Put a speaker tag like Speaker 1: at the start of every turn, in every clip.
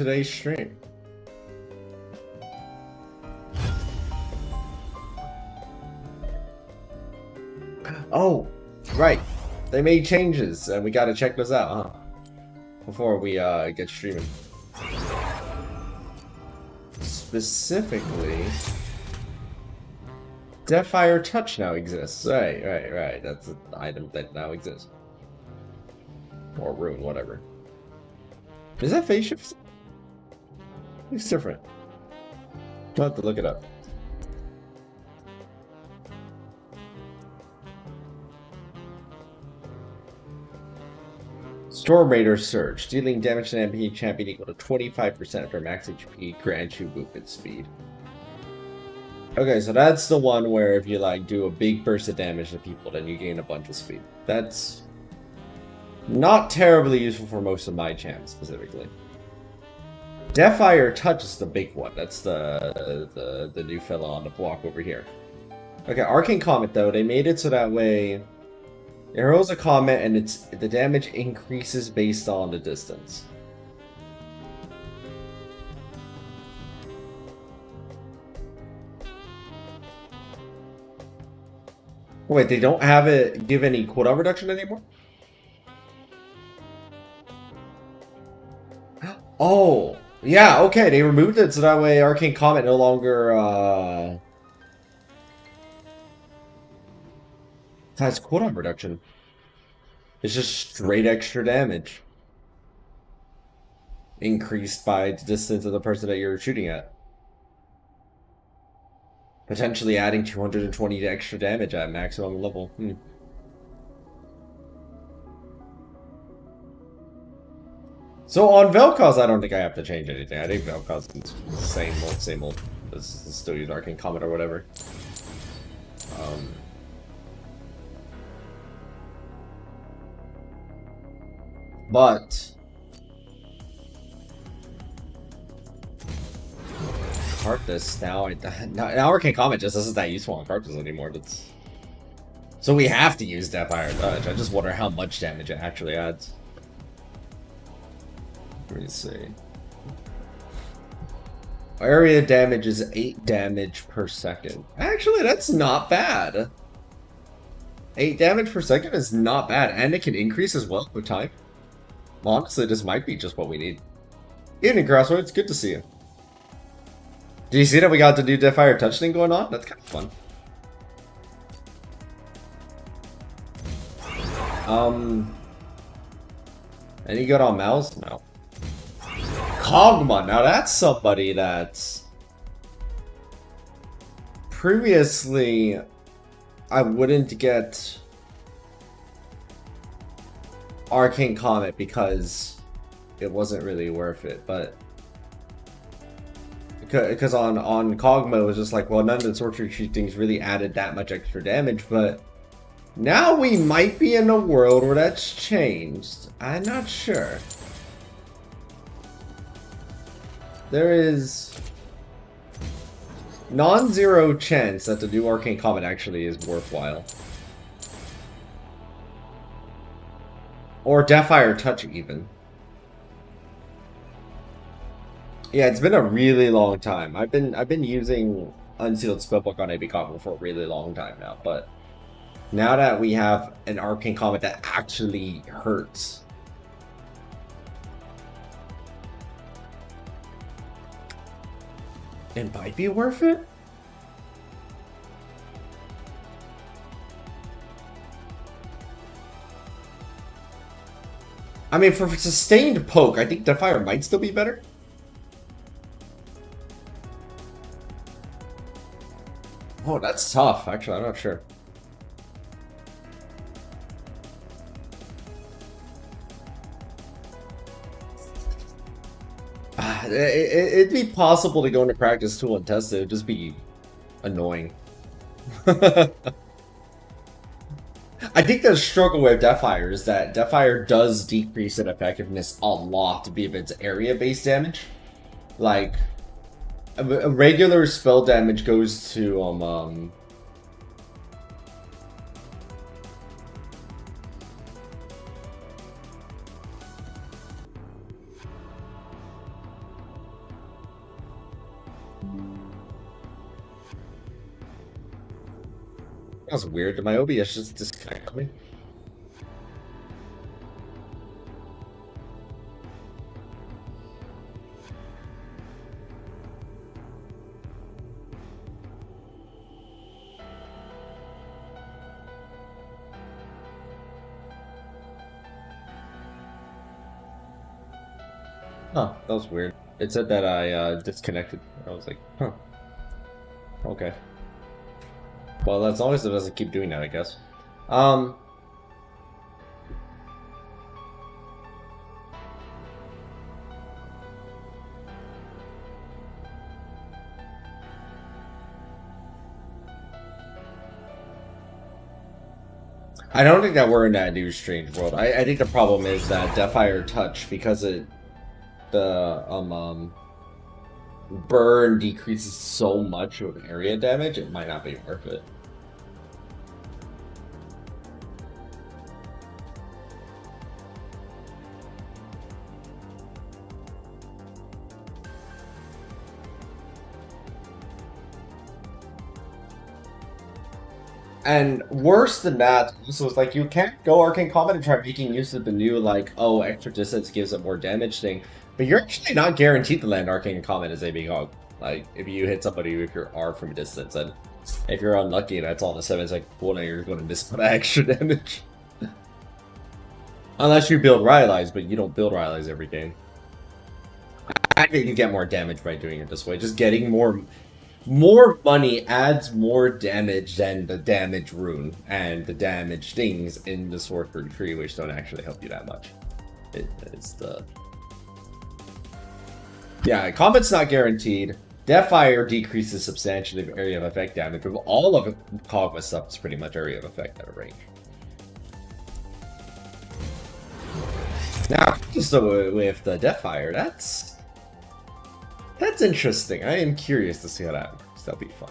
Speaker 1: today's stream. Oh, right. They made changes, and we gotta check those out, huh? Before we get streaming. Specifically, Deathfire Touch now exists. Right. That's an item that now exists. Or rune, whatever. Is that phase shift? It's different. I'll have to look it up. Storm Raider Surge. Dealing damage to an MP champion equal to 25% of their max HP grants you movement speed. Okay, so that's the one where if you like do a big burst of damage to people, then you gain a bunch of speed. That's not terribly useful for most of my champs specifically. Deathfire Touch is the big one. That's the new fella on the block over here. Okay, Arcane Comet though, they made it so that way it hurls a comet and the damage increases based on the distance. Wait, they don't have it give any cooldown reduction anymore? Oh, yeah, okay, they removed it so that way Arcane Comet no longer has cooldown reduction. It's just straight extra damage. Increased by the distance of the person that you're shooting at. Potentially adding 220 extra damage at maximum level. So on Vel'Koz, I don't think I have to change anything. I think Vel'Koz is the same old. Let's still use Arcane Comet or whatever. But Karthus now Arcane Comet just isn't that useful on Karthus anymore. So we have to use Deathfire Touch. I just wonder how much damage it actually adds. Let me see. Area damage is 8 damage per second. Actually, that's not bad. 8 damage per second is not bad, and it can increase as well with time. Honestly, this might be just what we need. Evening, Crossroads. It's good to see you. Did you see that we got the new Deathfire Touch thing going on? That's kind of fun. Any good on Malz? No. Kog'Maw. Now that's somebody that's previously I wouldn't get Arcane Comet because it wasn't really worth it, but because on Kog'Maw it was just like, well, none of the sorcery tree things really added that much extra damage, but now we might be in a world where that's changed. I'm not sure. There is non-zero chance that the new Arcane Comet actually is worthwhile. Or Deathfire Touch, even. Yeah, it's been a really long time. I've been using Unsealed Spellbook on AB Kog'Maw for a really long time now, but now that we have an Arcane Comet that actually hurts, it might be worth it. I mean, for sustained poke, I think Deathfire might still be better. Oh, that's tough. Actually, I'm not sure. It'd be possible to go into practice tool and test it. It'd just be annoying. I think the struggle with Deathfire is that Deathfire does decrease in effectiveness a lot to be of its area-based damage. Like, a regular spell damage goes to, That's weird. Did my OBS just disconnect me? Huh, that was weird. It said that I disconnected. I was like, huh. Okay. Well, as long as it doesn't keep doing that, I guess. I don't think that we're in that new strange world. I think the problem is that Deathfire Touch, because the burn decreases so much of area damage, it might not be worth it. And worse than that, this was like, you can't go Arcane Combat and try making use of the new, like, oh, extra distance gives it more damage thing. But you're actually not guaranteed to land Arcane Combat as a big hog. Like, if you hit somebody with your R from a distance, and if you're unlucky and that's all of a sudden, it's like, well, now you're going to miss that extra damage. Unless you build Rylai's, but you don't build Rylai's every game. I think you get more damage by doing it this way. Just getting more money adds more damage than the damage rune and the damage things in the Sorcerer tree, which don't actually help you that much. It's the... Yeah, combat's not guaranteed. Deathfire decreases substantially the area of effect damage, but all of Kog'Maw stuff is pretty much area of effect at a range. Now, just with the Deathfire, that's interesting. I am curious to see how that works. That'll be fun.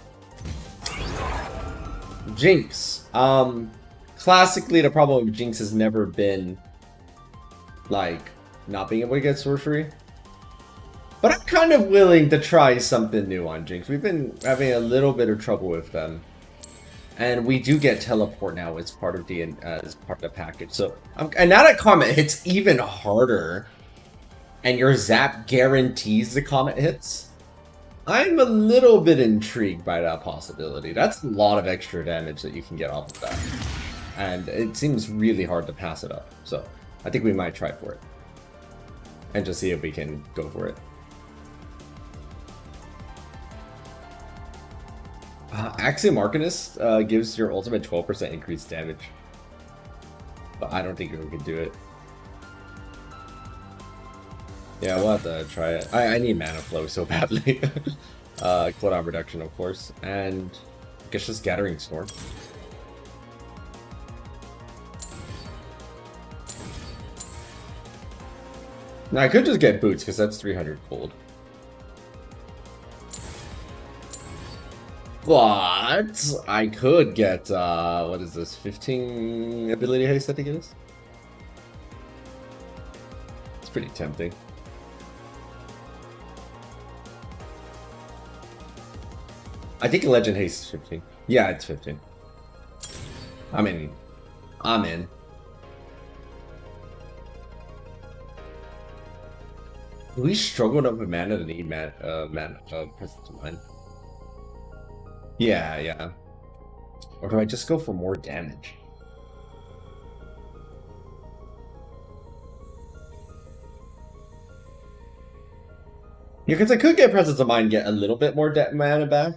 Speaker 1: Jinx. Classically, the problem with Jinx has never been, like, not being able to get sorcery. But I'm kind of willing to try something new on Jinx. We've been having a little bit of trouble with them. And we do get teleport now as part of the package. So, and now that Comet hits even harder, and your zap guarantees the Comet hits, I'm a little bit intrigued by that possibility. That's a lot of extra damage that you can get off of that. And it seems really hard to pass it up. So, I think we might try for it. And just see if we can go for it. Axiom Arcanist gives your ultimate 12% increased damage. But I don't think we can do it. Yeah, we'll have to try it. I need mana flow so badly. Cooldown reduction, of course. And I guess just Gathering Storm. Now, I could just get Boots, because that's 300 gold. But I could get, what is this, 15 ability haste, I think it is? It's pretty tempting. I think Legend Haste is 15. Yeah, it's 15. I'm in. Do we struggle enough with mana to need Presence of Mind? Yeah. Or do I just go for more damage? Yeah, because I could get Presence of Mind and get a little bit more mana back.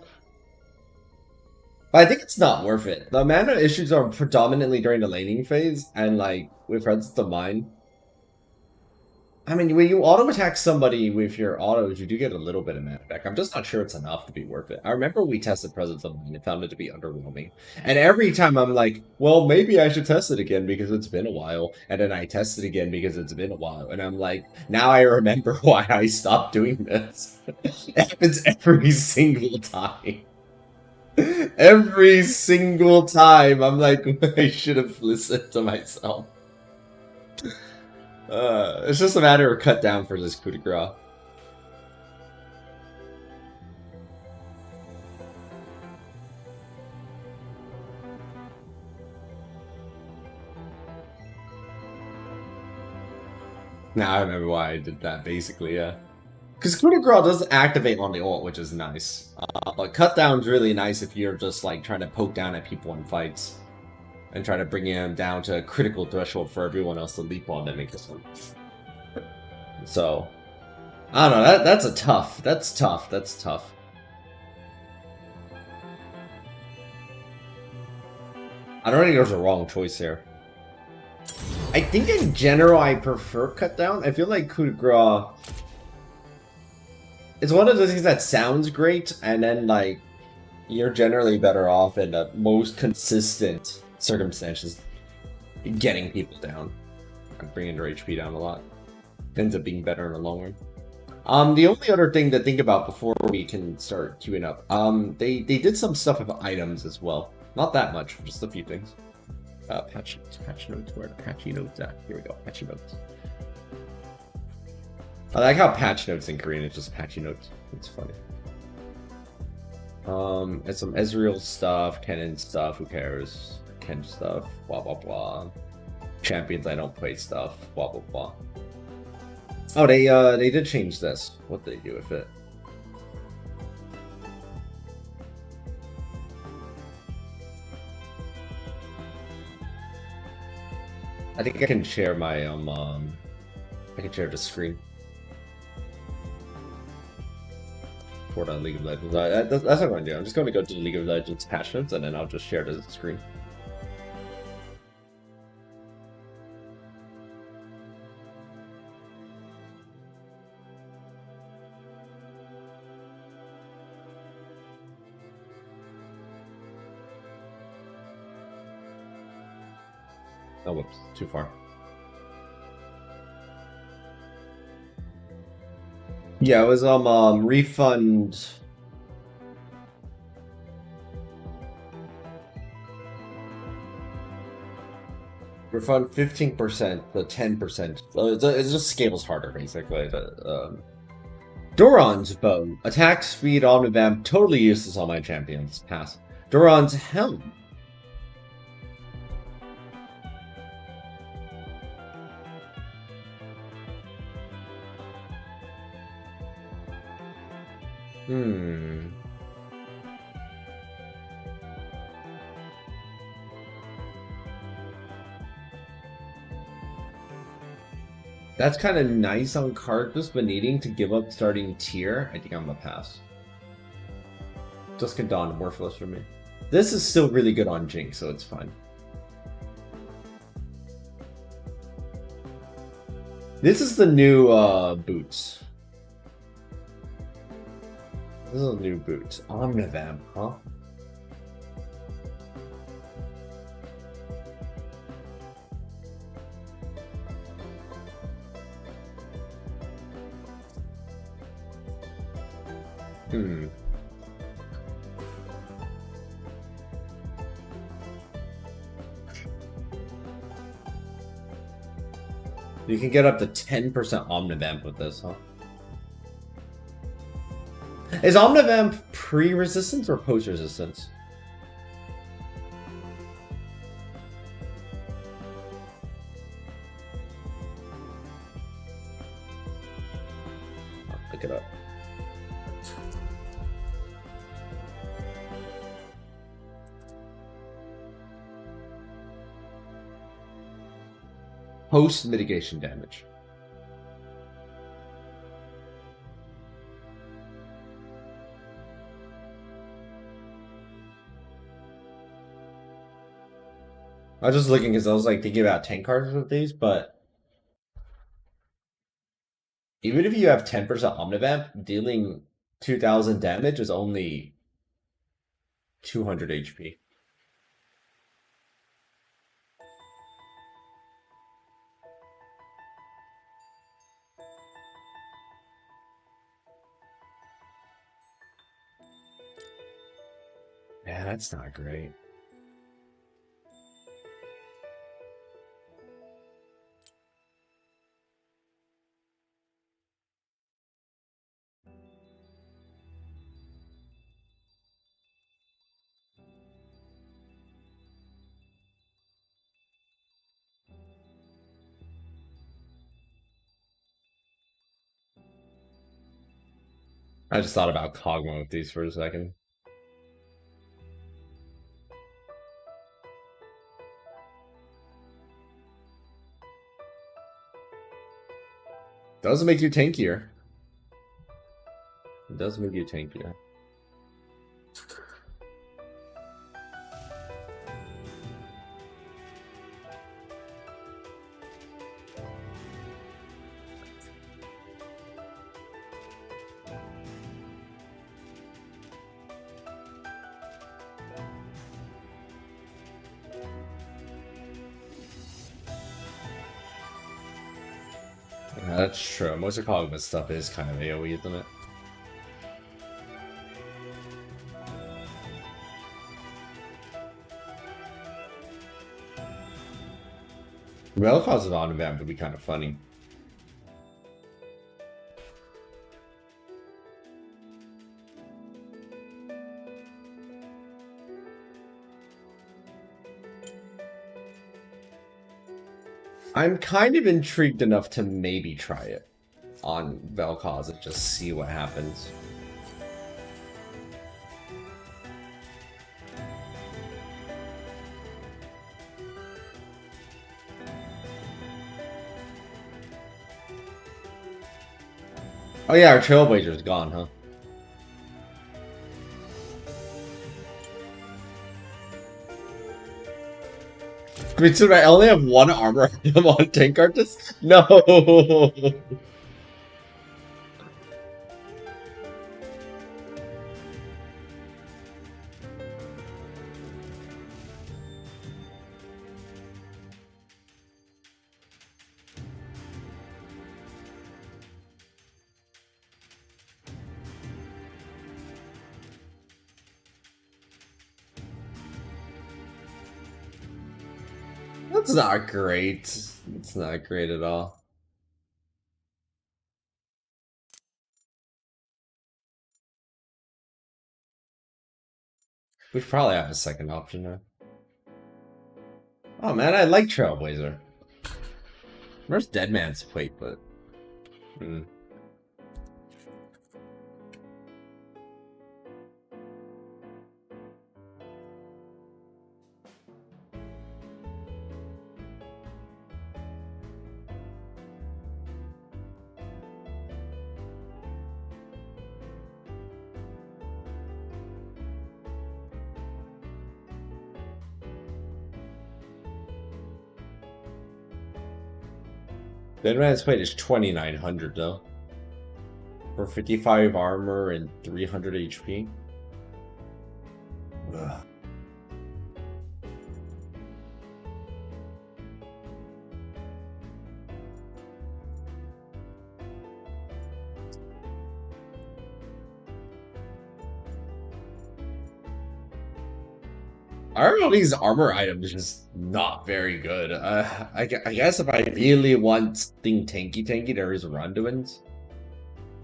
Speaker 1: But I think it's not worth it. The mana issues are predominantly during the laning phase, and like, with Presence of Mind, I mean, when you auto-attack somebody with your autos, you do get a little bit of mana back. I'm just not sure it's enough to be worth it. I remember we tested Presence of Mind and found it to be underwhelming. And every time I'm like, well, maybe I should test it again because it's been a while. And then I test it again because it's been a while. And I'm like, now I remember why I stopped doing this. It happens every single time. Every single time. I'm like, I should have listened to myself. It's just a matter of cut down for this coup de grace. Now I remember why I did that, basically, yeah. Because Coup de Grace does activate on the ult, which is nice. But Cut Down's really nice if you're just, like, trying to poke down at people in fights. And try to bring them down to a critical threshold for everyone else to leap on them and kiss them. So, I don't know, that's tough. That's tough. I don't think there's a wrong choice here. I think in general I prefer Cut Down. I feel like Coup de Grace... It's one of those things that sounds great, and then, like, you're generally better off in the most consistent circumstances getting people down. And bringing their HP down a lot. Ends up being better in the long run. The only other thing to think about before we can start queuing up, they did some stuff with items as well. Not that much, just a few things. Patch notes, where are the patchy notes at? Here we go, patchy notes. I like how patch notes in Korean is just patchy notes. It's funny. And some Ezreal stuff, Kennen stuff, who cares? Ken stuff, blah blah blah. Champions I don't play stuff, blah blah blah. Oh, they did change this. What did they do with it? I think I can share my I can share the screen for the League of Legends. That's what I'm going to do. I'm just going to go to the League of Legends patch notes and then I'll just share the screen. Oh, whoops, too far. Yeah, it was refund. Refund 15% to 10%. It just scales harder, basically. Doran's bow. Attack speed, omnivamp, totally useless on my champions. Pass. Doran's helm. That's kind of nice on Karthus, but needing to give up starting tier, I think I'm gonna pass. Dusk and Dawn, worthless for me. This is still really good on Jinx, so it's fine. This is the new boots. This is a new boots. Omnivamp, huh? You can get up to 10% Omnivamp with this, huh? Is Omnivamp pre-resistance or post-resistance? I'll pick it up. Post mitigation damage. I was just looking because I was like thinking about tank cards with these, but even if you have 10% Omnivamp, dealing 2000 damage is only 200 HP. Yeah, that's not great. I just thought about Kog'Maw with these for a second. Does make you tankier. It does make you tankier. Yeah, that's true. Most of Kog'Maw's stuff is kind of AoE, isn't it? Vel'Koz on event would be kind of funny. I'm kind of intrigued enough to maybe try it on Vel'Koz and just see what happens. Oh yeah, our Trailblazer's gone, huh? Wait, so I only have one armor item on tank Karthus? No! That's not great. It's not great at all. We probably have a second option now. Oh man, I like Trailblazer. Where's Deadman's Plate, but... Deadman's Plate is 2,900 though. For 55 armor and 300 HP. Ugh. These armor items is just not very good. I guess if I really want something tanky, there is Ronduin's.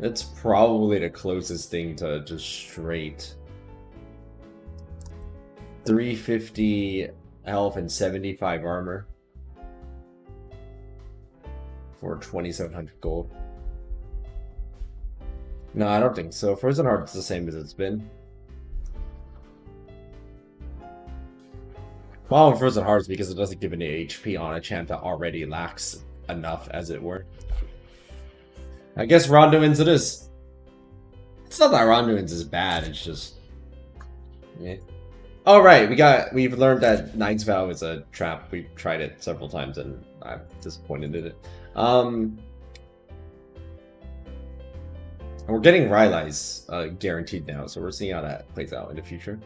Speaker 1: That's probably the closest thing to just straight 350 health and 75 armor for 2,700 gold. No, I don't think so. Frozen Heart's the same as it's been. Problem Frozen Heart is because it doesn't give any HP on a champ that already lacks enough, as it were. I guess Ronduin's it is. It's not that Ronduin's is bad, it's just... yeah. Oh right, we've learned that Knight's Vow is a trap. We've tried it several times and I'm disappointed in it. And we're getting Rylai's guaranteed now, so we're seeing how that plays out in the future.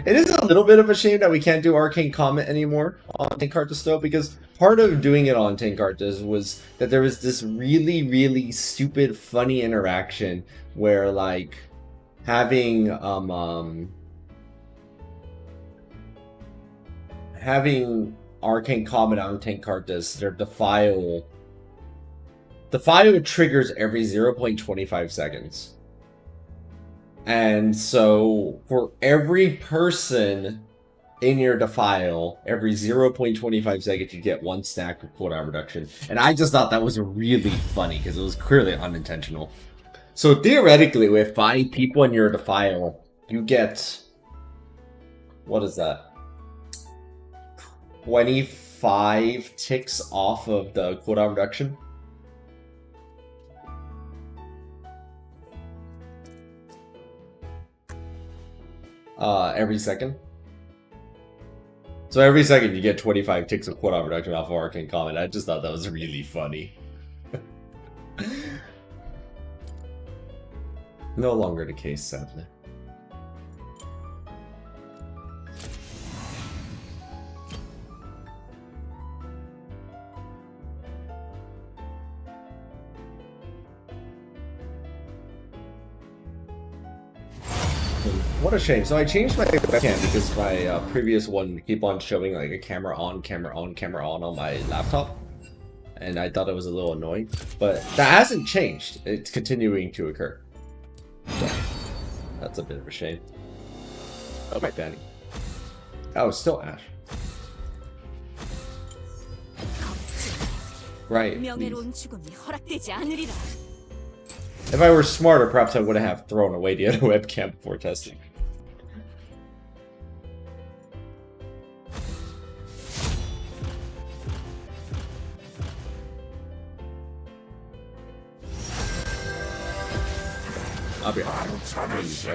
Speaker 1: It is a little bit of a shame that we can't do Arcane Comet anymore on Tank Karthus though, because part of doing it on Tank Karthus was that there was this really, really stupid, funny interaction where, like, having Arcane Comet on Tank Karthus, their Defile triggers every 0.25 seconds. And so, for every person in your defile, every 0.25 seconds you get 1 stack of cooldown reduction. And I just thought that was really funny because it was clearly unintentional. So theoretically, with 5 people in your defile, you get... What is that? 25 ticks off of the cooldown reduction. Every second. So every second you get 25 ticks of cooldown reduction off of Arcane Comment. I just thought that was really funny. No longer the case, sadly. What a shame. So I changed my webcam because my previous one keep on showing like a camera on, camera on, camera on my laptop. And I thought it was a little annoying. But that hasn't changed. It's continuing to occur. So, that's a bit of a shame. Oh, my Danny. Oh, it's still Ash. Right. If I were smarter, perhaps I would have thrown away the other webcam before testing. I'll be honest.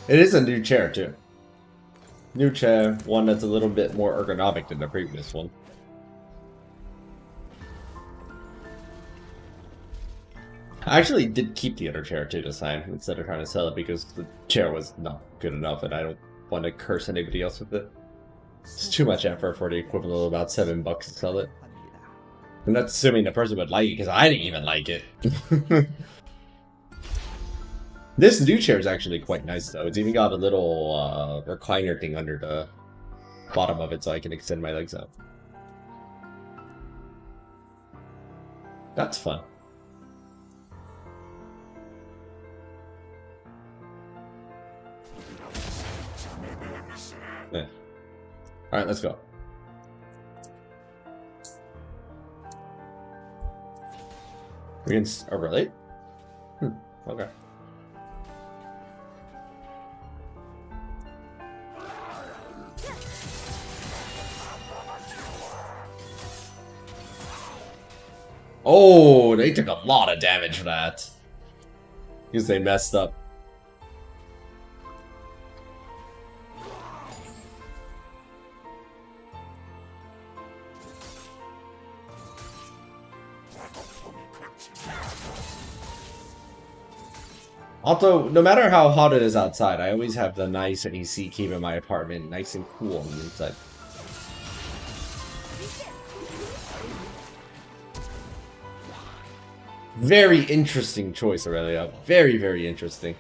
Speaker 1: It is a new chair, too. New chair, one that's a little bit more ergonomic than the previous one. I actually did keep the other chair, too, this time, instead of trying to sell it, because the chair was not good enough, and I don't want to curse anybody else with it. It's too much effort for the equivalent of about $7 to sell it. And that's assuming the person would like it, because I didn't even like it. This new chair is actually quite nice, though. It's even got a little recliner thing under the bottom of it, so I can extend my legs out. That's fun. Yeah. Alright, let's go. We can overlay? Okay. Oh, they took a lot of damage for that. Because they messed up. Although, no matter how hot it is outside, I always have the nice AC keeping my apartment nice and cool on the inside. Very interesting choice, Aurelia. Very, very interesting.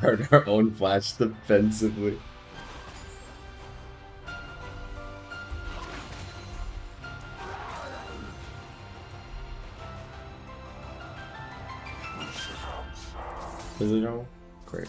Speaker 1: Burn our own flash defensively. Is it all? Great.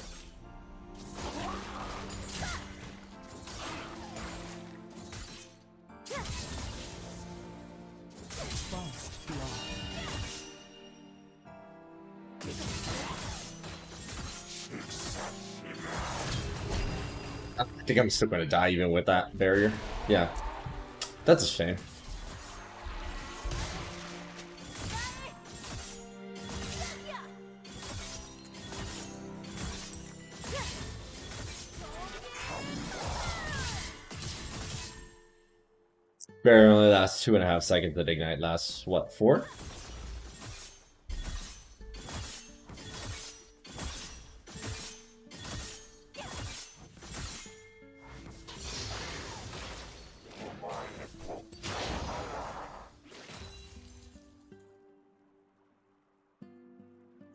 Speaker 1: I think I'm still gonna die even with that barrier. Yeah. That's a shame. Barrier only lasts 2.5 seconds, that ignite lasts, what, 4?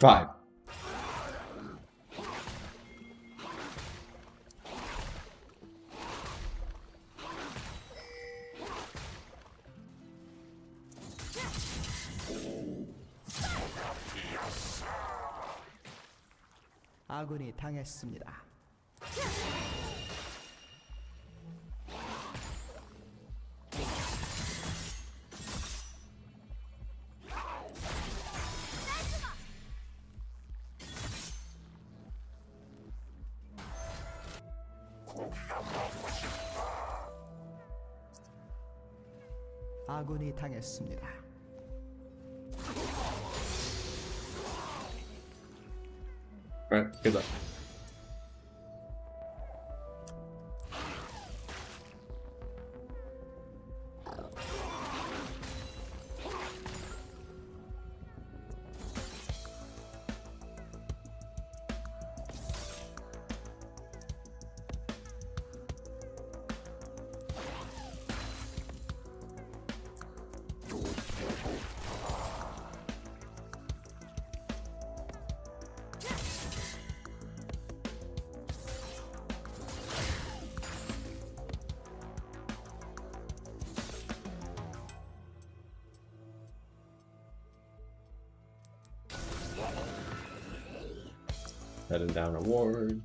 Speaker 1: Five.
Speaker 2: 아군이 당했습니다. 아군이 당했습니다.
Speaker 1: Alright, good luck. Heading down a ward.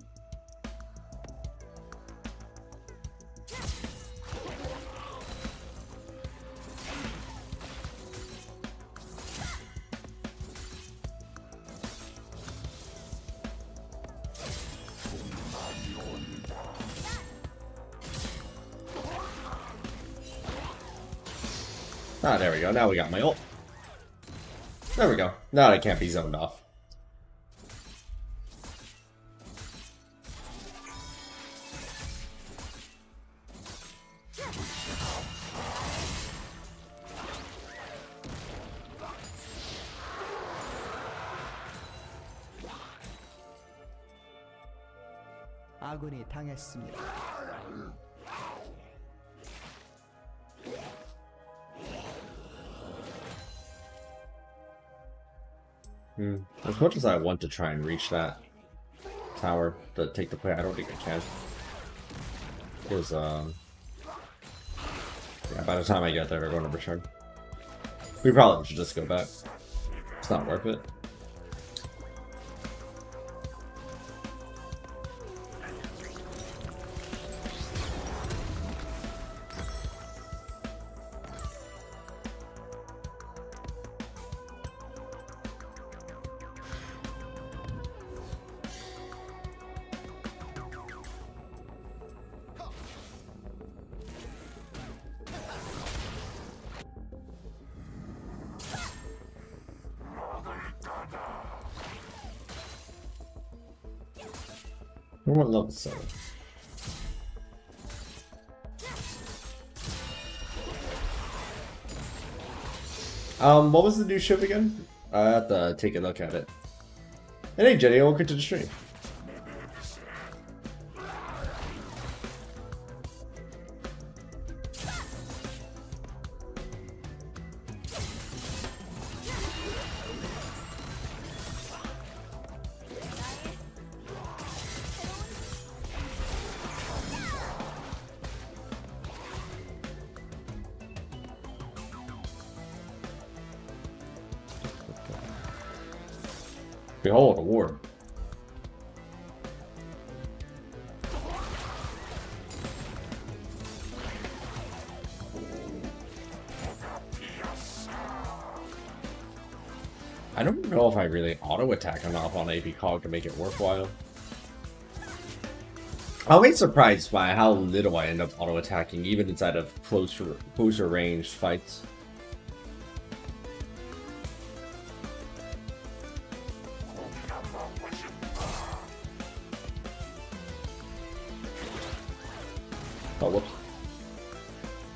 Speaker 1: Ah, there we go. Now we got my ult. There we go. Now I can't be zoned off.
Speaker 2: 아군이 당했습니다.
Speaker 1: As much as I want to try and reach that tower to take the play, I don't think I can. Because, yeah, by the time I get there, they're going to return. We probably should just go back. It's not worth it. We're on level 7. What was the new ship again? I have to take a look at it. And hey Jenny, welcome to the stream. Behold, a war. I don't know if I really auto-attack enough on AP Cog to make it worthwhile. I'll be surprised by how little I end up auto-attacking, even inside of closer range fights. Oh, whoops.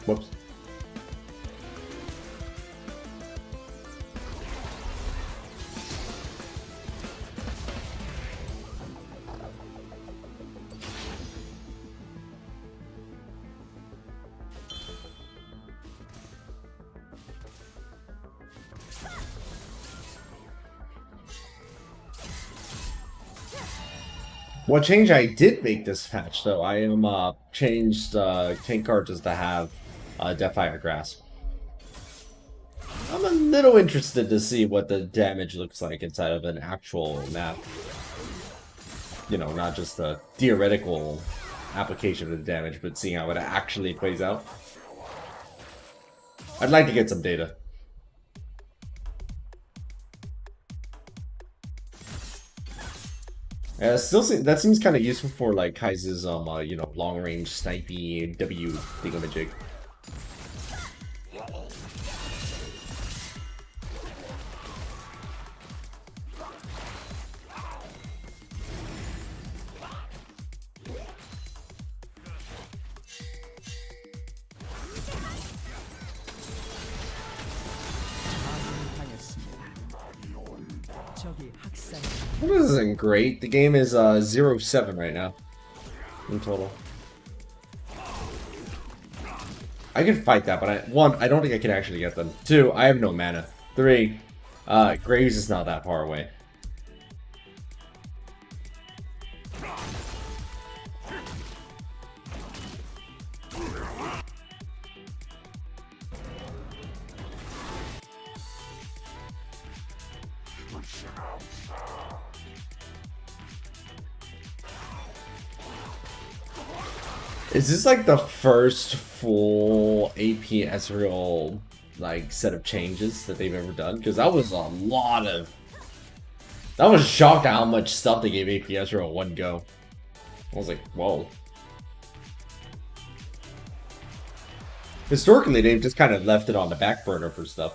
Speaker 1: Whoops. What change I did make this patch, though, I am changed tank Karthus to have Deathfire Grasp. I'm a little interested to see what the damage looks like inside of an actual map. You know, not just a theoretical application of the damage, but seeing how it actually plays out. I'd like to get some data. Still, that seems kind of useful for like Kai's you know, long range snipey W thingamajig. This isn't great. The game is 0-7 right now in total. I can fight that, but one, I don't think I can actually get them. Two, I have no mana. Three, Graves is not that far away. Is this like the first full AP Ezreal like set of changes that they've ever done? Because that was a lot of. I was shocked at how much stuff they gave AP Ezreal one go. I was like, whoa. Historically, they've just kind of left it on the back burner for stuff.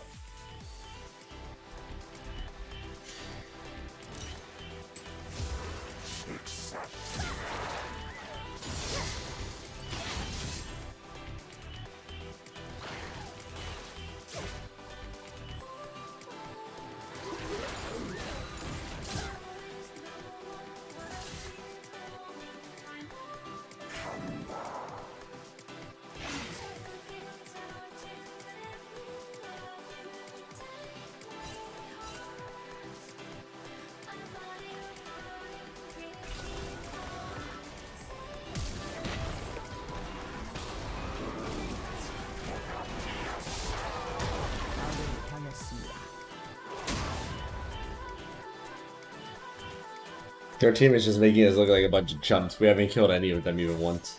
Speaker 1: Their team is just making us look like a bunch of chumps. We haven't killed any of them even once.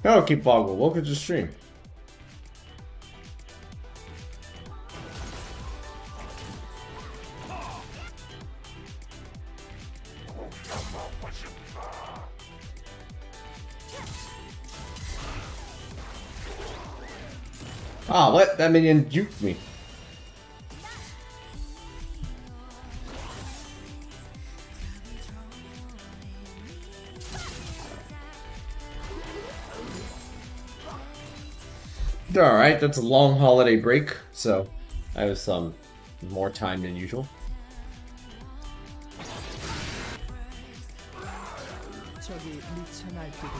Speaker 1: Hello, Keep Boggle. Welcome to the stream. Ah, what? That minion juked me. Alright, that's a long holiday break, so I have some more time than usual.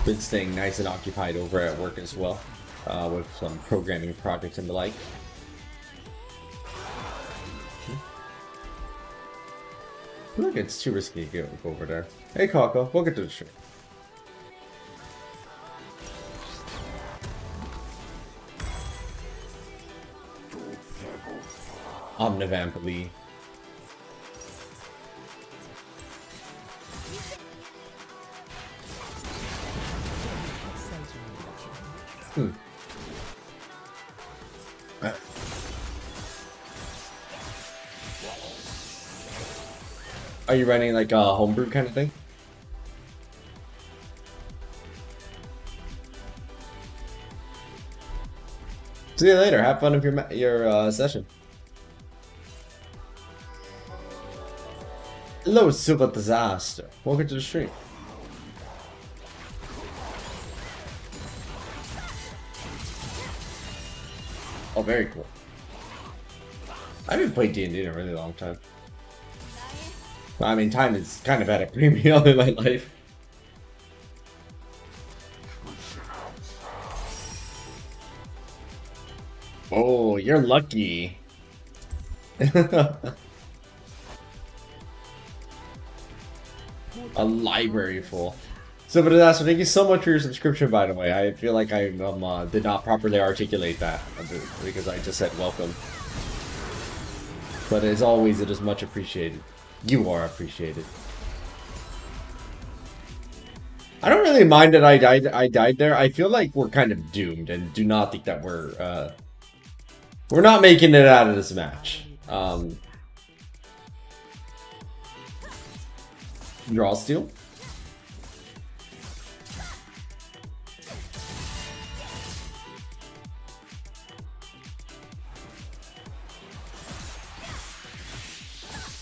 Speaker 1: Been staying nice and occupied over at work as well, with some programming projects and the like. Look, it's too risky to go over there. Hey, Coco, welcome to the stream. Omnivamp Lee. Are you running like a homebrew kind of thing? See you later. Have fun with your session. Hello, Super Disaster. Welcome to the stream. Oh, very cool. I haven't played D&D in a really long time. I mean, time is kind of at a premium in my life. Oh, you're lucky. A library full. So, but Disaster, thank you so much for your subscription, by the way. I feel like I did not properly articulate that because I just said welcome. But as always, it is much appreciated. You are appreciated. I don't really mind that I died there. I feel like we're kind of doomed and do not think that we're not making it out of this match. Draw steal.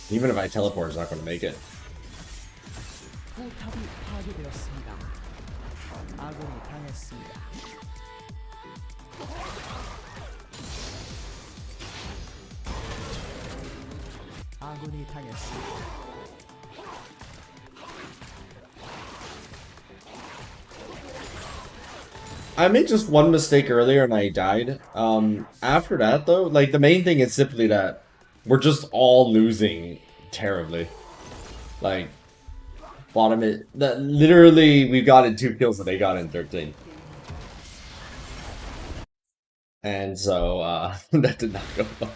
Speaker 1: Even if I teleport, it's not going to make it. I made just one mistake earlier and I died. After that though, like the main thing is simply that we're just all losing terribly. Like, bottom it. Literally, we got in 2 kills and they got in 13. And so, that did not go well.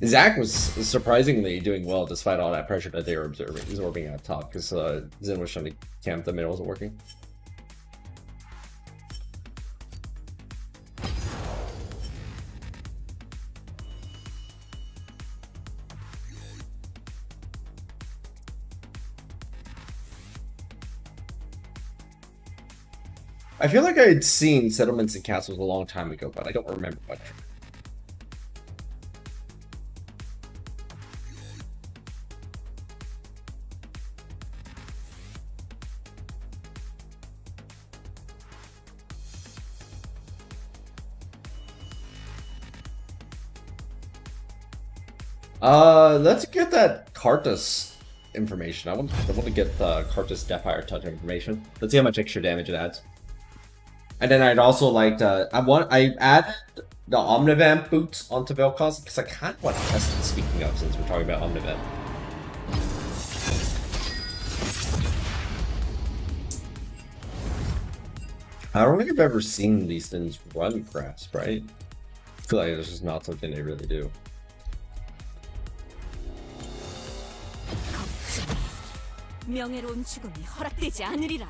Speaker 1: Zach was surprisingly doing well despite all that pressure that they were absorbing at top because Zin was trying to camp them and it wasn't working. I feel like I had seen Settlements and Castles a long time ago, but I don't remember much. Let's get that Karthus information. I want to get the Karthus Deathfire Touch information. Let's see how much extra damage it adds. And then I'd also like to, I added the Omnivamp boots onto Vel'Koz because I kind of want to test it, speaking of, since we're talking about Omnivamp. I don't think I've ever seen these things run Grasp, right? I feel like this is not something they really do.
Speaker 3: 명예로운 죽음이 허락되지 않으리라.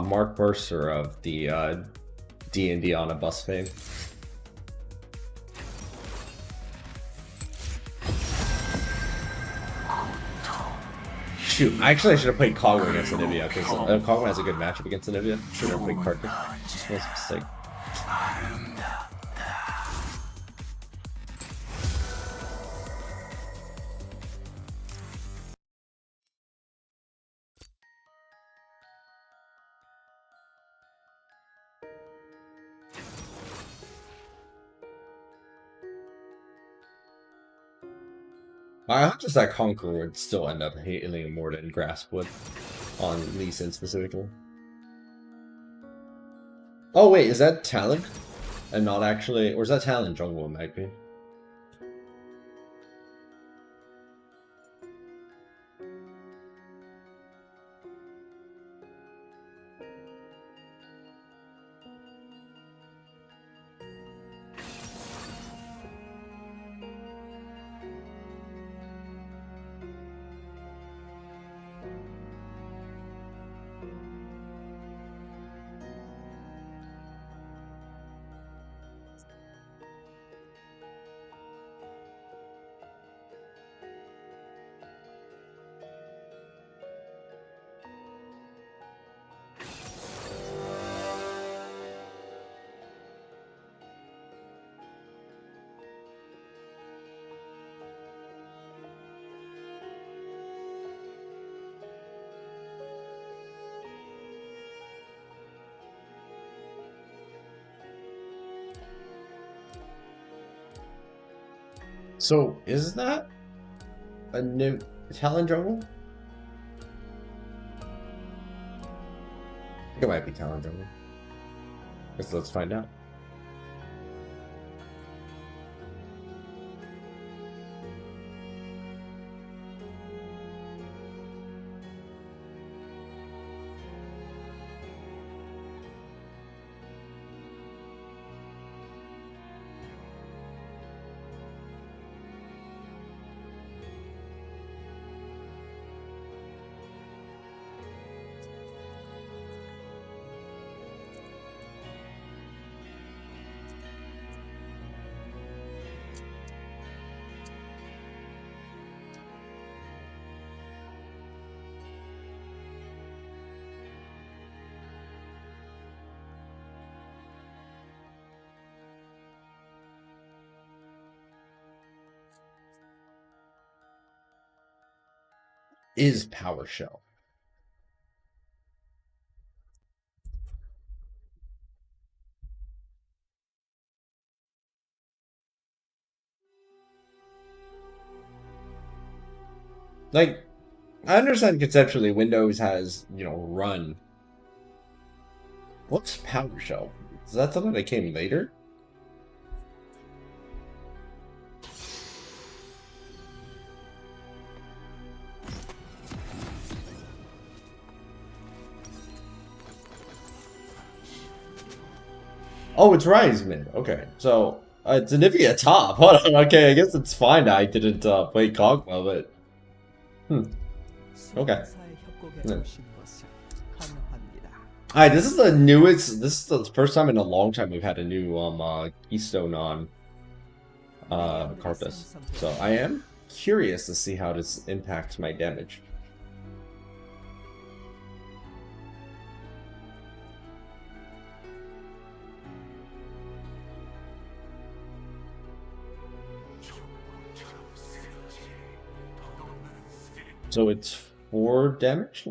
Speaker 1: Mark Mercer of the D&D on a Bus fame. Shoot, actually I should have played Kog'maw against Anivia, because Kog'maw has a good matchup against Anivia. Should have played Karthus. That was a mistake. My hunch is that Conqueror would still end up healing more than Grasp would on Lee Sin specifically. Oh wait, is that Talon? And not actually, or is that Talon Jungle? It might be. So, is that a new Talon Jungle? I think it might be Talon Jungle. Guess let's find out. Is PowerShell. Like, I understand conceptually Windows has, run. What's PowerShell? Is that something that came later? Oh, it's Rise mid. Okay, so it's Anivia top. Hold on. Okay, I guess it's fine. I didn't play Kog'Maw, but okay. Yeah. Alright, this is the newest. This is the first time in a long time we've had a new keystone on Karthus. So I am curious to see how this impacts my damage. So it's 4 damage?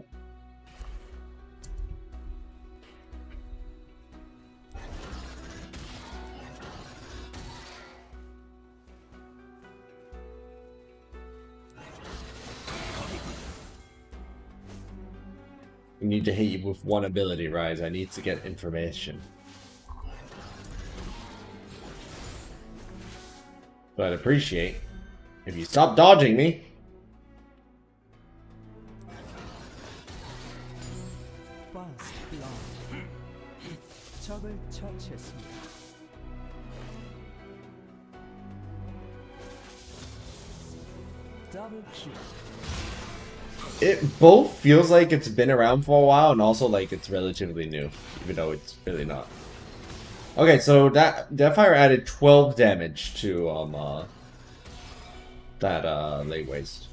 Speaker 1: We need to hit you with 1 ability, Rise. I need to get information. But I'd appreciate if you stop dodging me.
Speaker 2: First blood. 적을 처치했습니다. Double kill.
Speaker 1: It both feels like it's been around for a while and also like it's relatively new, even though it's really not. Okay, so that Deathfire added 12 damage to that late waste.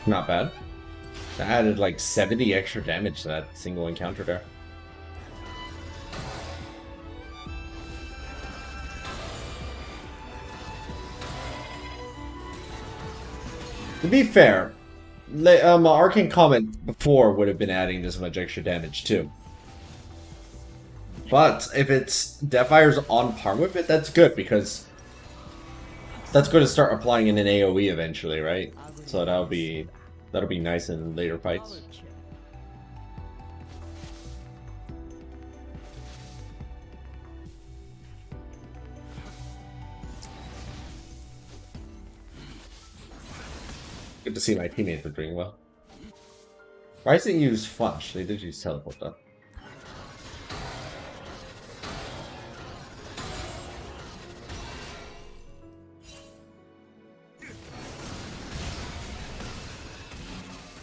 Speaker 1: Not bad. That added like 70 extra damage to that single encounter there. To be fair, Arcane Comment before would have been adding this much extra damage too. But if it's Deathfire's on par with it, that's good because that's going to start applying in an AoE eventually, right? So that'll be nice in later fights. Good to see my teammates are doing well. Why didn't use Flash? They did use Teleport though.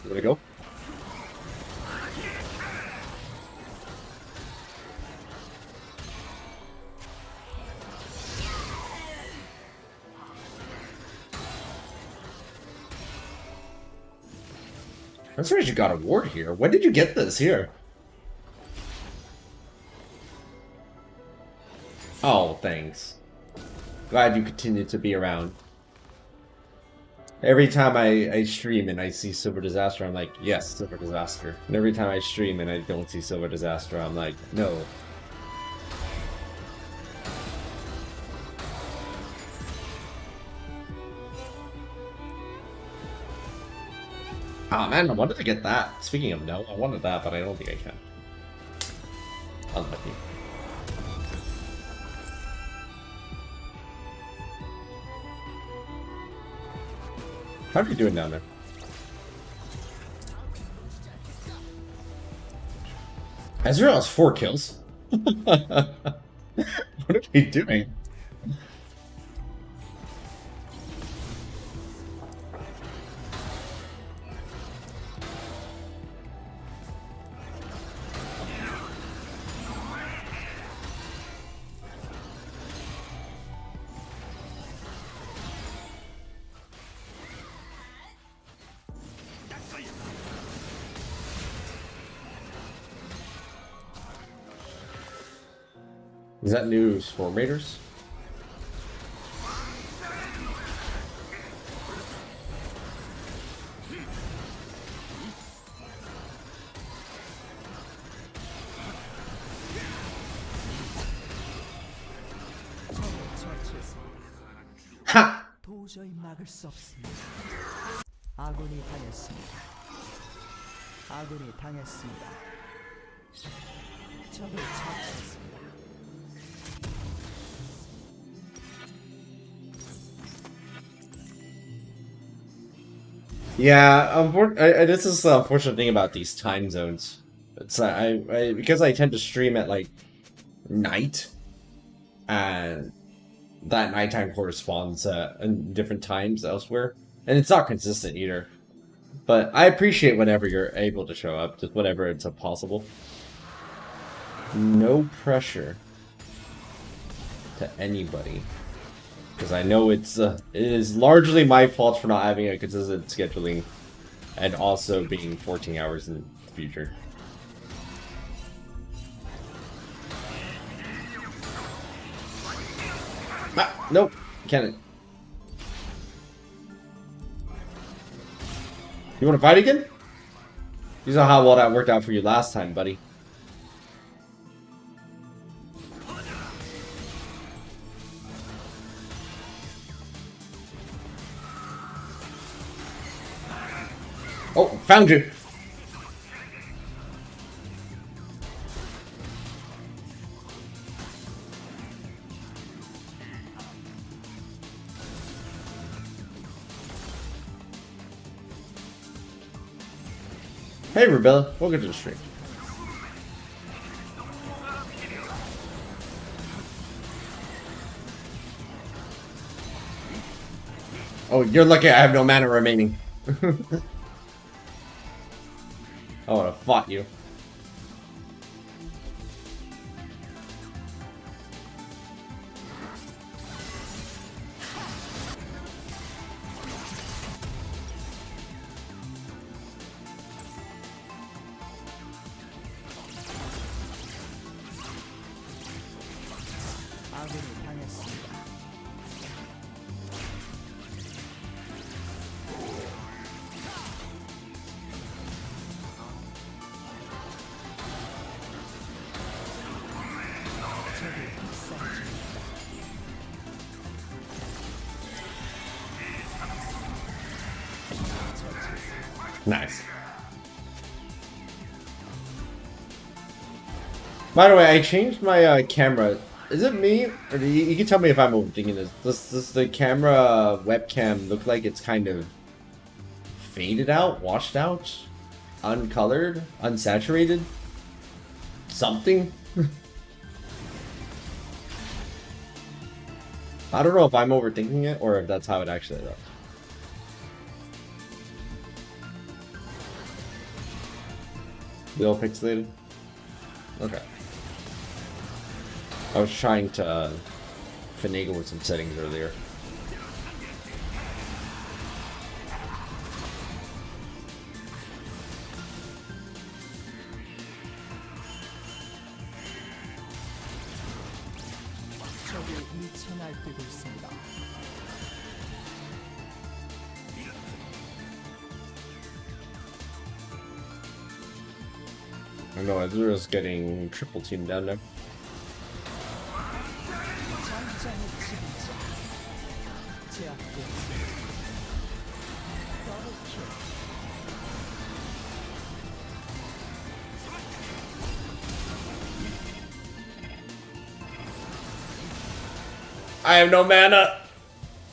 Speaker 1: There we go. I'm surprised you got a ward here. When did you get this here? Oh, thanks. Glad you continue to be around. Every time I stream and I see Silver Disaster, I'm like, yes, Silver Disaster. And every time I stream and I don't see Silver Disaster, I'm like, no. Ah, man, I wanted to get that. Speaking of no, I wanted that, but I don't think I can. Unlucky. How are you doing down there? Ezreal has 4 kills. What are we doing? Is that news for Raiders? Ha!
Speaker 2: 도저히 막을 수 없습니다. 아군이 당했습니다. 아군이 당했습니다. 적을 처치했습니다.
Speaker 1: Yeah, this is the unfortunate thing about these time zones. It's because I tend to stream at like night, and that nighttime corresponds in different times elsewhere, and it's not consistent either. But I appreciate whenever you're able to show up, just whenever it's possible. No pressure to anybody, because I know it is largely my fault for not having a consistent scheduling, and also being 14 hours in the future. Ah, nope, can't. You want to fight again? You saw how well that worked out for you last time, buddy. Oh, found you. Hey, Rebella. Welcome to the stream. Oh, you're lucky I have no mana remaining. I would have fought you.
Speaker 2: 아군이 당했습니다.
Speaker 1: Nice. By the way, I changed my camera. Is it me? Or you can tell me if I'm overthinking this. Does the camera webcam look like it's kind of faded out, washed out, uncolored, unsaturated? Something? I don't know if I'm overthinking it or if that's how it actually looks. Little pixelated? Okay. I was trying to finagle with some settings earlier.
Speaker 2: 적이 미쳐 날뛰고 있습니다.
Speaker 1: I know Azura's getting triple teamed down there.
Speaker 2: 전장의 지배자. 제압되었습니다. 더블킬.
Speaker 1: I have no mana.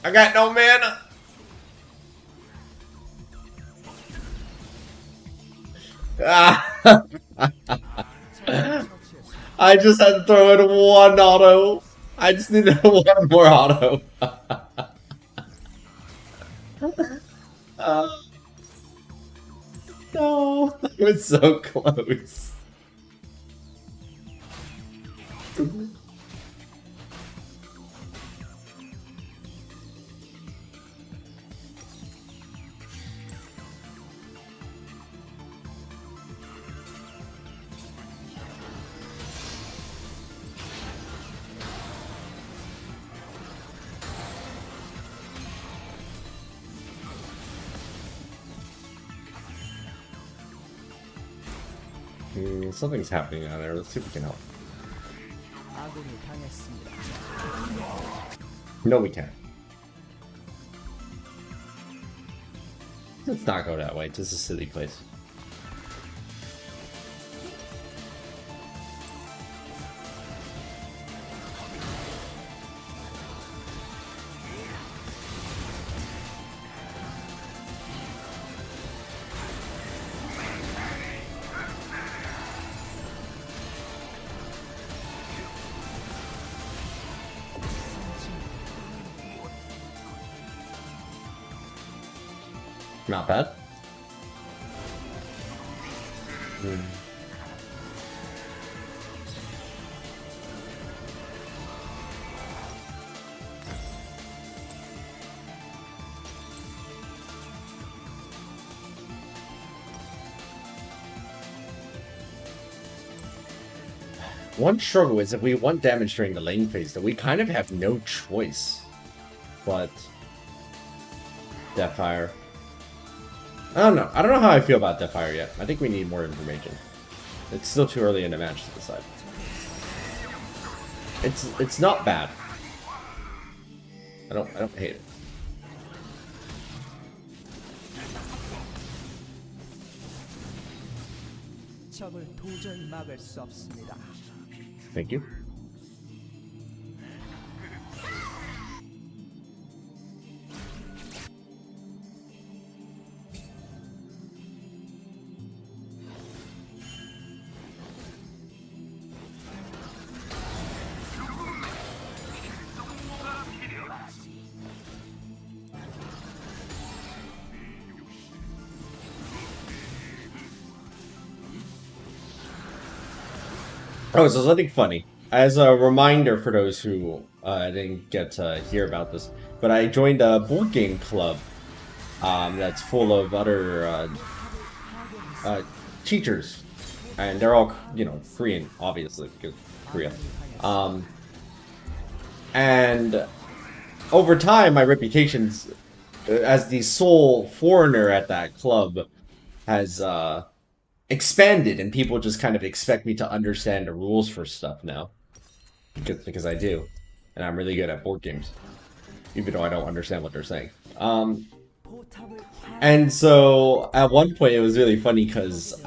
Speaker 1: I got no mana. Ah. I just had to throw in one auto. I just needed one more auto. No, it was so close. Something's happening down there. Let's see if we can help.
Speaker 2: 아군이 당했습니다.
Speaker 1: No, we can't. Let's not go that way. This is a silly place. Not bad. One struggle is if we want damage during the lane phase, that we kind of have no choice. But Deathfire. I don't know. I don't know how I feel about Deathfire yet. I think we need more information. It's still too early in the match to decide. It's not bad. I don't hate it.
Speaker 2: 적을 도저히 막을 수 없습니다.
Speaker 1: Thank you. Oh, so something funny. As a reminder for those who didn't get to hear about this, but I joined a board game club that's full of other teachers, and they're all, you know, Korean, obviously, because Korea. And over time, my reputation as the sole foreigner at that club has expanded, and people just kind of expect me to understand the rules for stuff now. Because I do. And I'm really good at board games. Even though I don't understand what they're saying. And so, at one point, it was really funny because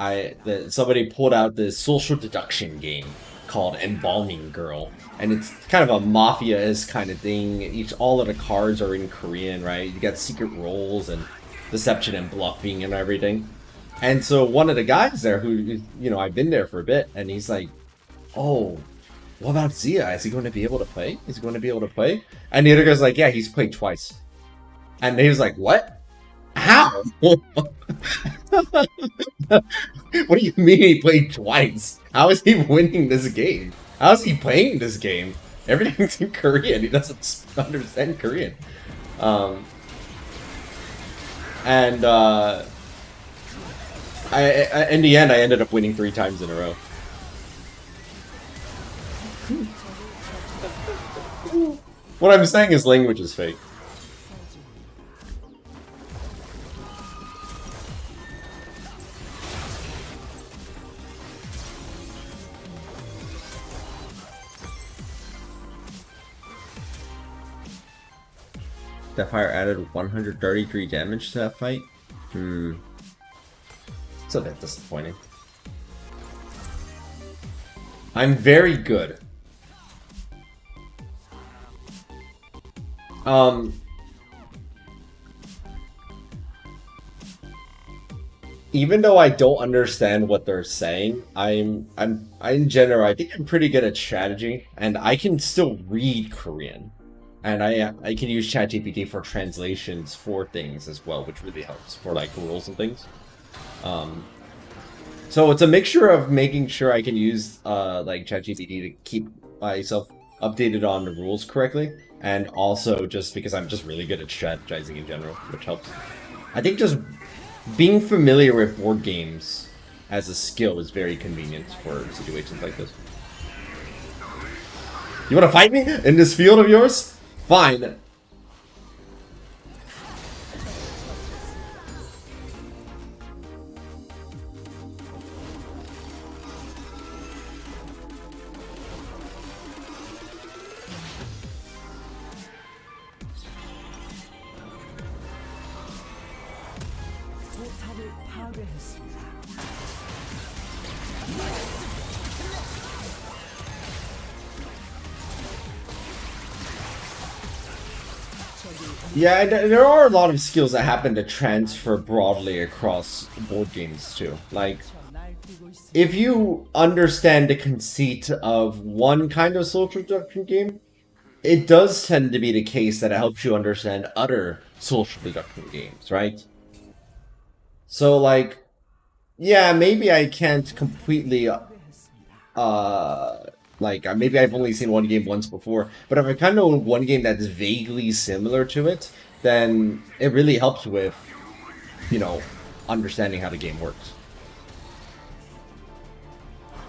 Speaker 1: somebody pulled out this social deduction game called Embalming Girl. And it's kind of a mafia-esque kind of thing. All of the cards are in Korean, right? You got secret roles and deception and bluffing and everything. And so one of the guys there who, you know, I've been there for a bit, and he's like, oh, what about Zia? Is he going to be able to play? Is he going to be able to play? And the other guy's like, yeah, he's played twice. And he was like, what? How? What do you mean he played twice? How is he winning this game? How is he playing this game? Everything's in Korean. He doesn't understand Korean. In the end, I ended up winning 3 times in a row. What I'm saying is language is fake. Deathfire added 133 damage to that fight? It's a bit disappointing. I'm very good. Even though I don't understand what they're saying, I in general, I think I'm pretty good at strategy, and I can still read Korean. And I can use ChatGPT for translations for things as well, which really helps for like rules and things. So it's a mixture of making sure I can use like ChatGPT to keep myself updated on the rules correctly, and also just because I'm just really good at strategizing in general, which helps. I think just being familiar with board games as a skill is very convenient for situations like this. You want to fight me in this field of yours? Fine.
Speaker 2: 포탑을 파괴했습니다.
Speaker 1: Yeah, there are a lot of skills that happen to transfer broadly across board games too. Like, if you understand the conceit of one kind of social deduction game, it does tend to be the case that it helps you understand other social deduction games, right? So like, yeah, maybe I can't completely maybe I've only seen one game once before, but if I kind of know one game that's vaguely similar to it, then it really helps with, you know, understanding how the game works.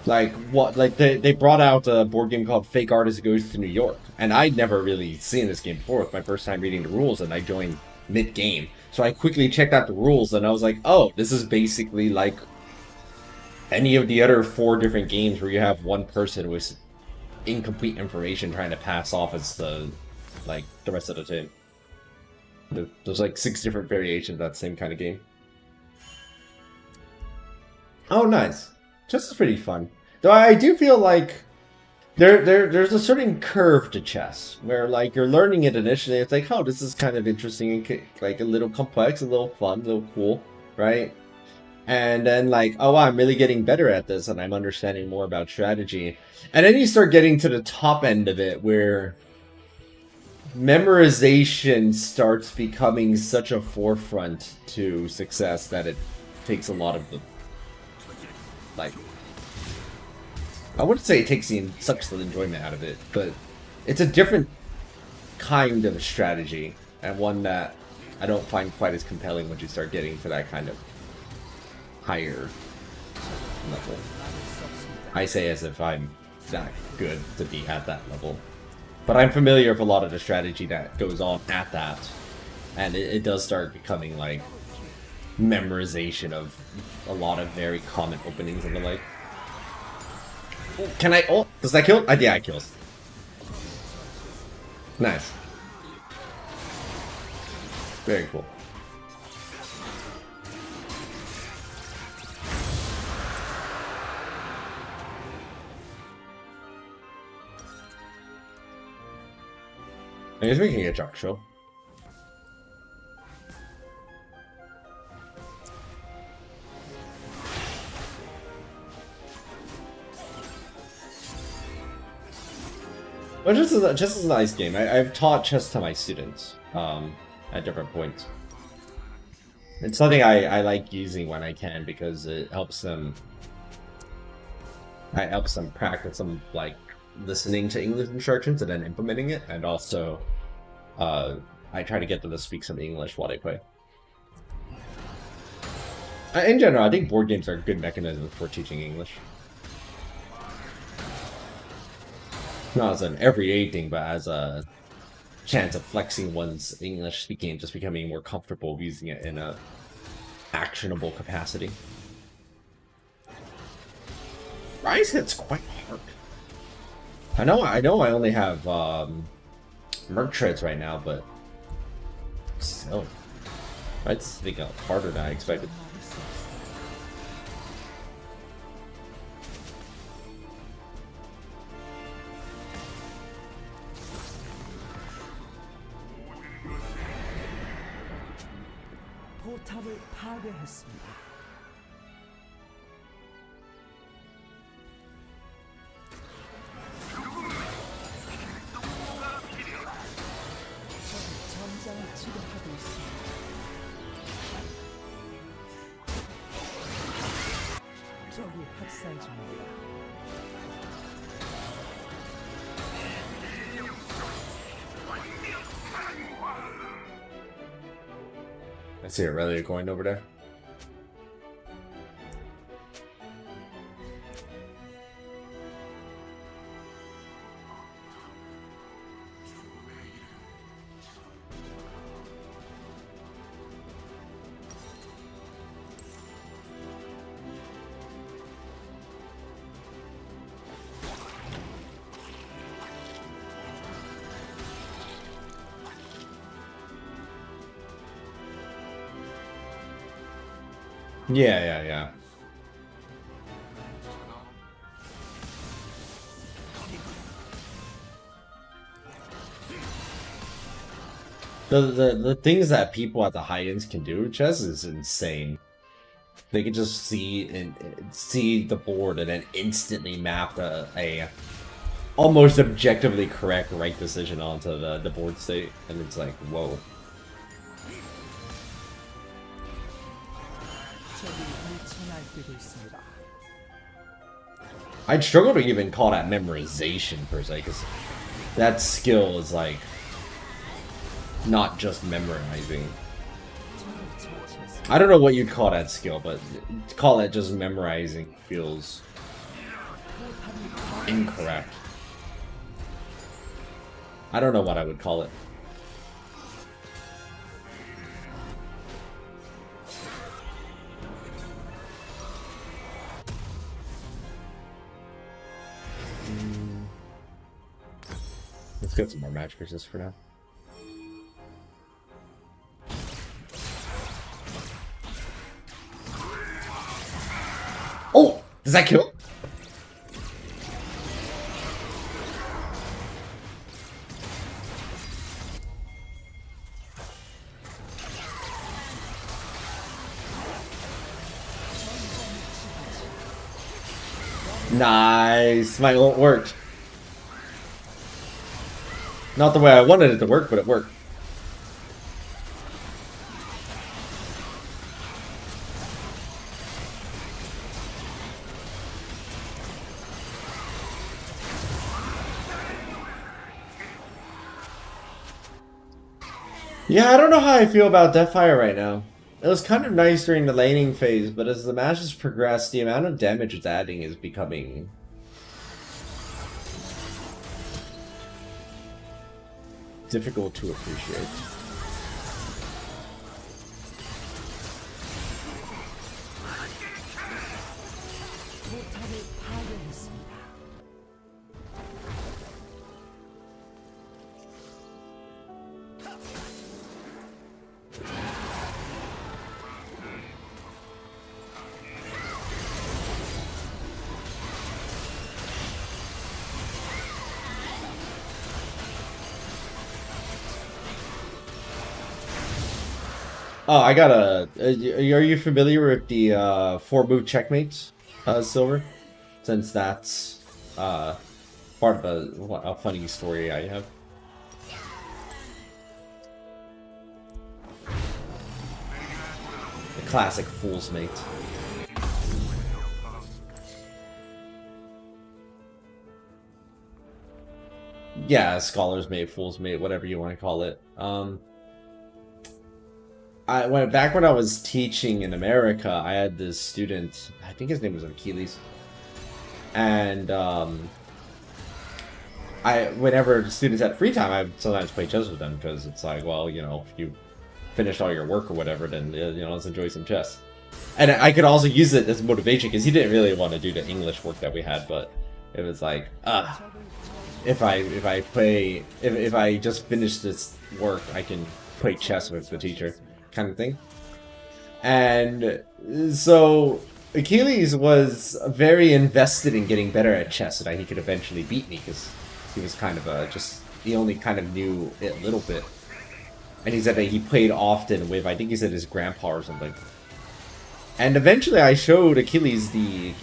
Speaker 1: Like what? Like they brought out a board game called Fake Artist Goes to New York, and I'd never really seen this game before. It's my first time reading the rules, and I joined mid game, so I quickly checked out the rules, and I was like, oh, this is basically like any of the other 4 different games where you have one person with incomplete information trying to pass off as the rest of the team. There's like 6 different variations of that same kind of game. Oh, nice. Chess is pretty fun. Though I do feel like there's a certain curve to chess where like you're learning it initially, it's like, oh, this is kind of interesting and like a little complex, a little fun, a little cool, right? And then like, oh, I'm really getting better at this and I'm understanding more about strategy. And then you start getting to the top end of it where memorization starts becoming such a forefront to success that it takes a lot of the, like, I wouldn't say it sucks the enjoyment out of it, but it's a different kind of strategy and one that I don't find quite as compelling once you start getting to that kind of higher level. I say as if I'm that good to be at that level. But I'm familiar with a lot of the strategy that goes on at that. And it does start becoming like memorization of a lot of very common openings and the like. Can I ult? Does that kill? Yeah, it kills. Nice. Very cool. I guess we can get Jock Show. But chess is a nice game. I've taught chess to my students at different points. It's something I like using when I can because it helps them. I helps them practice some like listening to English instructions and then implementing it, and also I try to get them to speak some English while they play. In general, I think board games are good mechanisms for teaching English. Not as an everyday thing, but as a chance of flexing one's English speaking and just becoming more comfortable using it in a actionable capacity. Rise hits quite hard. I know I only have Merc Treads right now, but still. That's I think harder than I expected.
Speaker 2: 포탑을 파괴했습니다. 전장을 치료하고 있습니다. 적이 학살 중입니다.
Speaker 1: I see a Relia going over there. Yeah. The things that people at the high ends can do with chess is insane. They can just see the board and then instantly map a almost objectively correct right decision onto the board state, and it's like, whoa.
Speaker 2: 날뛰고 있습니다.
Speaker 1: I'd struggle to even call that memorization per se, because that skill is like not just memorizing. I don't know what you'd call that skill, but to call it just memorizing feels incorrect. I don't know what I would call it. Let's get some more match resist for now. Oh! Does that kill? Nice! My ult worked. Not the way I wanted it to work, but it worked. Yeah, I don't know how I feel about Deathfire right now. It was kind of nice during the laning phase, but as the matches progress, the amount of damage it's adding is becoming difficult to appreciate.
Speaker 2: 포탑을 파괴했습니다.
Speaker 1: Oh, I got a. Are you familiar with the 4-move checkmate, Silver? Since that's part of a funny story I have. The classic Fool's Mate. Yeah, Scholar's Mate, Fool's Mate, whatever you want to call it. Back when I was teaching in America, I had this student, I think his name was Achilles, and whenever students had free time, I would sometimes play chess with them, because it's like, well, you know, if you finished all your work or whatever, then, you know, let's enjoy some chess. And I could also use it as motivation, because he didn't really want to do the English work that we had, but it was like, if I just finish this work, I can play chess with the teacher, kind of thing. And so Achilles was very invested in getting better at chess so that he could eventually beat me, because he was kind of he only kind of knew it a little bit. And he said that he played often with, I think he said his grandpa or something. And eventually I showed Achilles the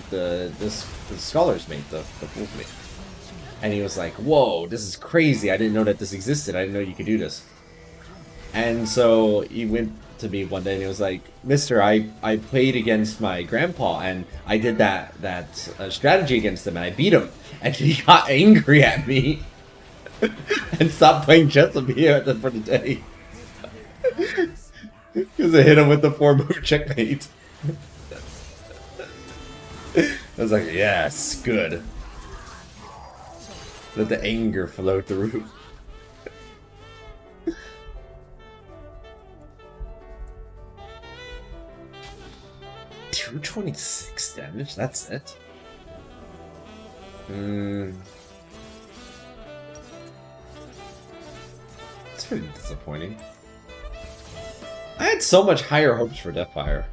Speaker 1: Scholar's Mate, the Fool's Mate. And he was like, whoa, this is crazy. I didn't know that this existed. I didn't know you could do this. And so he went to me one day and he was like, Mister, I played against my grandpa and I did that strategy against him and I beat him. And he got angry at me and stopped playing chess with me for the day. Because I hit him with the 4-move checkmate. I was like, yes, good. Let the anger flow through. 226 damage? That's it? It's pretty disappointing. I had so much higher hopes for Deathfire.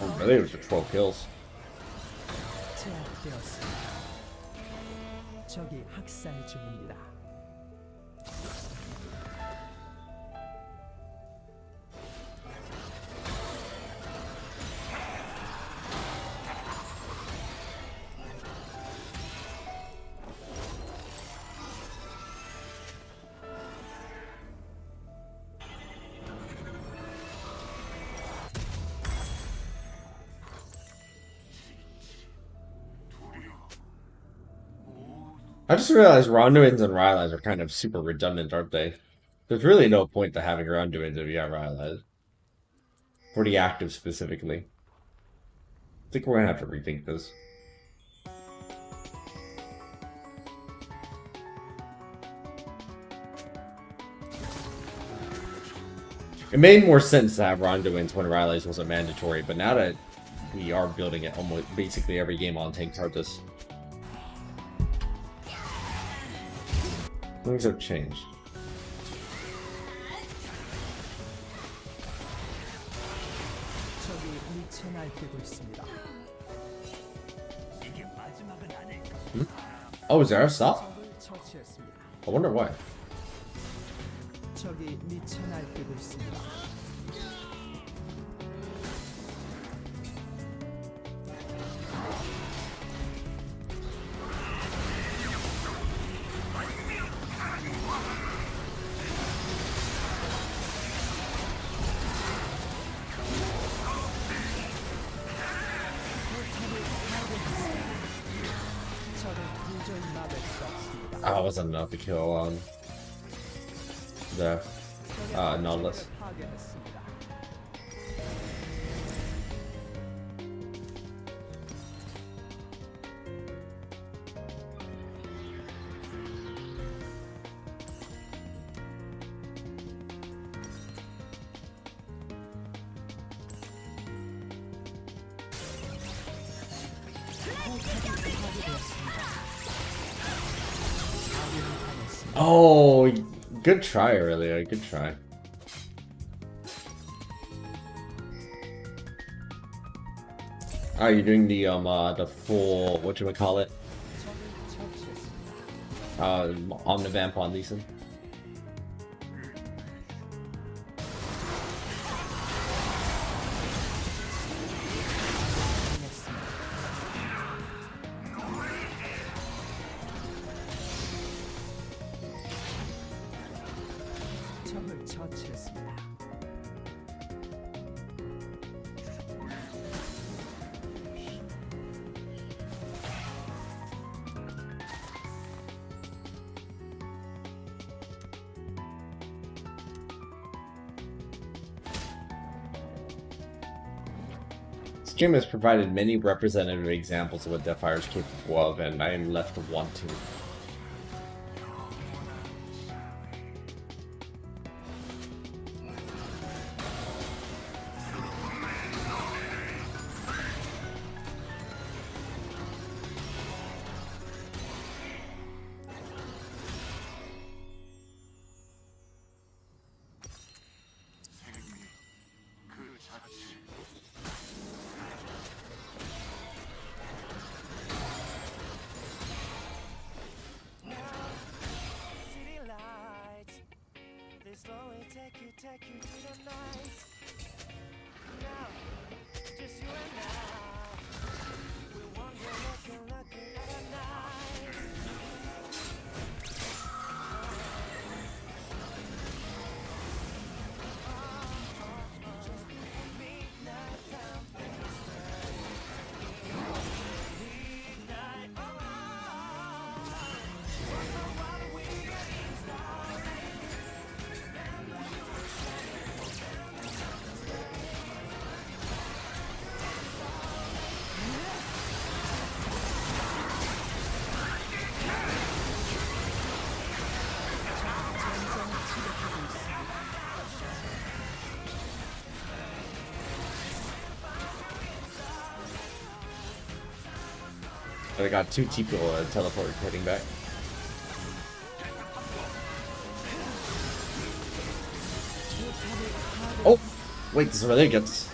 Speaker 1: Oh, really? It was the 12 kills.
Speaker 2: 제압되었습니다. 적이 학살 중입니다.
Speaker 1: I just realized Ronduins and Rylai's are kind of super redundant, aren't they? There's really no point to having Ronduins if you got Rylai's. For the active specifically. I think we're gonna have to rethink this. It made more sense to have Ronduins when Riley's wasn't mandatory, but now that we are building it almost basically every game on tank Karthus, things have changed.
Speaker 2: 적이 미쳐 날뛰고 있습니다.
Speaker 1: Oh, is there a stop?
Speaker 2: 적을 처치했습니다.
Speaker 1: I wonder why.
Speaker 2: 적이 미쳐 날뛰고 있습니다. 적을 도저히 막을 수 없습니다.
Speaker 1: Oh, it wasn't enough to kill the Nautilus.
Speaker 2: 파괴했습니다.
Speaker 1: Oh, good try earlier. Good try. Are you doing the full whatchamacallit? Omnivamp on Lee Sin?
Speaker 2: 적을 처치했습니다.
Speaker 1: This game has provided many representative examples of what Deathfire is capable of, and I am left wanting.
Speaker 4: City lights, they slowly take you to the night. Now, just you and I, we wonder looking at a night. Just midnight time, midnight,
Speaker 1: But I got two people teleport heading back. Oh! Wait, this is where they get this.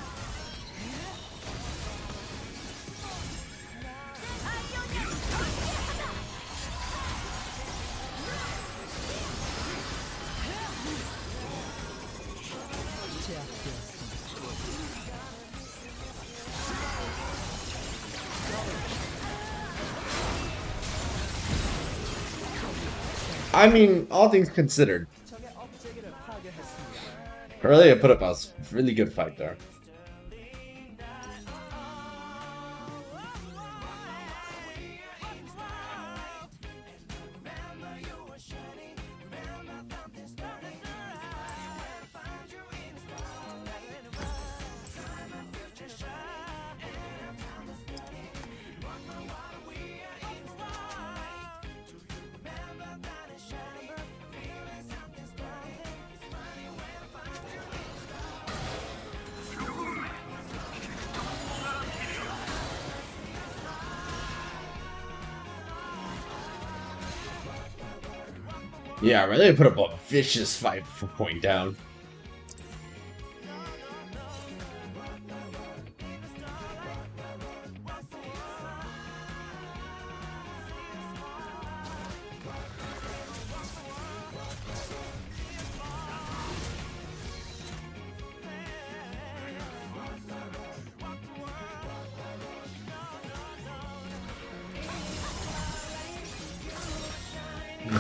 Speaker 1: I mean, all things considered,
Speaker 2: 적의 억제기를 파괴했습니다.
Speaker 1: earlier put up a really good fight there. Yeah, really put up a vicious fight for point down.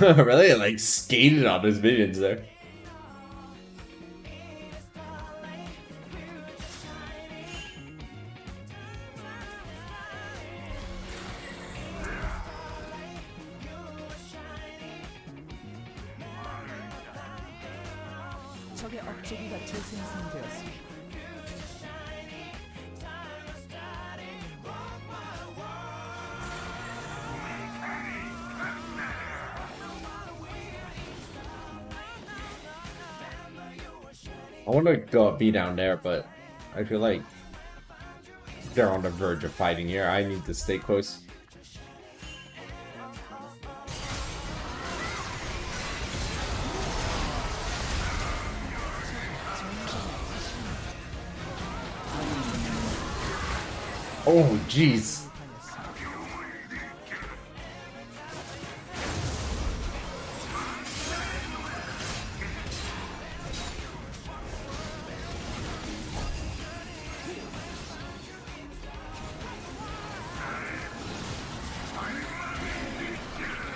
Speaker 1: Really, like skated on his minions there.
Speaker 2: 적의 억제기가 재생성되었습니다.
Speaker 1: I want to go be down there, but I feel like they're on the verge of fighting here. I need to stay close. Oh, jeez.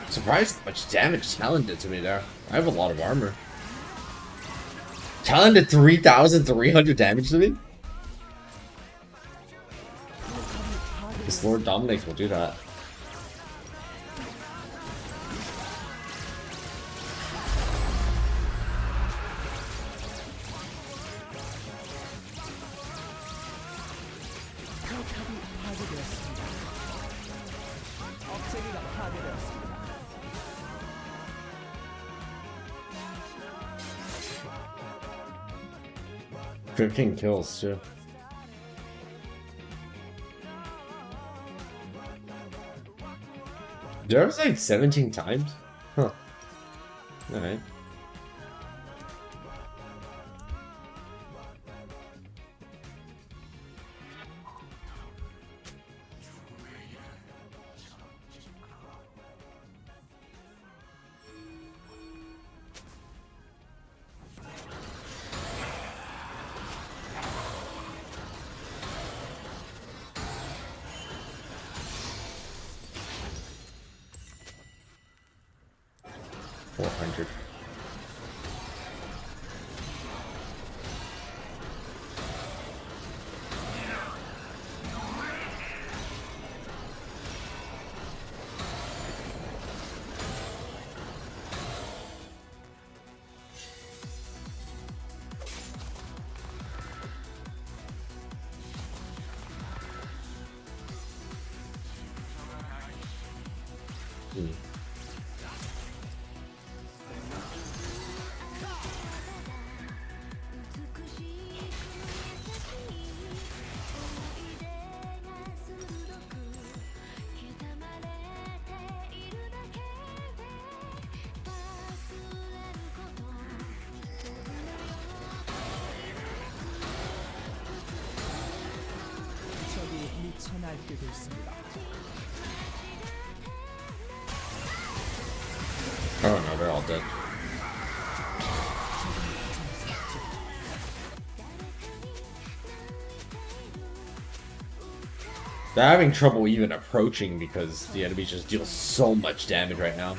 Speaker 1: Surprised how much damage Talon did to me there. I have a lot of armor. Talon did 3,300 damage to me? This Lord Dominates will do that.
Speaker 2: 억제기가 파괴되었습니다.
Speaker 1: 15 kills too. There was like 17 times? Huh. Alright. $400.
Speaker 2: 얻게 됐습니다.
Speaker 1: Oh no, they're all dead. They're having trouble even approaching because the enemies just deal so much damage right now.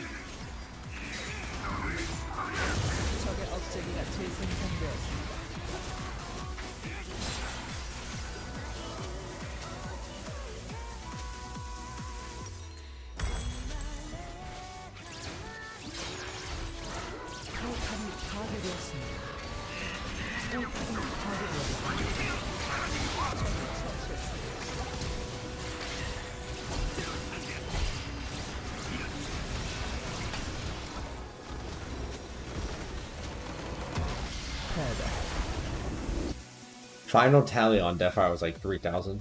Speaker 2: 적의 억제기가 재생산되었습니다. 포탑이 파괴되었습니다. 포탑이 파괴되었습니다. 패배.
Speaker 1: Final tally on Deathfire was like 3,000.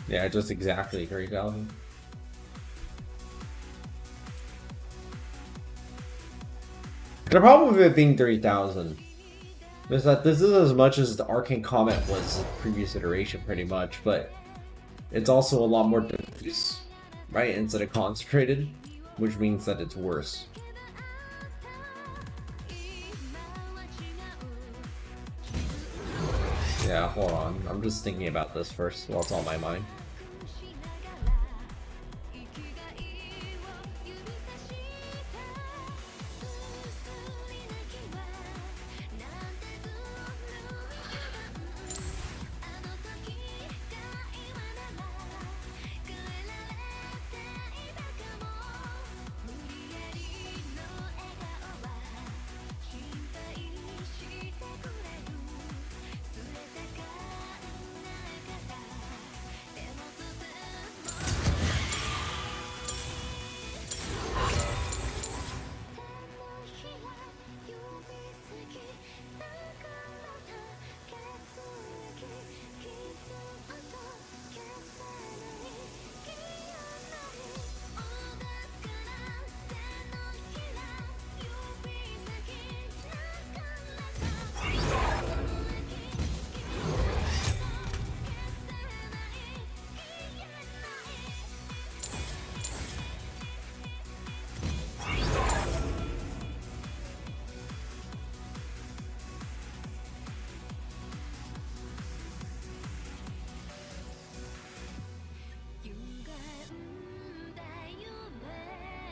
Speaker 1: Yeah, just exactly 3,000. The problem with it being 3,000 is that this is as much as the Arcane Comet was the previous iteration, pretty much, but it's also a lot more diffuse, right? Instead of concentrated, which means that it's worse. Yeah, hold on. I'm just thinking about this first while it's on my mind.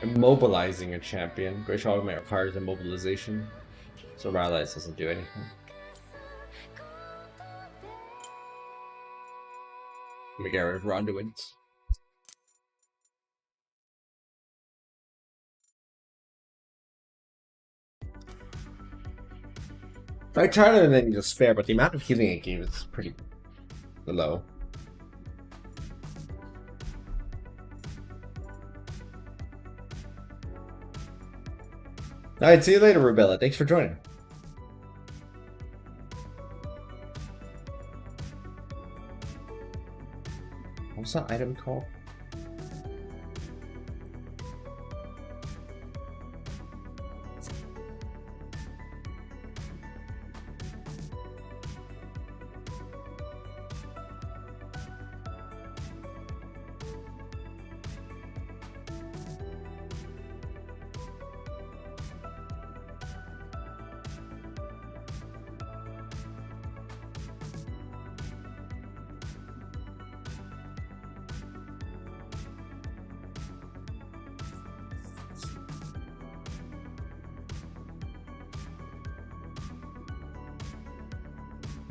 Speaker 1: Immobilizing a champion. Great Kog'Maw requires immobilization, so Rylai's doesn't do anything. Let me get rid of Ronduins. I tried it and then just spare, but the amount of healing it gave is pretty low. Alright, see you later, Rubella. Thanks for joining. What's that item called?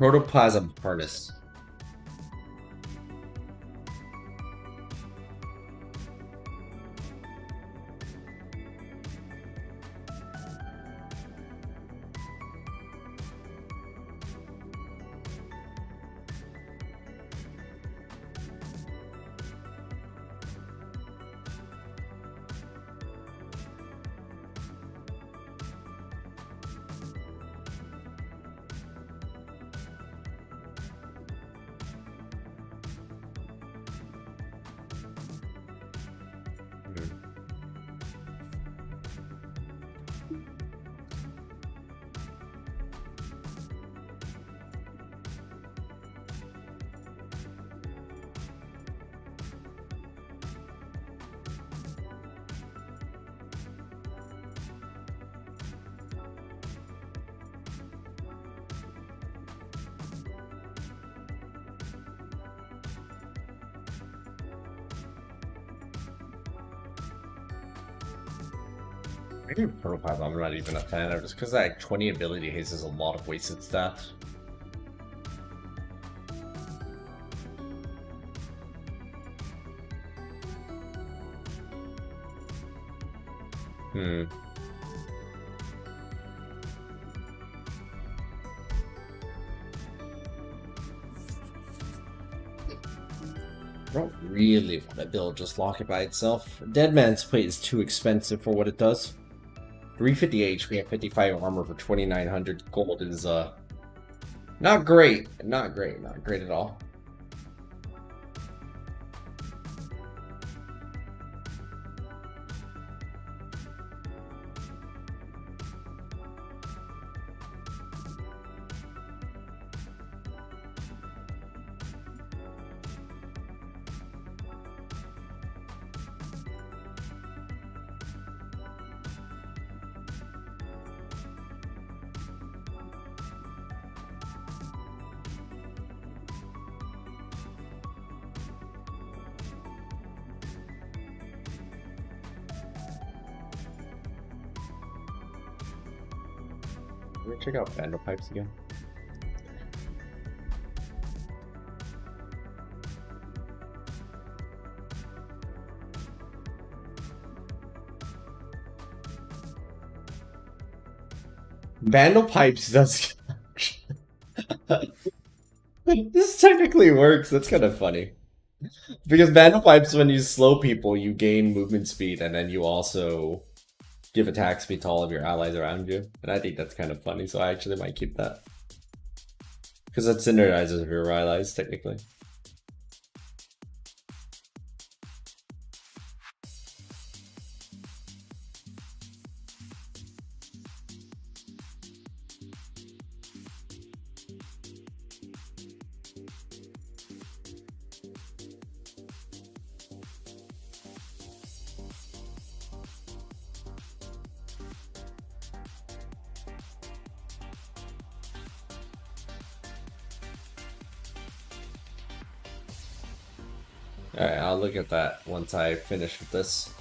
Speaker 1: Protoplasm harness. Maybe Prototype I'm not even a fan of, just because that 20 ability haste is a lot of wasted stats. Hmm. I don't really want to build just lock it by itself. Dead Man's Plate is too expensive for what it does. 350 HP and 55 armor for 2,900 gold is not great. Not great. Not great at all. Let me check out Vandal Pipes again. Vandal Pipes does. This technically works. That's kind of funny. Because Vandal Pipes, when you slow people, you gain movement speed, and then you also give attack speed to all of your allies around you. And I think that's kind of funny, so I actually might keep that. Because that synergizes with your allies, technically. Alright, I'll look at that once I finish with this.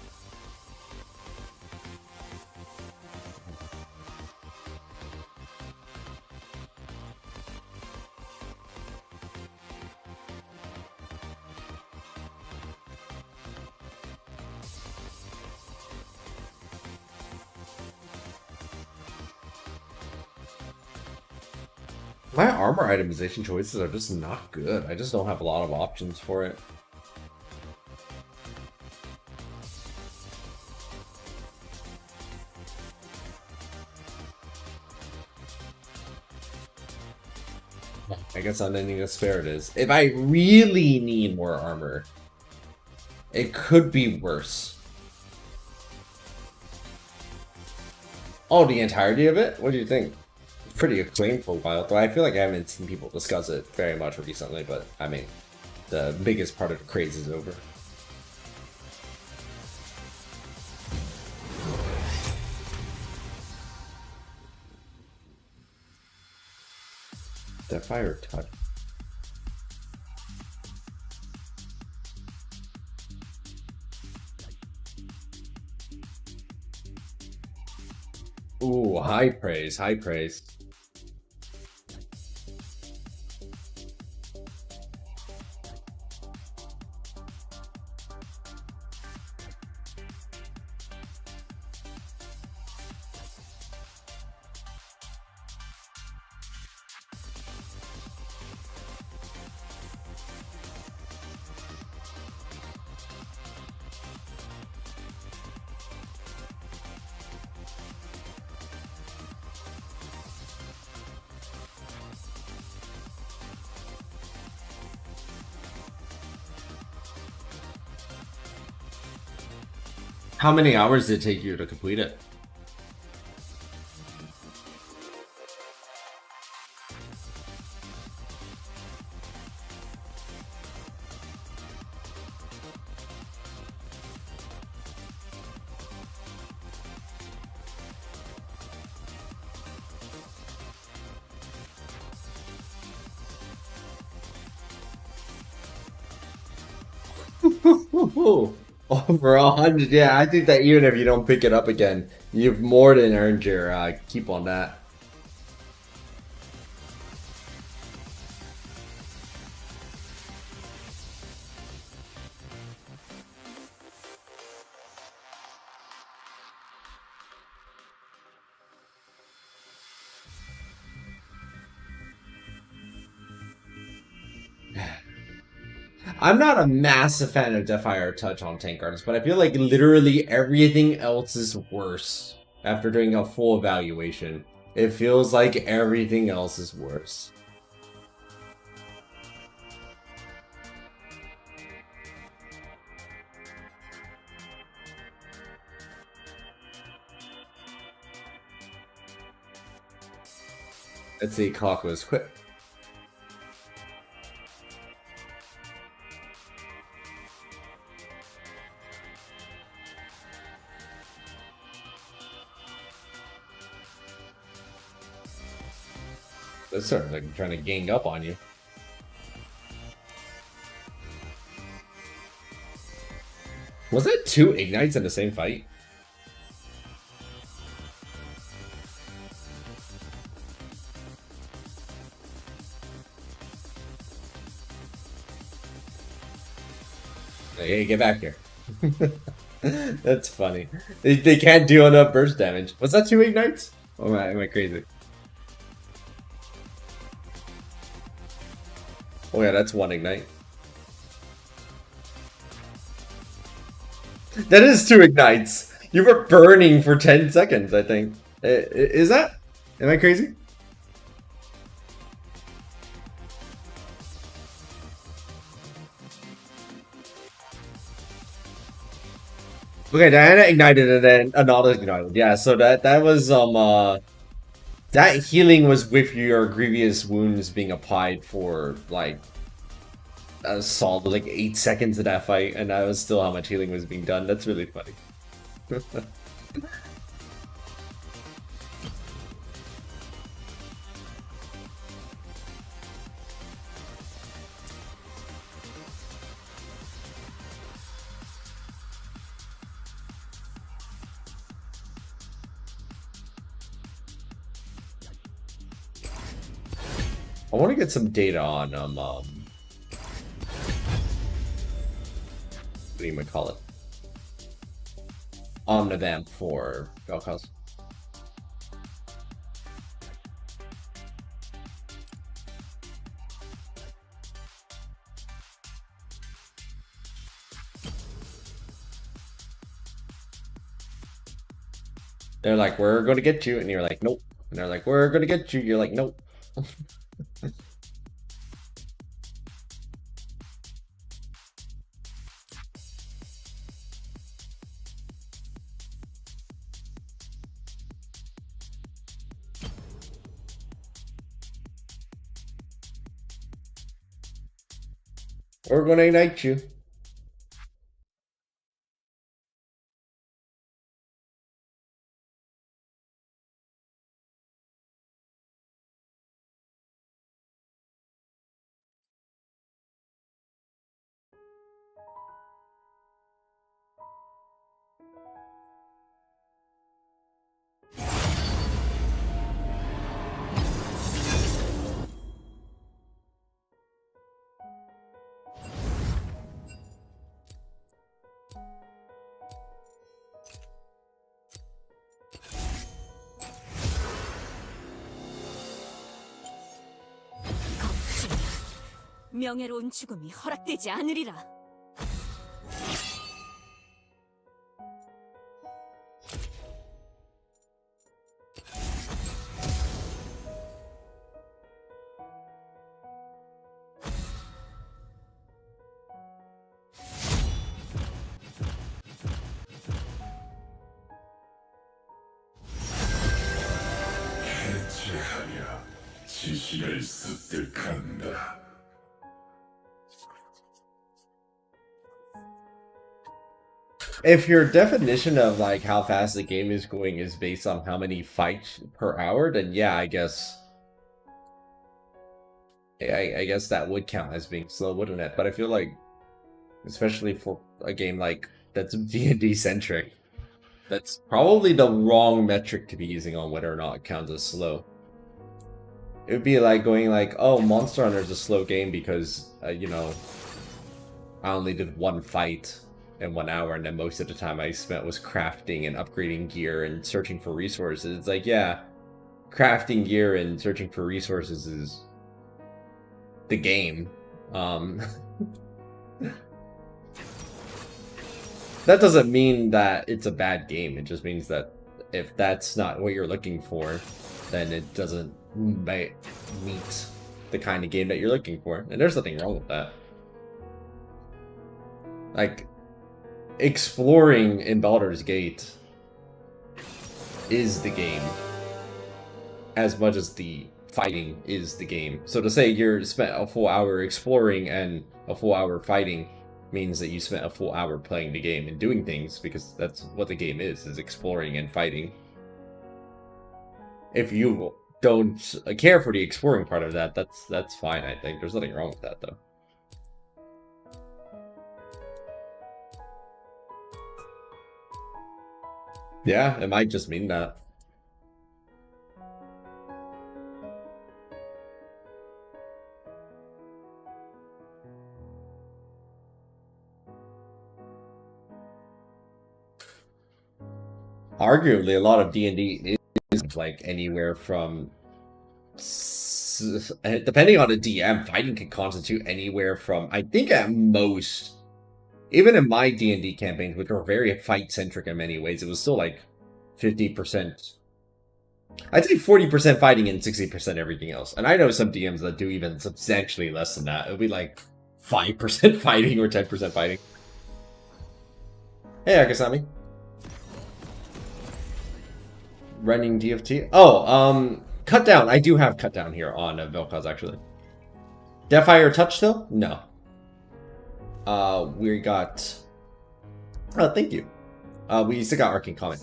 Speaker 1: My armor itemization choices are just not good. I just don't have a lot of options for it. I guess I'm ending a spare it is. If I really need more armor, it could be worse. Oh, the entirety of it? What do you think? It's pretty acclaimed for a while, though I feel like I haven't seen people discuss it very much recently, but I mean, the biggest part of the craze is over. That fire touch. Ooh, high praise, high praise. How many hours did it take you to complete it? Over 100, yeah, I think that even if you don't pick it up again, you've more than earned your keep on that. I'm not a massive fan of Deathfire Touch on tank artists, but I feel like literally everything else is worse after doing a full evaluation. It feels like everything else is worse. Let's see, clock was quick. That's sort of like trying to gang up on you. Was it 2 ignites in the same fight? Hey, get back here. That's funny. They can't deal enough burst damage. Was that 2 ignites? Or am I crazy? Oh yeah, that's 1 ignite. That is 2 ignites. You were burning for 10 seconds, I think. Is that? Am I crazy? Okay, Diana ignited and then another ignited. Yeah, so that was that healing was with your grievous wounds being applied for like a solid like 8 seconds of that fight, and that was still how much healing was being done. That's really funny. I want to get some data on what do you call it? Omnivamp for Vel'Koz. They're like, we're going to get you, and you're like, nope. And they're like, we're going to get you, you're like, nope. We're going to ignite you.
Speaker 3: 명예로운 죽음이 허락되지 않으리라.
Speaker 5: 해체하여 지시를 습득한다.
Speaker 1: If your definition of like how fast the game is going is based on how many fights per hour, then yeah, I guess I guess that would count as being slow, wouldn't it? But I feel like, especially for a game like that's D&D centric. That's probably the wrong metric to be using on whether or not it counts as slow. It would be like going like, oh, Monster Hunter is a slow game because, you know, I only did one fight in 1 hour, and then most of the time I spent was crafting and upgrading gear and searching for resources. It's like, yeah, crafting gear and searching for resources is the game. That doesn't mean that it's a bad game. It just means that if that's not what you're looking for, then it doesn't meet the kind of game that you're looking for. And there's nothing wrong with that. Like, exploring in Baldur's Gate is the game as much as the fighting is the game. So to say you spent a full hour exploring and a full hour fighting means that you spent a full hour playing the game and doing things, because that's what the game is exploring and fighting. If you don't care for the exploring part of that, that's fine, I think. There's nothing wrong with that, though. Yeah, it might just mean that. Arguably, a lot of D&D is like anywhere from, depending on the DM, fighting can constitute anywhere from, I think at most, even in my D&D campaigns, which are very fight-centric in many ways, it was still like 50%. I'd say 40% fighting and 60% everything else. And I know some DMs that do even substantially less than that. It'll be like 5% fighting or 10% fighting. Hey, Akasami. Running DFT. Oh, cut down. I do have cut down here on Vel'Koz, actually. Deathfire touch still? No. We got... Oh, thank you. We still got Arcane Comment.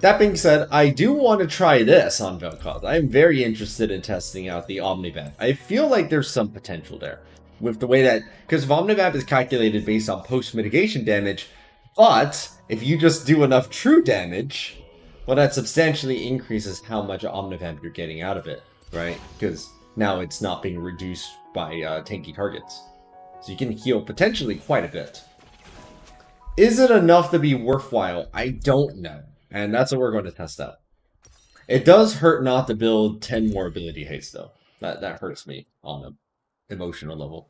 Speaker 1: That being said, I do want to try this on Vel'Koz. I am very interested in testing out the Omnivamp. I feel like there's some potential there. With the way that... Because Omnivamp is calculated based on post-mitigation damage, but if you just do enough true damage... Well, that substantially increases how much Omnivamp you're getting out of it, right? Because now it's not being reduced by tanky targets. So you can heal potentially quite a bit. Is it enough to be worthwhile? I don't know. And that's what we're going to test out. It does hurt not to build 10 more ability haste, though. That hurts me on an emotional level.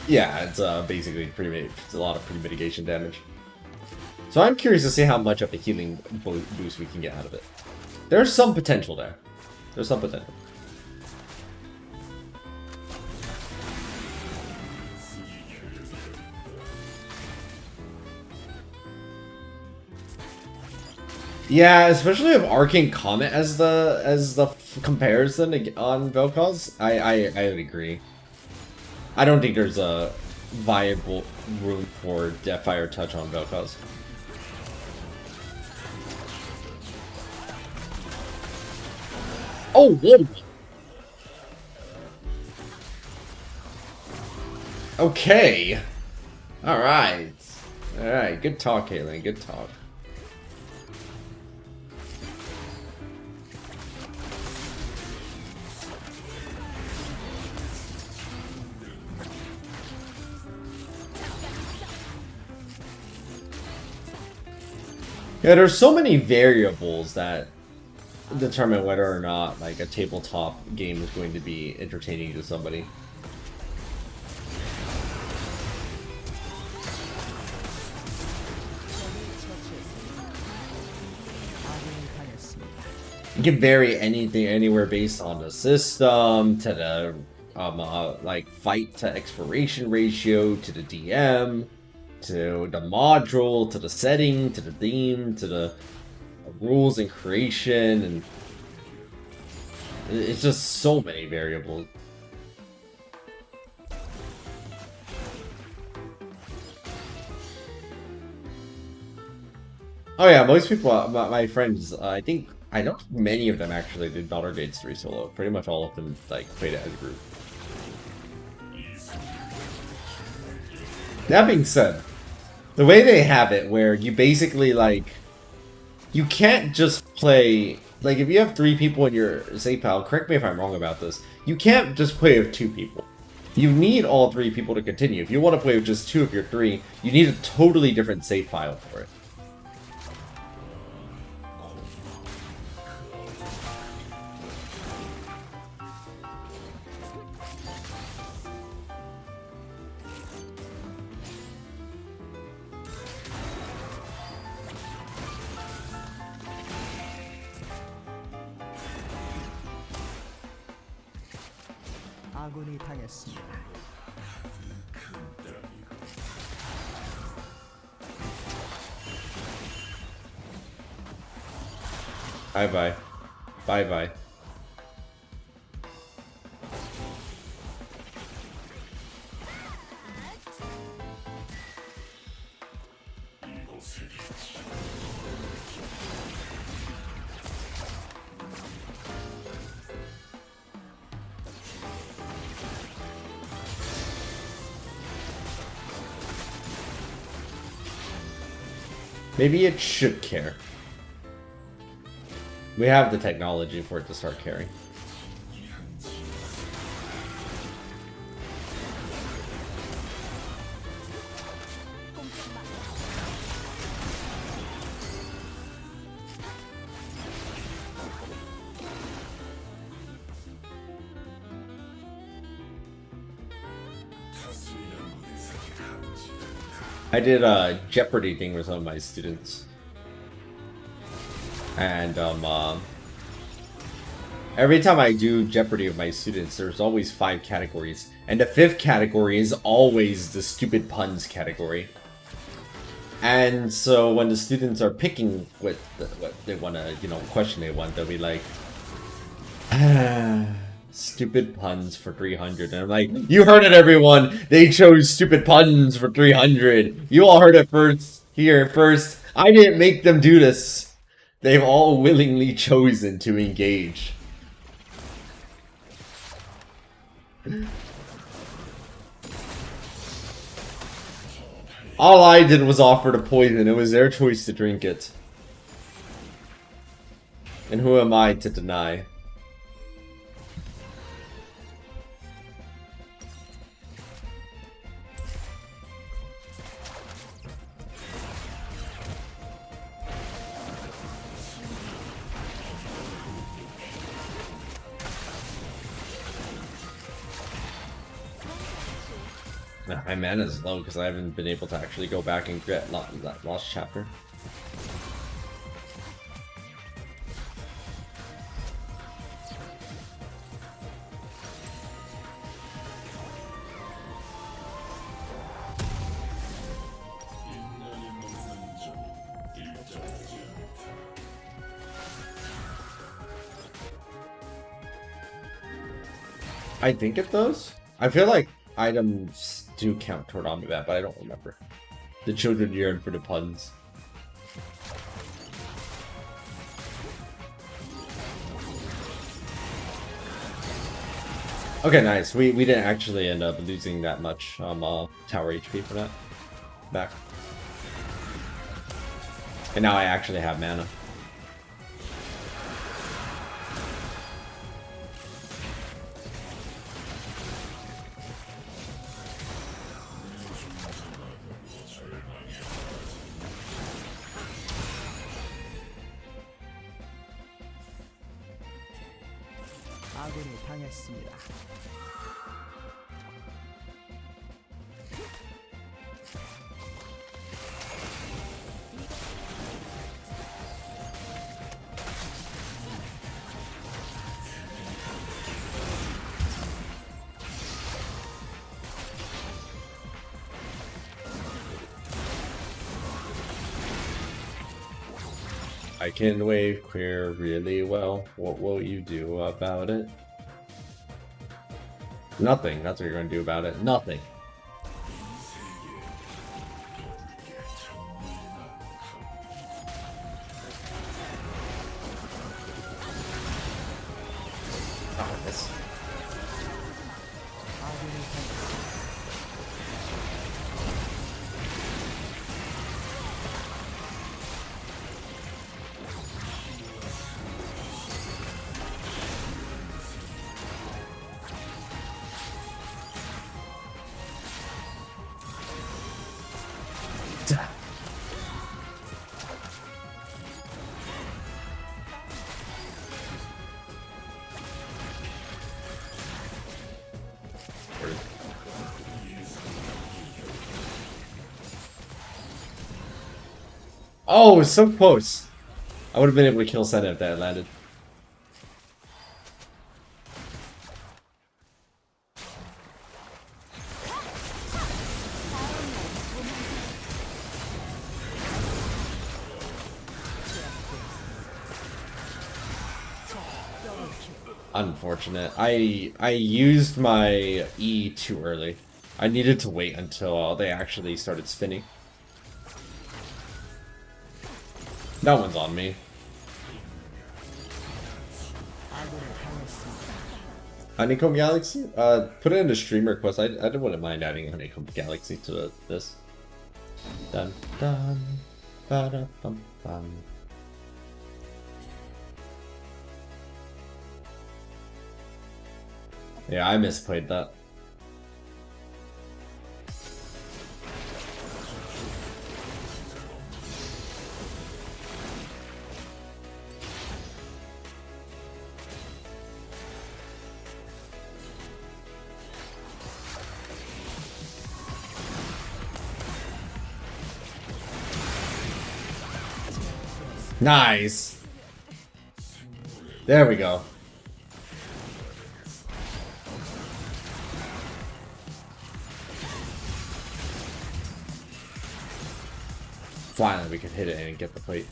Speaker 1: Yeah, it's basically it's a lot of pre-mitigation damage. So I'm curious to see how much of a healing boost we can get out of it. There's some potential there. There's some potential. Yeah, especially with Arcane Comet as the comparison on Vel'Koz, I would agree. I don't think there's a viable room for Deathfire Touch on Vel'Koz. Oh, whoa! Okay. Alright. Alright, good talk, Kaylin, good talk. Yeah, there's so many variables that determine whether or not like a tabletop game is going to be entertaining to somebody. It can vary anything anywhere based on the system, to the like fight to expiration ratio, to the DM, to the module, to the setting, to the theme, to the rules and creation, and it's just so many variables. Oh yeah, most people, my friends, I think, I don't think many of them actually did Baldur's Gate 3 solo. Pretty much all of them, like, played it as a group. That being said, the way they have it, where you basically, like, you can't just play, like, if you have 3 people in your save file, correct me if I'm wrong about this, you can't just play with 2 people. You need all 3 people to continue. If you want to play with just 2 of your 3, you need a totally different save file for it.
Speaker 2: 아군이 당했습니다.
Speaker 1: Bye bye. Bye bye. Maybe it should care. We have the technology for it to start caring. I did a Jeopardy thing with some of my students. And every time I do Jeopardy with my students, there's always 5 categories. And the 5th category is always the stupid puns category. And so when the students are picking what they want to, you know, question they want, they'll be like, stupid puns for 300. And I'm like, you heard it, everyone. They chose stupid puns for 300. You all heard it first. I didn't make them do this. They've all willingly chosen to engage. All I did was offer to poison. It was their choice to drink it. And who am I to deny? My mana is low because I haven't been able to actually go back and get that lost chapter. I think it does. I feel like items do count toward Omnibat, but I don't remember. The children yearn for the puns. Okay, nice. We didn't actually end up losing that much tower HP for that. Back. And now I actually have mana.
Speaker 2: 아군이 당했습니다.
Speaker 1: I can wave clear really well. What will you do about it? Nothing. That's what you're going to do about it. Nothing. Oh, so close. I would have been able to kill Senna if that had landed. Unfortunate. I used my E too early. I needed to wait until they actually started spinning. That one's on me. Honeycomb Galaxy? Put it into stream request. I wouldn't mind adding Honeycomb Galaxy to this. Dun dun ba da bum bum. Yeah, I misplayed that. Nice. There we go. Finally, we can hit it and get the plate.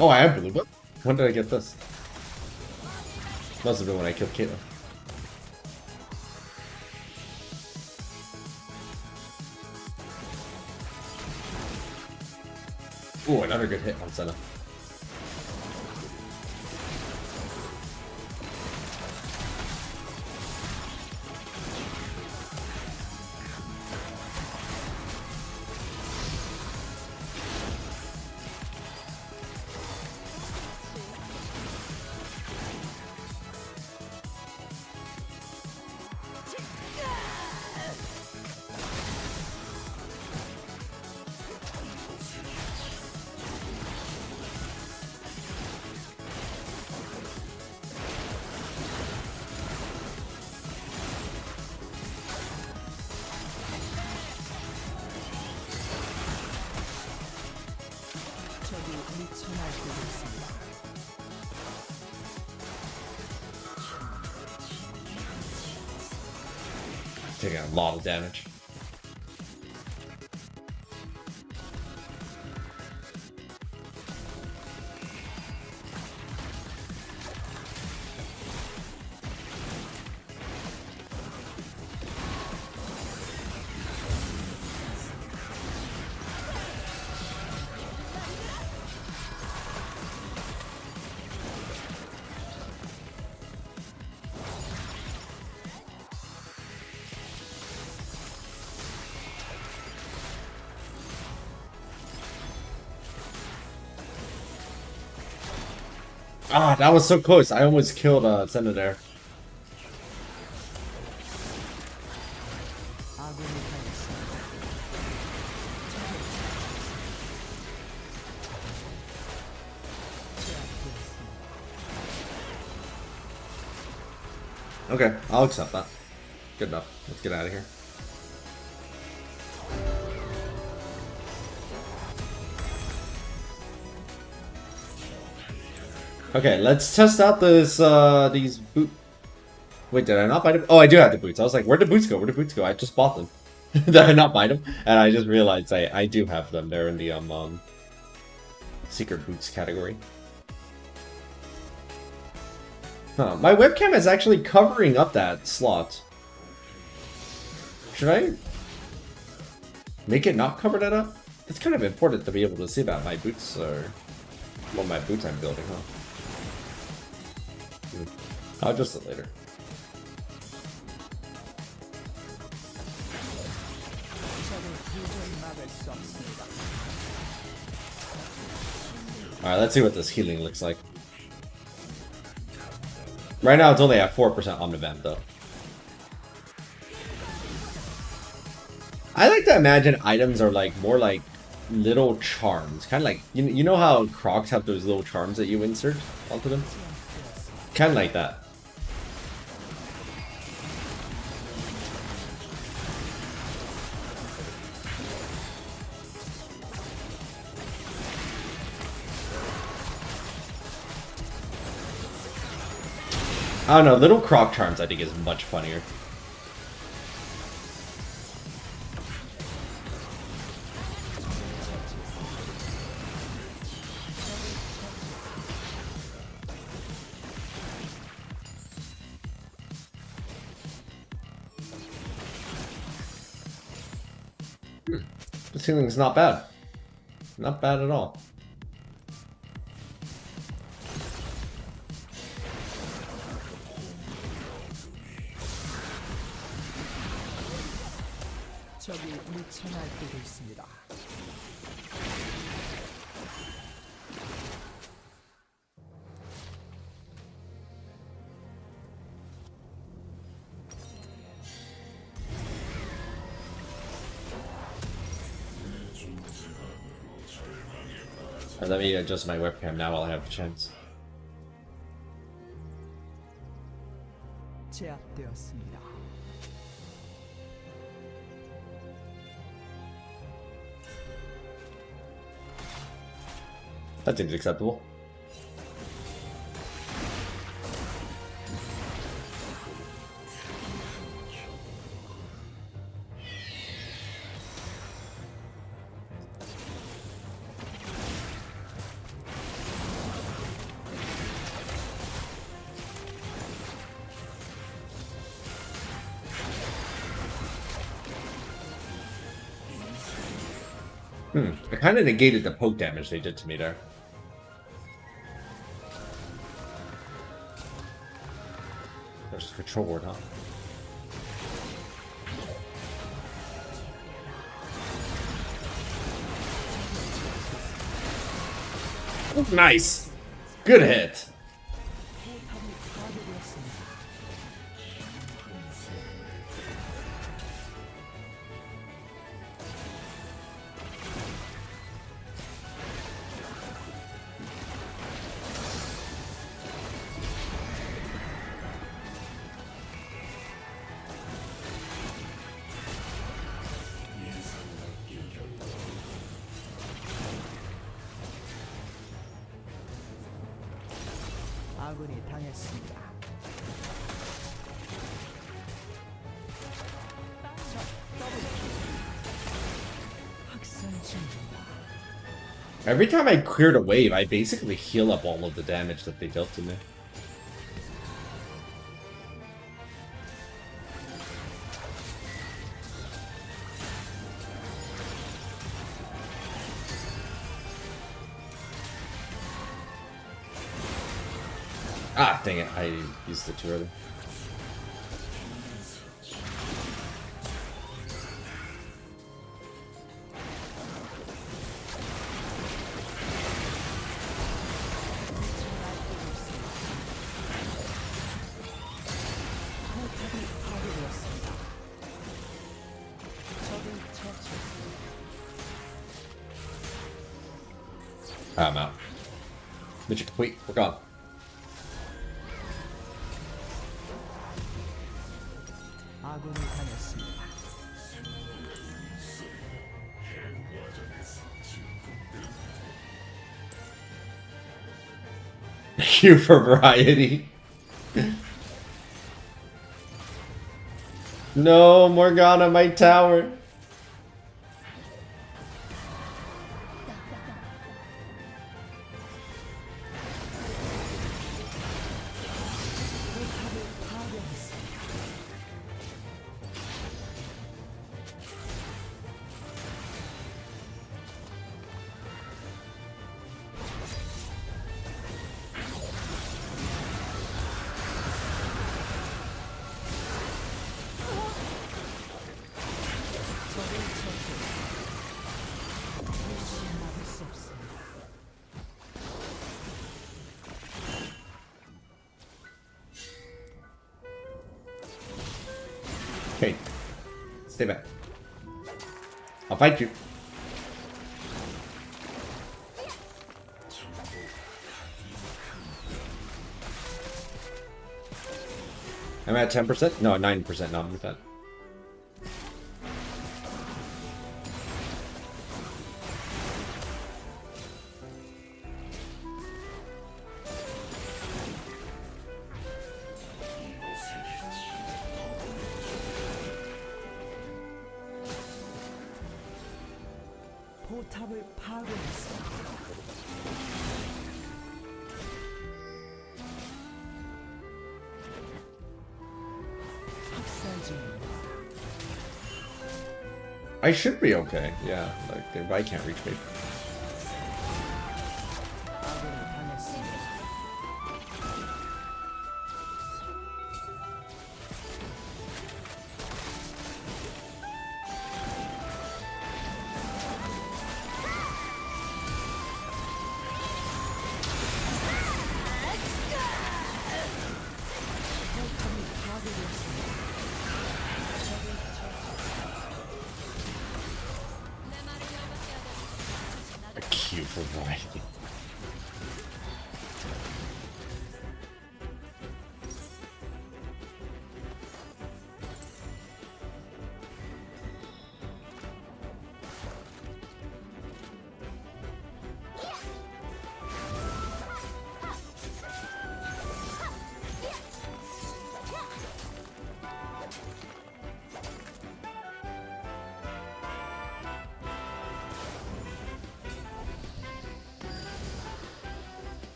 Speaker 1: Oh, I have blue book? When did I get this? Must have been when I killed Caitlyn. Ooh, another good hit on Senna. Taking a lot of damage. Ah, that was so close. I almost killed Senna there. Okay, I'll accept that. Good enough. Let's get out of here. Okay, let's test out this these boot. Wait, did I not buy them? Oh, I do have the boots. I was like, where'd the boots go? Where'd the boots go? I just bought them. Did I not buy them? And I just realized I do have them. They're in the secret boots category. Huh, my webcam is actually covering up that slot. Should I make it not cover that up? It's kind of important to be able to see that my boots are... Well, my boots I'm building, huh? I'll adjust it later. Alright, let's see what this healing looks like. Right now it's only at 4% Omnivamp though. I like to imagine items are like more like little charms. Kind of like, you know how Crocs have those little charms that you insert onto them? Kind of like that. I don't know, little Croc charms I think is much funnier. This healing's not bad. Not bad at all.
Speaker 2: 적이 미쳐 날뛰고 있습니다.
Speaker 1: Let me adjust my webcam now while I have the chance.
Speaker 2: 제압되었습니다.
Speaker 1: That seems acceptable. I kind of negated the poke damage they did to me there. There's a control ward, huh? Oh, nice! Good hit!
Speaker 2: 아군이 당했습니다. 확산 중입니다.
Speaker 1: Every time I cleared a wave, I basically heal up all of the damage that they dealt to me. Ah, dang it. I used it too early. I'm out. Mission complete. We're gone.
Speaker 2: 아군이 당했습니다.
Speaker 1: Thank you for variety. No, Morgana, my tower. Okay. Stay back. I'll fight you. I'm at 10%? No, 9% now. I'm with that.
Speaker 2: 포탑을 파괴했습니다. 학살 중입니다.
Speaker 1: I should be okay. Yeah, like the bike can't reach me.
Speaker 2: 아군이 당했습니다. 포탑이 파괴되었습니다.
Speaker 1: A cute for variety.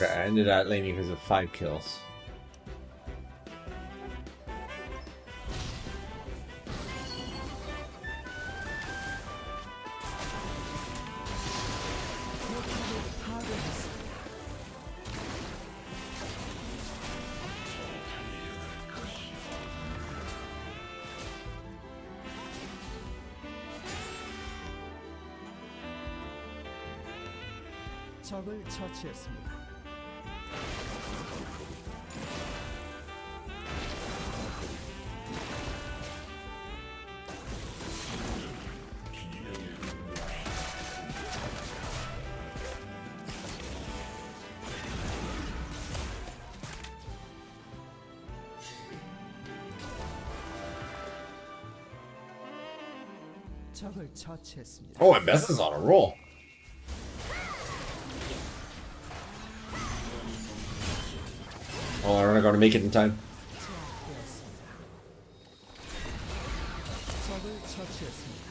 Speaker 1: Okay, I ended up laning because of 5 kills.
Speaker 2: 포탑을 파괴했습니다. 적을 처치했습니다. 적을 처치했습니다.
Speaker 1: Oh, and Bess is on a roll. Oh, I'm not gonna make it in time.
Speaker 2: 제압되었습니다. 적을 처치했습니다.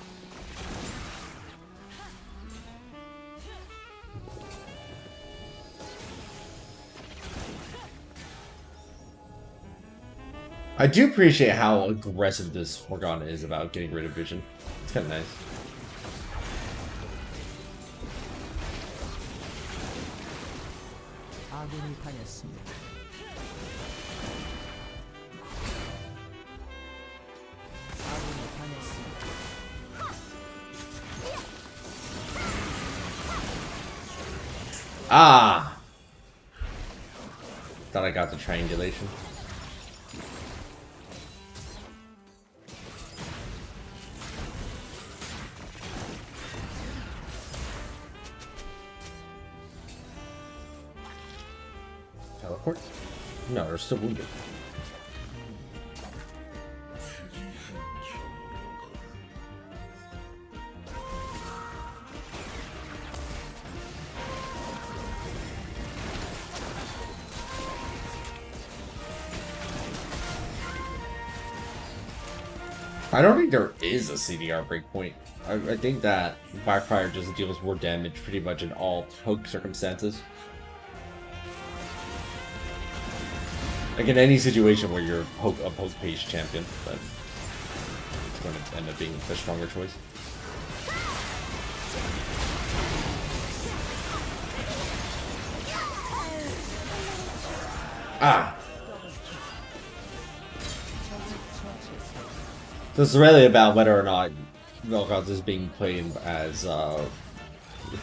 Speaker 1: I do appreciate how aggressive this Morgana is about getting rid of vision. It's kind of nice.
Speaker 2: 아군이 당했습니다. 아군이 당했습니다.
Speaker 1: Ah! Thought I got the triangulation. Teleport? No, they're still wounded. I don't think there is a CDR breakpoint. I think that Blackfire just deals more damage pretty much in all poke circumstances. Like in any situation where you're a poke page champion, but it's going to end up being the stronger choice. Ah! So it's really about whether or not Vel'Koz is being played as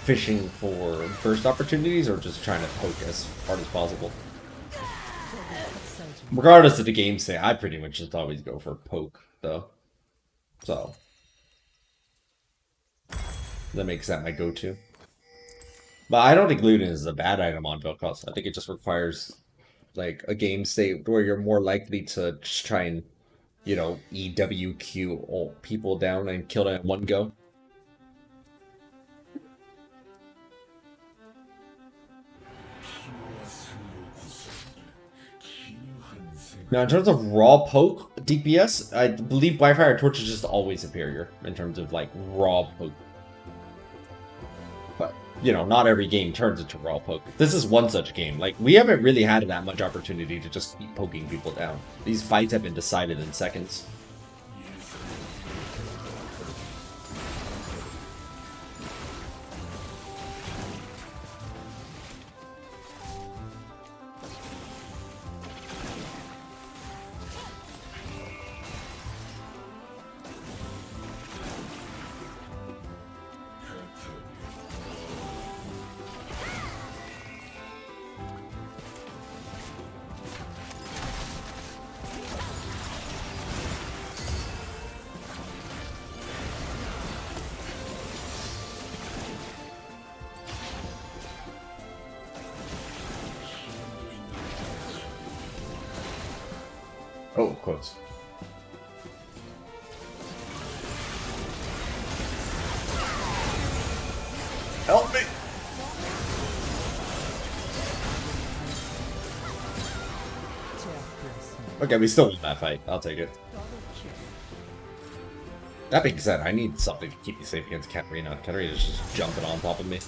Speaker 1: fishing for burst opportunities or just trying to poke as hard as possible. Regardless of the game state, I pretty much just always go for poke, though. So. That makes that my go-to. But I don't think Luden is a bad item on Vel'Koz. I think it just requires, like, a game state where you're more likely to just try and, you know, EWQ all people down and kill them in one go. Now, in terms of raw poke DPS, I believe Wildfire Torch is just always superior in terms of, like, raw poke. But, you know, not every game turns into raw poke. This is one such game. Like, we haven't really had that much opportunity to just keep poking people down. These fights have been decided in seconds. Oh, quotes. Help me!
Speaker 2: 제압되었습니다.
Speaker 1: Okay, we still win that fight. I'll take it.
Speaker 2: 더블킬.
Speaker 1: That being said, I need something to keep me safe against Katarina. Katarina's just jumping on top of me.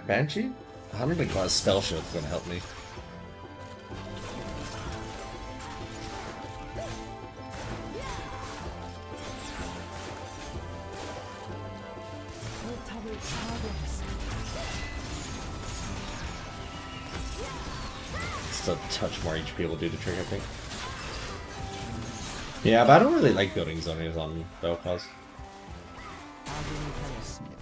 Speaker 1: Banshee? I don't think a spell shield's gonna help me.
Speaker 2: 포탑을 파괴했습니다.
Speaker 1: Just a touch more HP will do the trick, I think. Yeah, but I don't really like building zonies on Vel'Koz.
Speaker 2: 아군이 당했습니다.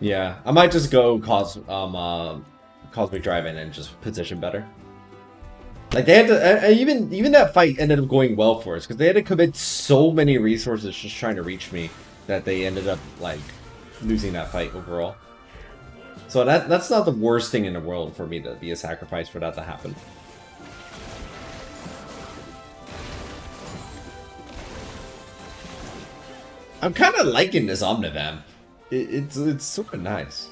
Speaker 1: Yeah, I might just go Cosmic Drive in and just position better. Like they had to, even that fight ended up going well for us because they had to commit so many resources just trying to reach me that they ended up like losing that fight overall. So that's not the worst thing in the world for me to be a sacrifice for that to happen. I'm kind of liking this Omnivamp. It's super nice.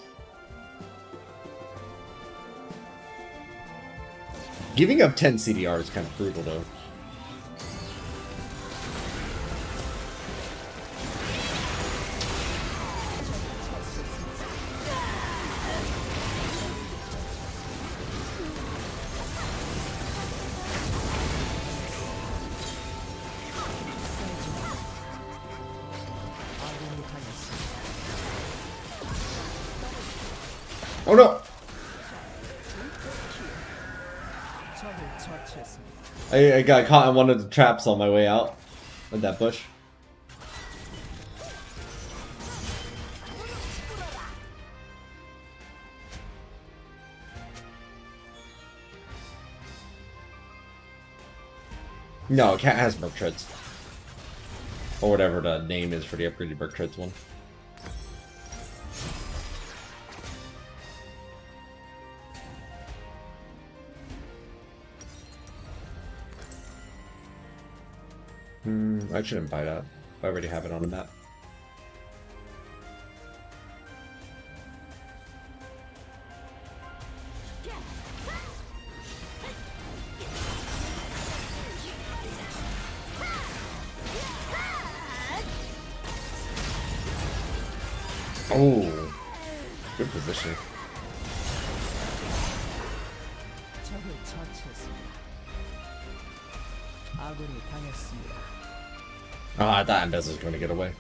Speaker 1: Giving up 10 CDR is kind of brutal though.
Speaker 2: 아군이 당했습니다.
Speaker 1: Oh no!
Speaker 2: 적을 처치했습니다.
Speaker 1: I got caught in one of the traps on my way out with that bush. No, Cat has Merc Treads. Or whatever the name is for the upgraded Merc Treads one. I shouldn't buy that. I already have it on the map. Oh, good position.
Speaker 2: 적을 처치했습니다. 아군이 당했습니다.
Speaker 1: Ah, I thought Ambez was going to get away.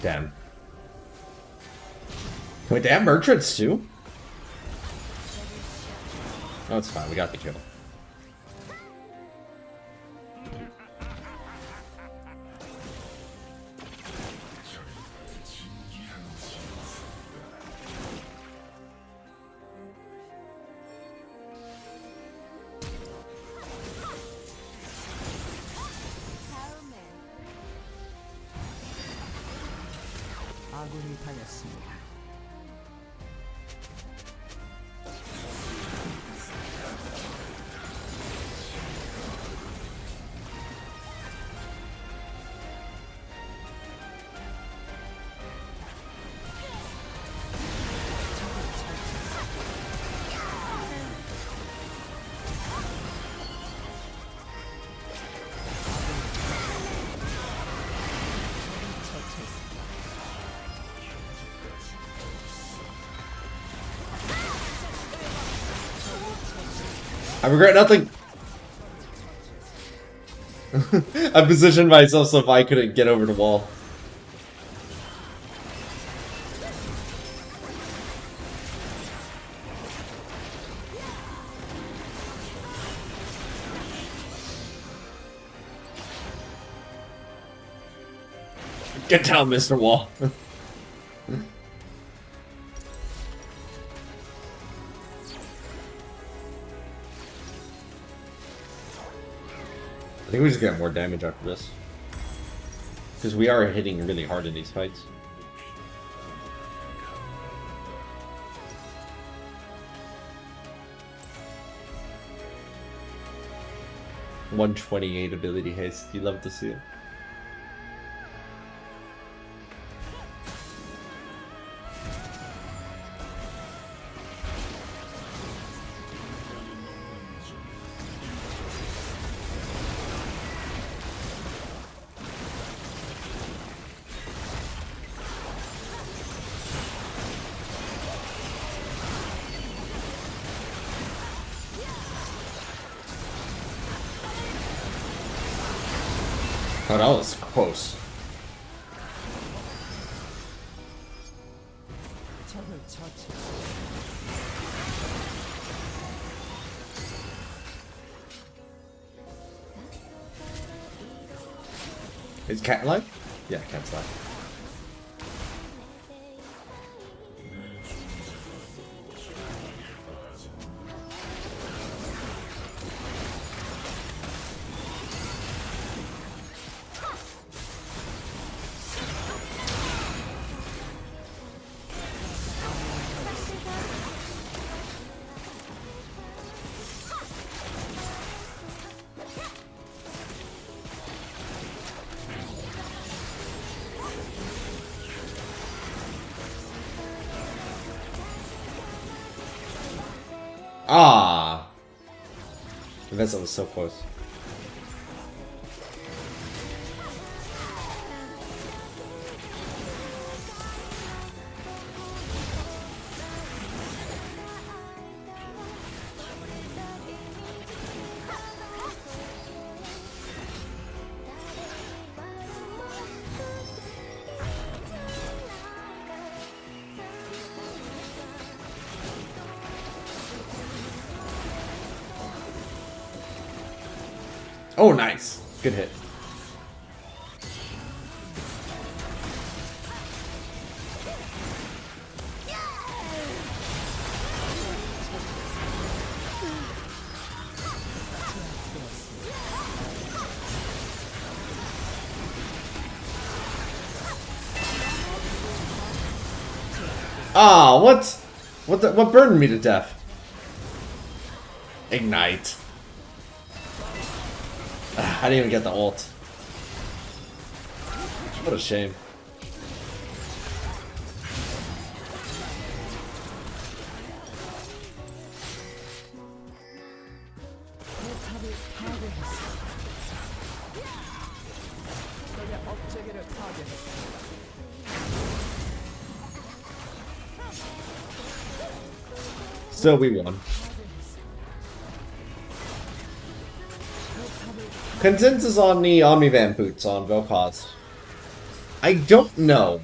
Speaker 1: Damn. Wait, they have Merchants too? Oh, it's fine. We got the kill.
Speaker 2: 아군이 당했습니다.
Speaker 1: I regret nothing. I positioned myself so if I couldn't get over the wall. Get down, Mr. Wall. I think we just get more damage after this. Because we are hitting really hard in these fights. $128 ability haste. You love to see it. Oh, that was close.
Speaker 2: 적을 처치.
Speaker 1: Is cat alive? Yeah, cat's alive. Ah! The vessel was so close. Oh, nice. Good hit. Ah, what? What burned me to death? Ignite. I didn't even get the ult. What a shame.
Speaker 2: 포탑을 파괴했습니다. 적의 업체계를 파괴했습니다.
Speaker 1: So we won. Consensus on the Omnivan boots on Vel'Koz. I don't know.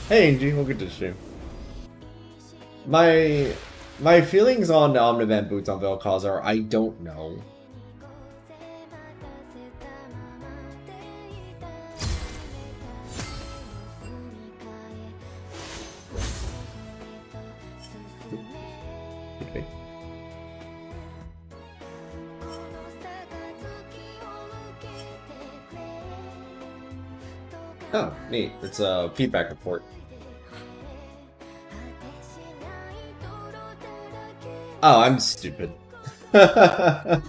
Speaker 1: Hey Angie, welcome to the stream. My feelings on the Omnivamp boots on Vel'Koz are I don't know. Okay. Oh, neat. It's a feedback report. Oh, I'm stupid. I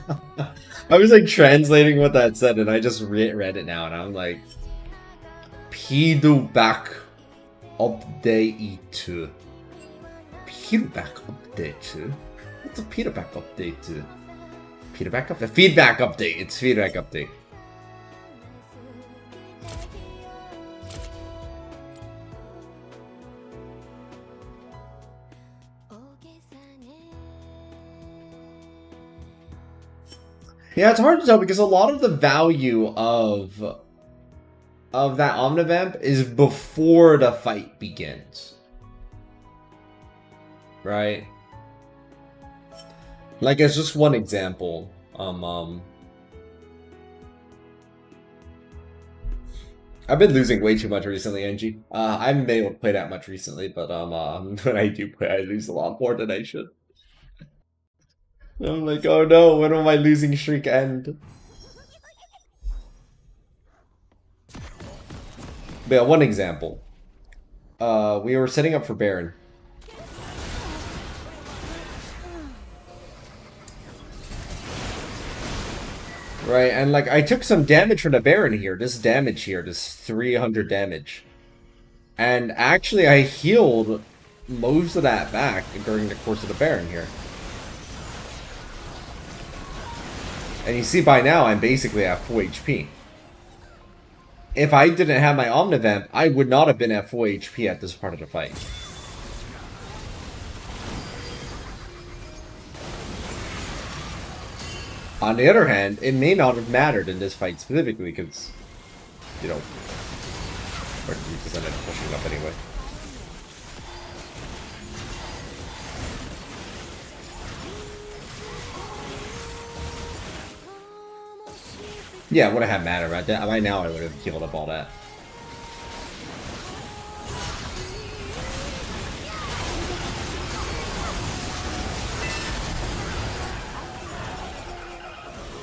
Speaker 1: was like translating what that said and I just read it now and I'm like feedback update. Feedback update? What's a feedback update? Feedback update? Feedback update. It's feedback update. Yeah, it's hard to tell because a lot of the value of that Omnivamp is before the fight begins. Right? Like, as just one example, I've been losing way too much recently, Angie. I haven't been able to play that much recently, but when I do play, I lose a lot more than I should. I'm like, oh no, when will my losing streak end? But yeah, one example. We were setting up for Baron. Right, and like I took some damage from the Baron here. This damage here, this 300 damage. And actually I healed most of that back during the course of the Baron here. And you see by now I'm basically at full HP. If I didn't have my Omnivamp, I would not have been at full HP at this part of the fight. On the other hand, it may not have mattered in this fight specifically because, you know, because I ended up pushing up anyway. Yeah, it wouldn't have mattered right there. Right now I would have healed up all that.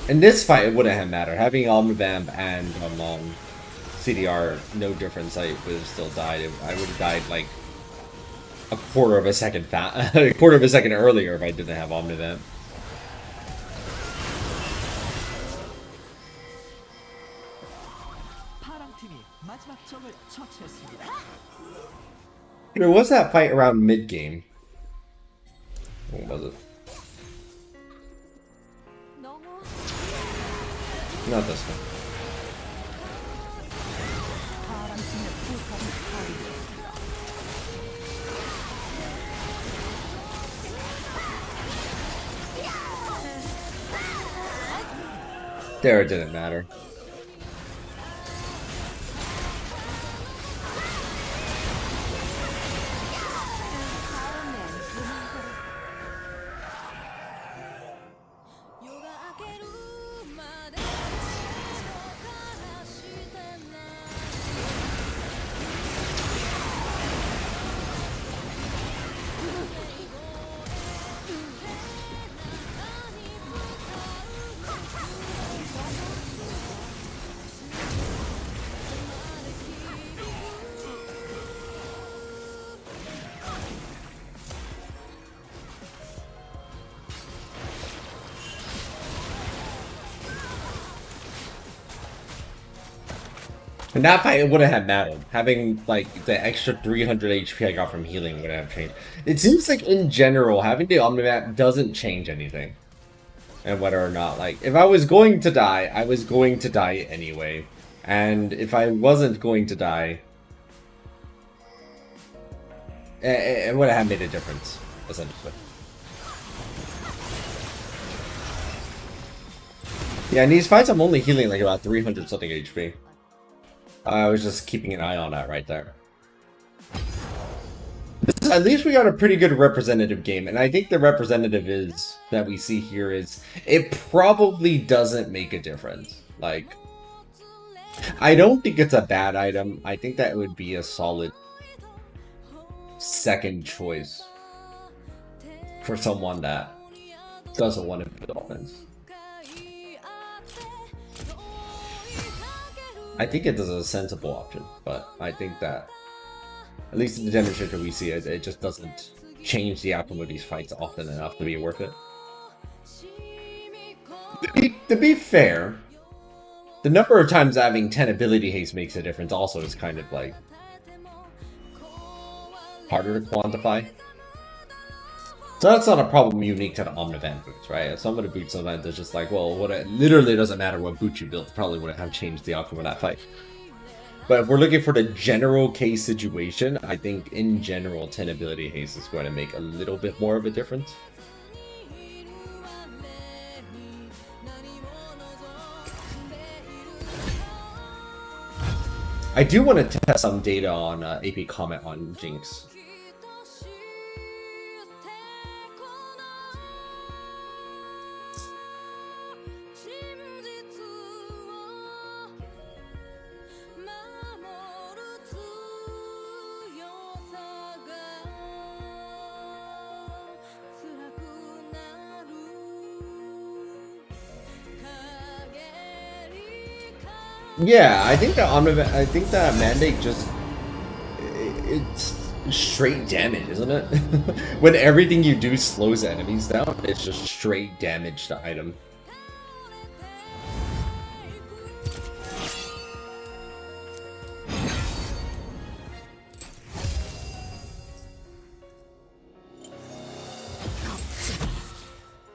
Speaker 1: In this fight, it wouldn't have mattered. Having Omnivamp and CDR, no difference. I would have still died. I would have died like a quarter of a second a quarter of a second earlier if I didn't have Omnivamp. There was that fight around mid-game. What was it? Not this one. There, it didn't matter. In that fight, it wouldn't have mattered. Having, like, the extra 300 HP I got from healing wouldn't have changed. It seems like, in general, having the Omnivamp doesn't change anything. And whether or not, like, if I was going to die, I was going to die anyway. And if I wasn't going to die, it would have made a difference, essentially. Yeah, in these fights, I'm only healing, like, about 300 something HP. I was just keeping an eye on that right there. At least we got a pretty good representative game, and I think the representative is that we see here is it probably doesn't make a difference. Like, I don't think it's a bad item. I think that would be a solid second choice for someone that doesn't want to build offense. I think it is a sensible option, but I think that at least in the demonstration we see it just doesn't change the outcome of these fights often enough to be worth it. To be fair, the number of times having 10 ability haste makes a difference also is kind of like harder to quantify. So that's not a problem unique to the Omnivant boots, right? Some of the boots sometimes it's just like, well, what it literally doesn't matter what boot you built, probably wouldn't have changed the outcome of that fight. But if we're looking for the general case situation, I think in general 10 ability haste is going to make a little bit more of a difference. I do want to test some data on AP comment on Jinx. Yeah, I think that mandate just it's straight damage, isn't it? When everything you do slows enemies down, it's just straight damage to item.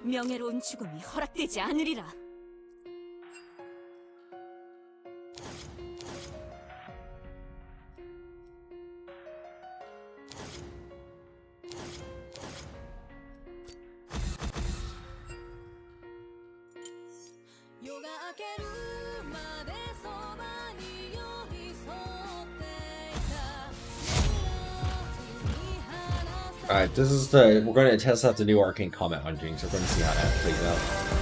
Speaker 3: 명예로운 죽음이 허락되지 않으리라.
Speaker 1: Alright, we're going to test out the new arcane comment on Jinx. We're going to see how that plays out.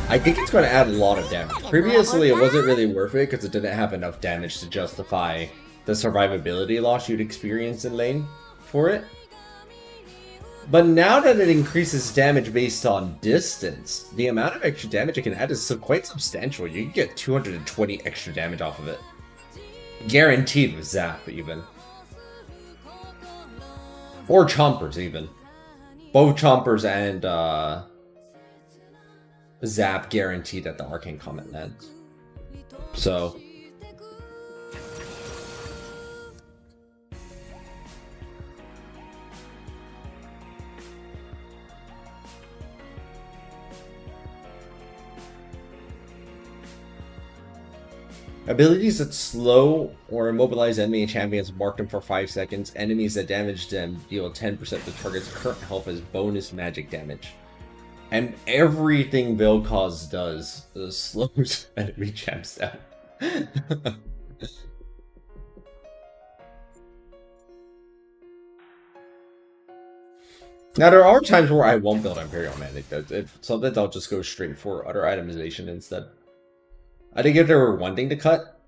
Speaker 1: I think it's going to add a lot of damage. Previously, it wasn't really worth it because it didn't have enough damage to justify the survivability loss you'd experience in lane for it. But now that it increases damage based on distance, the amount of extra damage it can add is quite substantial. You can get 220 extra damage off of it. Guaranteed with Zap, even. Or Chompers, even. Both Chompers and Zap guaranteed that the arcane comment lands. So abilities that slow or immobilize enemy champions mark them for 5 seconds. Enemies that damage them deal 10% of the target's current health as bonus magic damage. And everything Vel'Koz does slows enemy champs down. Now there are times where I won't build Imperial Mandate. If sometimes I'll just go straight for utter itemization instead. I think if there were one thing to cut,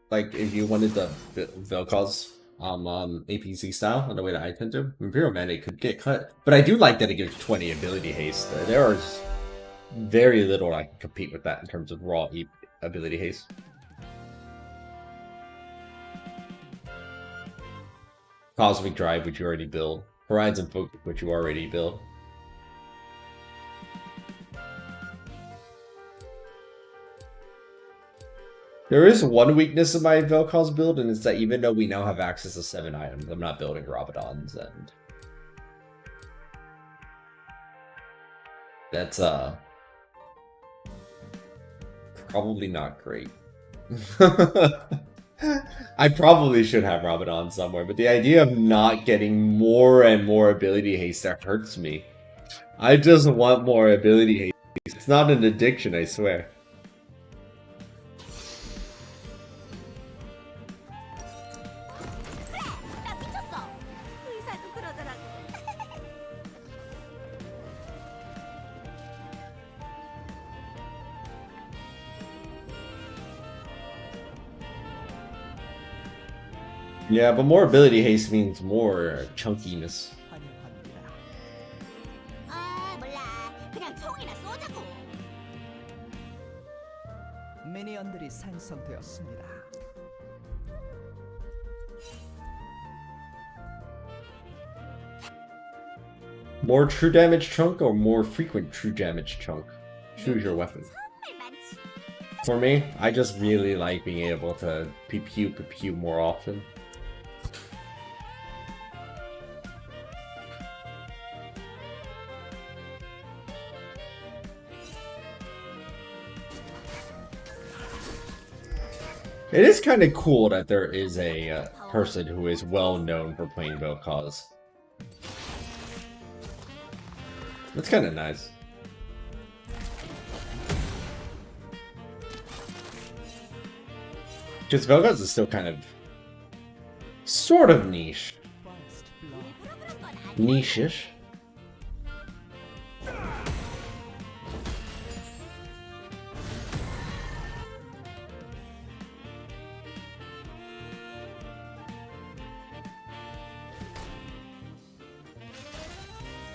Speaker 1: like if you wanted the Vel'Koz APC style in the way that I tend to, Imperial Mandate could get cut. But I do like that it gives 20 ability haste. There is very little I can compete with that in terms of raw ability haste. Cosmic Drive, which you already build. Horizon Focus, which you already build. There is one weakness in my Vel'Koz build, and it's that even though we now have access to 7 items, I'm not building Rabadons, and that's probably not great. I probably should have Rabadon somewhere, but the idea of not getting more and more ability haste, that hurts me. I just want more ability haste. It's not an addiction, I swear. Yeah, but more ability haste means more chunkiness.
Speaker 2: 환영합니다.
Speaker 3: 아, 몰라. 그냥 총이나 쏘자고.
Speaker 2: 미니언들이 생성되었습니다.
Speaker 1: More true damage chunk or more frequent true damage chunk? Choose your weapon.
Speaker 3: 정말 많지.
Speaker 1: For me, I just really like being able to pew more often. It is kind of cool that there is a person who is well known for playing Vel'Koz. That's kind of nice. Because Vel'Koz is still kind of sort of niche.
Speaker 2: First blood.
Speaker 3: 일부러 그런 건 아니야.
Speaker 1: Niche-ish.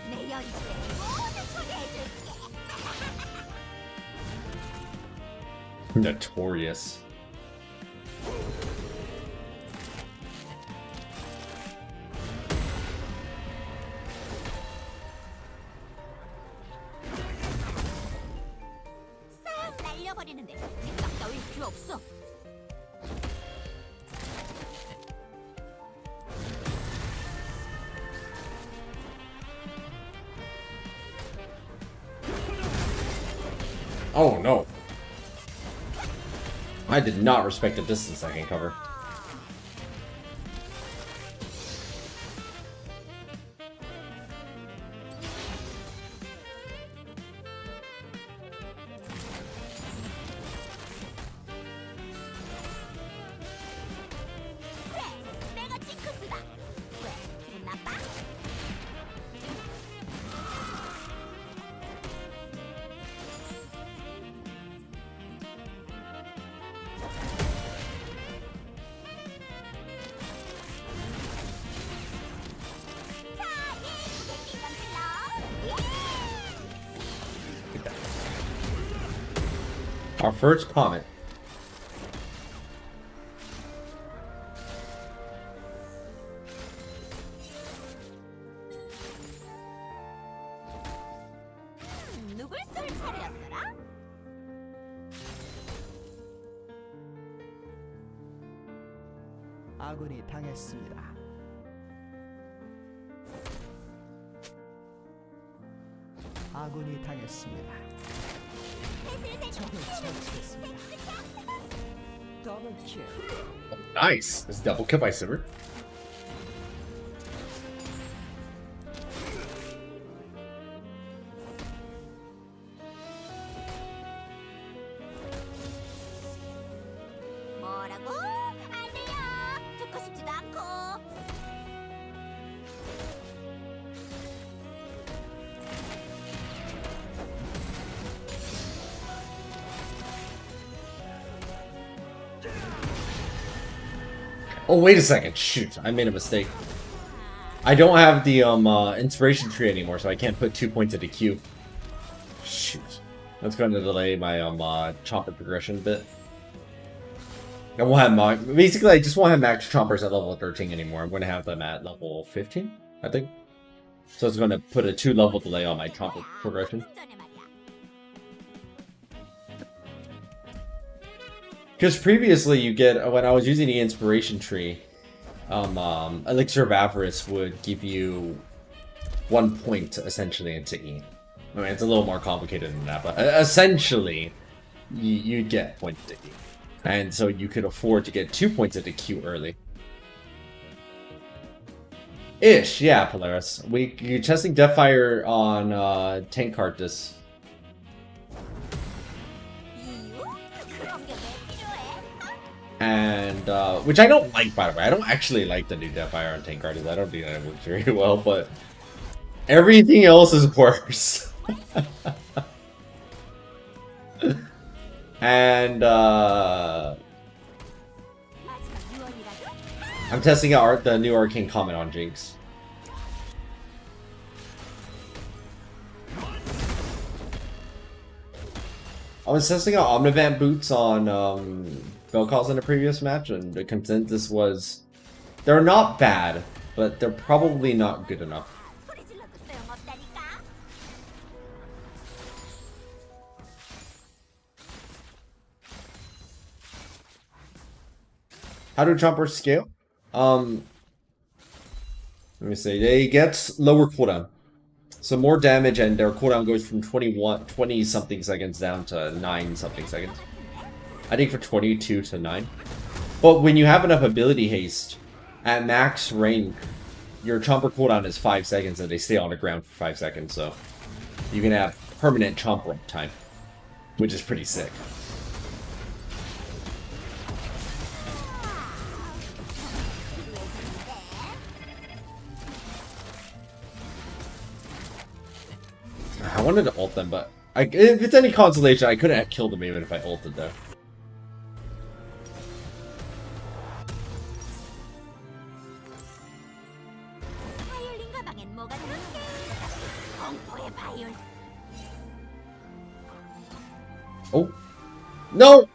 Speaker 3: 내 연주에 모두 초대해줄게.
Speaker 1: Notorious.
Speaker 3: 싹 날려버리는데 생각 따위 필요 없어.
Speaker 1: Oh no. I did not respect the distance I can cover.
Speaker 3: 그래, 내가 징크스다. 왜? 기분 나빠? 자, 예쁘게 밀어밀어. 예!
Speaker 1: Our first comment.
Speaker 3: 누굴 쏠 차례였더라?
Speaker 2: 아군이 당했습니다. 아군이 당했습니다. 적을 처치했습니다. 더블킬.
Speaker 1: Nice. This double kill by Sivir.
Speaker 3: 뭐라고? 안 돼요. 듣고 싶지도 않고.
Speaker 1: Oh, wait a second. Shoot, I made a mistake. I don't have the inspiration tree anymore, so I can't put 2 points into Q. Shoot. That's going to delay my chopper progression a bit. I won't have basically, I just won't have max choppers at level 13 anymore. I'm going to have them at level 15, I think. So it's going to put a 2-level delay on my chopper progression.
Speaker 3: 전에 말이야.
Speaker 1: Because previously you get, when I was using the inspiration tree, Elixir of Avarice would give you 1 point essentially into E. I mean, it's a little more complicated than that, but essentially you'd get points into E. And so you could afford to get 2 points into Q early. Ish, yeah, Polaris. You're testing Deathfire on Tank Karthus.
Speaker 3: 이유? 그런 게 왜 필요해?
Speaker 1: And, which I don't like, by the way. I don't actually like the new Deathfire on Tank Karthus. I don't think that works very well, but everything else is worse. And,
Speaker 3: 마지막 유언이라도?
Speaker 1: I'm testing out the new arcane comment on Jinx. I was testing out Omnivamp boots on Vel'Koz in a previous match, and the consensus was they're not bad, but they're probably not good enough.
Speaker 3: 소리 질러도 소용없다니까.
Speaker 1: How do chompers scale? Let me see. They get lower cooldown. So more damage, and their cooldown goes from 20 something seconds down to 9 something seconds. I think for 22 to 9. But when you have enough ability haste, at max rank, your chomper cooldown is 5 seconds and they stay on the ground for 5 seconds, so you can have permanent chomper up time, which is pretty sick. I wanted to ult them, but if it's any consolation, I couldn't have killed them even if I ulted though.
Speaker 3: 바이올린 가방엔 뭐가 들었게? 공포의 바이올.
Speaker 1: Oh. No!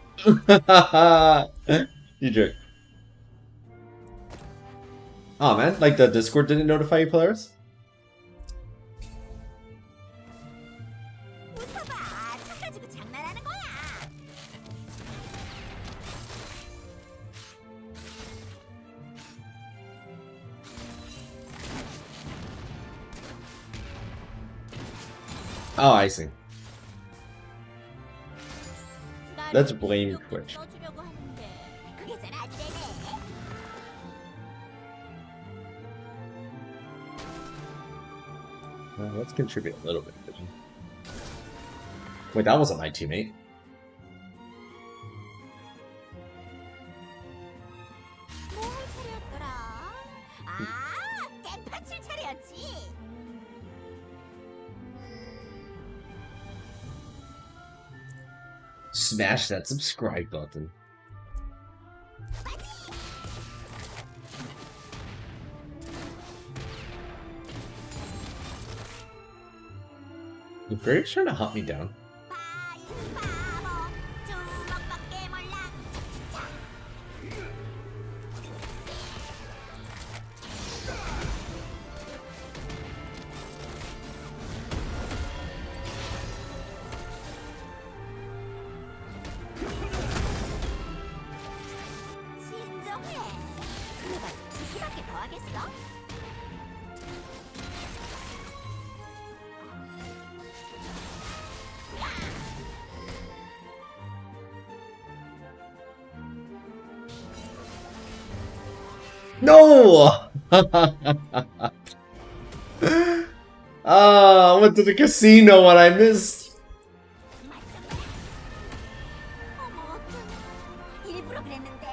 Speaker 1: You jerk. Oh man, like the Discord didn't notify you players?
Speaker 3: 웃어봐. 차 가지고 장난하는 거야.
Speaker 1: Oh, I see. Let's
Speaker 3: 나를
Speaker 1: blame
Speaker 3: 이렇게
Speaker 1: Twitch.
Speaker 3: 써주려고 하는데 그게 잘 안 되네.
Speaker 1: Let's contribute a little bit, Vision. Wait, that wasn't my teammate.
Speaker 3: 뭘 차렸더라? 깽판칠 차렸지.
Speaker 1: Smash that subscribe button. The Brave's trying to hunt me down.
Speaker 3: 바보, 주먹밖에 몰라. 자, 진정해. 내가 지키밖에 더 하겠어?
Speaker 1: No! I went to the casino and I missed.
Speaker 3: 어머 어쩌냐. 일부러 그랬는데.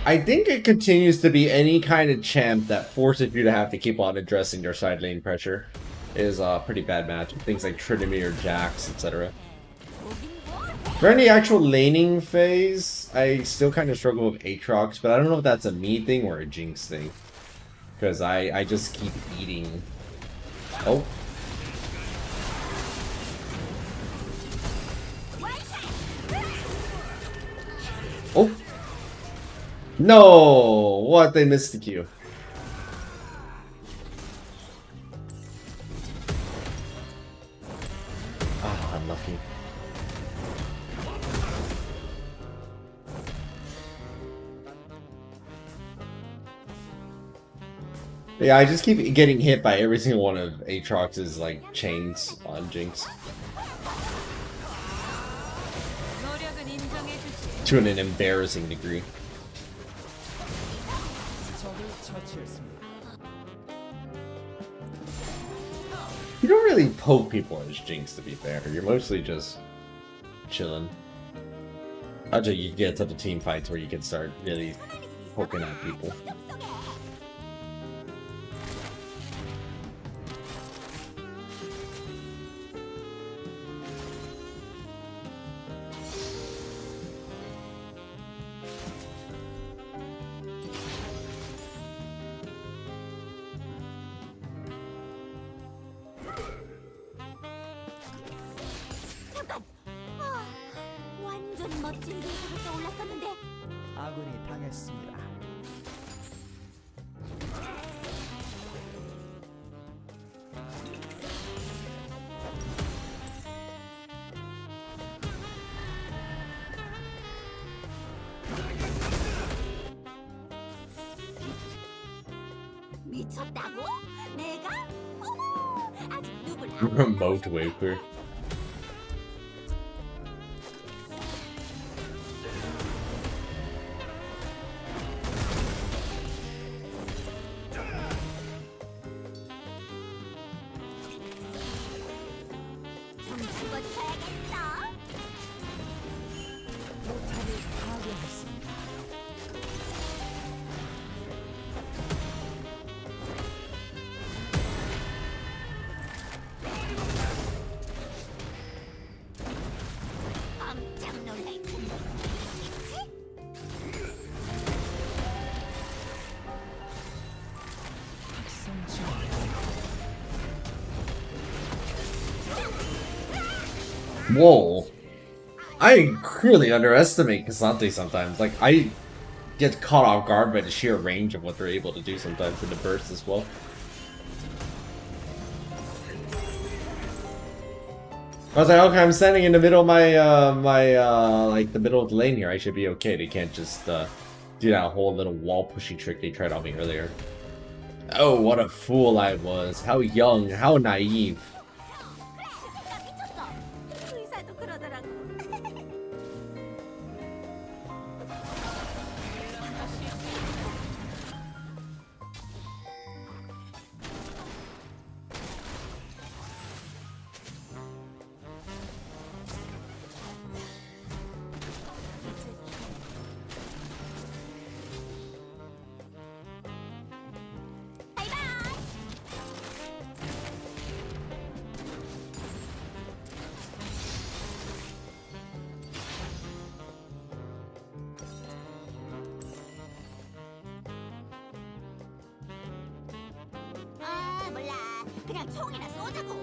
Speaker 1: I think it continues to be any kind of champ that forces you to have to keep on addressing your side lane pressure is a pretty bad match. Things like Trinity or Jax, etc. For any actual laning phase, I still kind of struggle with Aatrox, but I don't know if that's a me thing or a Jinx thing. Because I just keep eating. Oh. Oh. No! What? They missed the Q. Ah, unlucky. Yeah, I just keep getting hit by every single one of Aatrox's like chains on Jinx. To an embarrassing degree.
Speaker 2: 적을 처치했습니다.
Speaker 1: You don't really poke people as Jinx, to be fair. You're mostly just chilling. Until you get to the team fights where you can start really poking at people.
Speaker 2: 아군이 당했습니다.
Speaker 3: 미쳤다고? 내가? 어머, 아직 누굴
Speaker 1: Remote wafer.
Speaker 3: 좀 죽어줘야겠어.
Speaker 2: 포탑을 파괴했습니다.
Speaker 3: 깜짝 놀랄 텐데.
Speaker 2: 학생 중
Speaker 1: Whoa. I really underestimate Cassante sometimes. Like, I get caught off guard by the sheer range of what they're able to do sometimes in the bursts as well. I was like, okay, I'm standing in the middle of my, like the middle of the lane here. I should be okay. They can't just, do that whole little wall pushing trick they tried on me earlier. Oh, what a fool I was. How young, how naive.
Speaker 3: 나 미쳤어. 의사도 그러더라고. 바이바이. 아, 몰라. 그냥 총이나 쏘자고.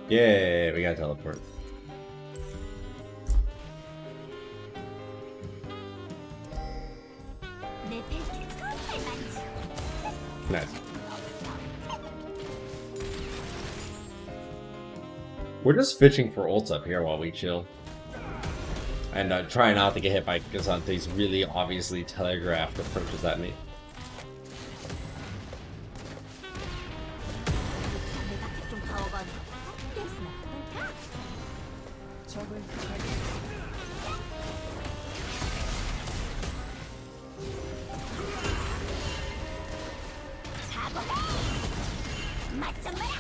Speaker 1: Yeah, we gotta teleport.
Speaker 3: 내 뱃을 살살 만지.
Speaker 1: Nice. We're just fishing for ults up here while we chill. And try not to get hit by Gazante's really obviously telegraphed approaches at me.
Speaker 3: 내가 좀 더워건. 함께 있으면 어떨까?
Speaker 2: 적을 파괴.
Speaker 3: 사고해! 맞짱 마라!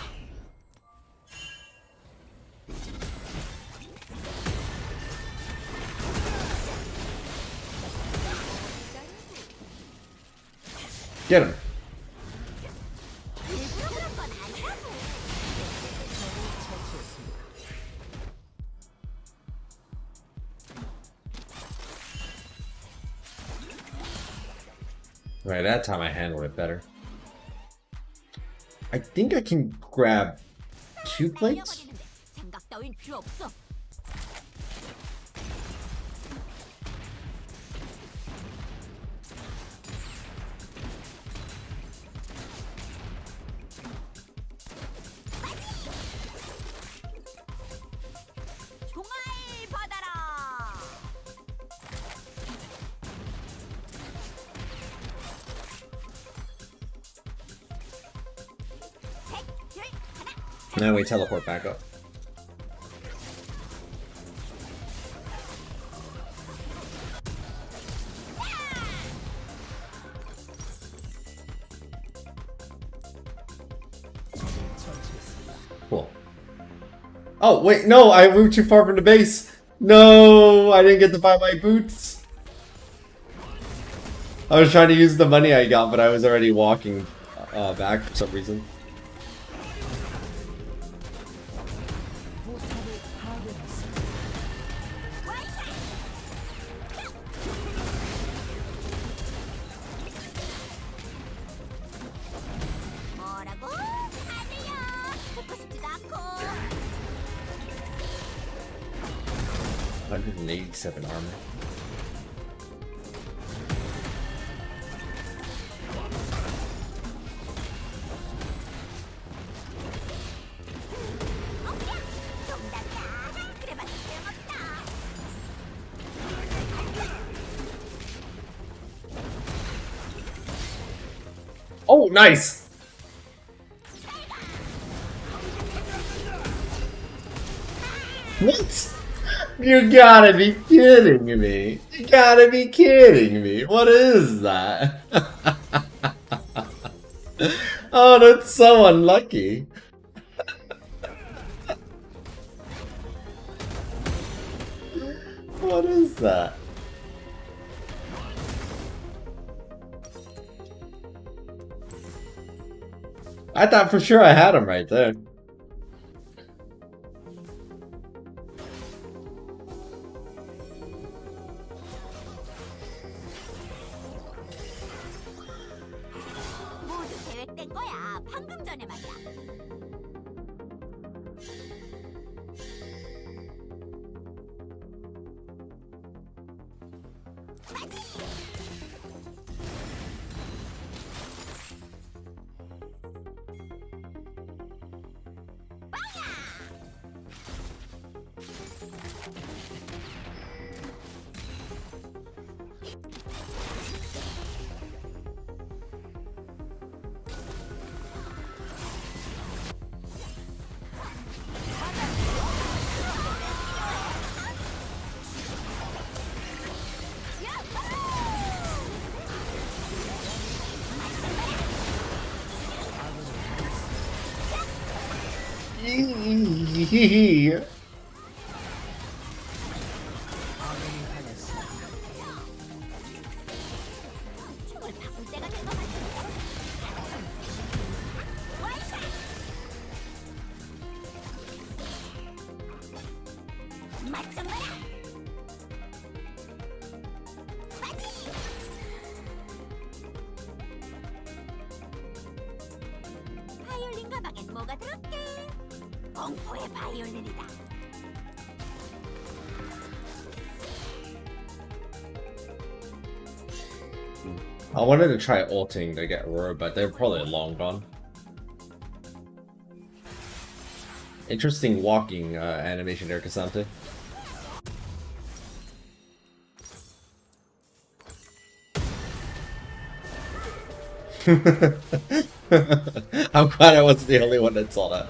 Speaker 1: Get him.
Speaker 3: 일부러 그런 건 아니라고.
Speaker 1: Right, that time I handled it better. I think I can grab 2 plates?
Speaker 3: 버리는데 생각 따윈 필요 없어. 총알 받아라. 셋, 둘, 하나.
Speaker 1: Now we teleport back up. Cool. Oh, wait, no, I moved too far from the base. No, I didn't get to buy my boots. I was trying to use the money I got, but I was already walking back for some reason.
Speaker 2: 포탑을 파괴했습니다.
Speaker 3: 뭐라고? 안 돼요. 듣고 싶지도 않고.
Speaker 1: 187 armor. Oh, nice! What? You gotta be kidding me. You gotta be kidding me. What is that? Oh, that's so unlucky. What is that? I thought for sure I had him right there.
Speaker 3: 모두 계획된 거야. 방금 전에 말이야. 춤을 바꿀 때가 된 것 같은데. 맛 좀 봐라. 맞지? 바이올린 가방엔 뭐가 들었게? 공포의 바이올린이다.
Speaker 1: I wanted to try ulting to get Aurora, but they're probably long gone. Interesting walking animation there, Cassante. I'm glad I wasn't the only one that saw that.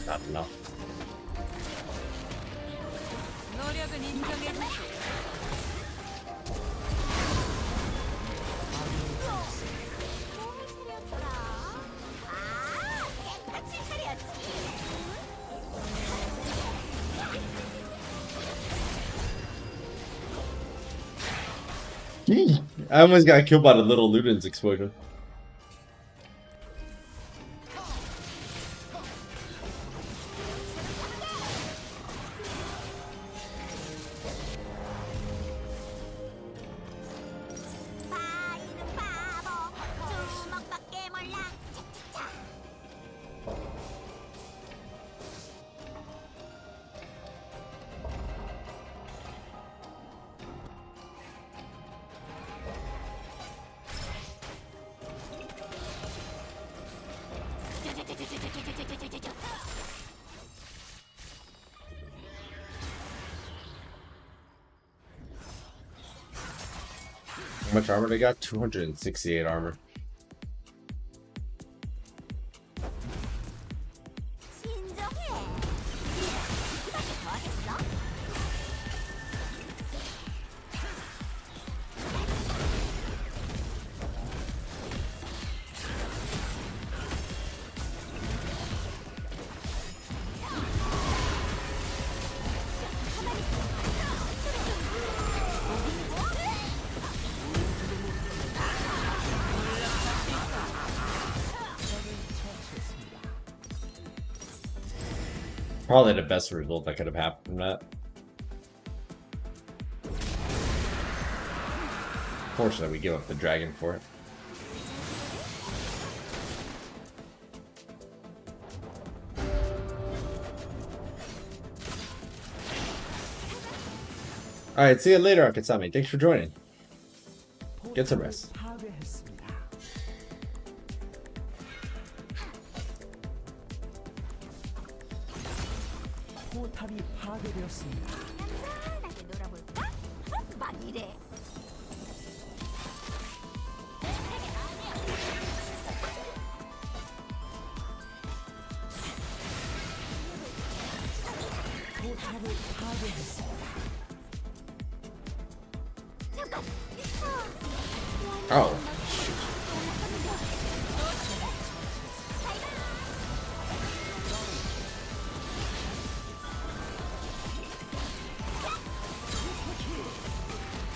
Speaker 1: Not enough.
Speaker 2: 노력은 인정해 주시.
Speaker 3: 몸을 차렸더라. 깨끗이 차렸지.
Speaker 1: I almost got killed by the little Luden's explosion.
Speaker 3: 바이는 바보. 주먹밖에 몰라. 차차차.
Speaker 1: How much armor they got? 268 armor.
Speaker 3: 진정해. 이밖에 더 하겠어?
Speaker 1: probably the best result that could have happened from that. Fortunately, we give up the dragon for it. Alright, see you later, Akasami. Thanks for joining. Get some rest.
Speaker 4: 파괴했습니다. 포탑이 파괴되었습니다.
Speaker 3: 편안하게 놀아볼까? 막 이래.
Speaker 4: 포탑을 파괴했습니다.
Speaker 3: 잠깐.
Speaker 1: Oh.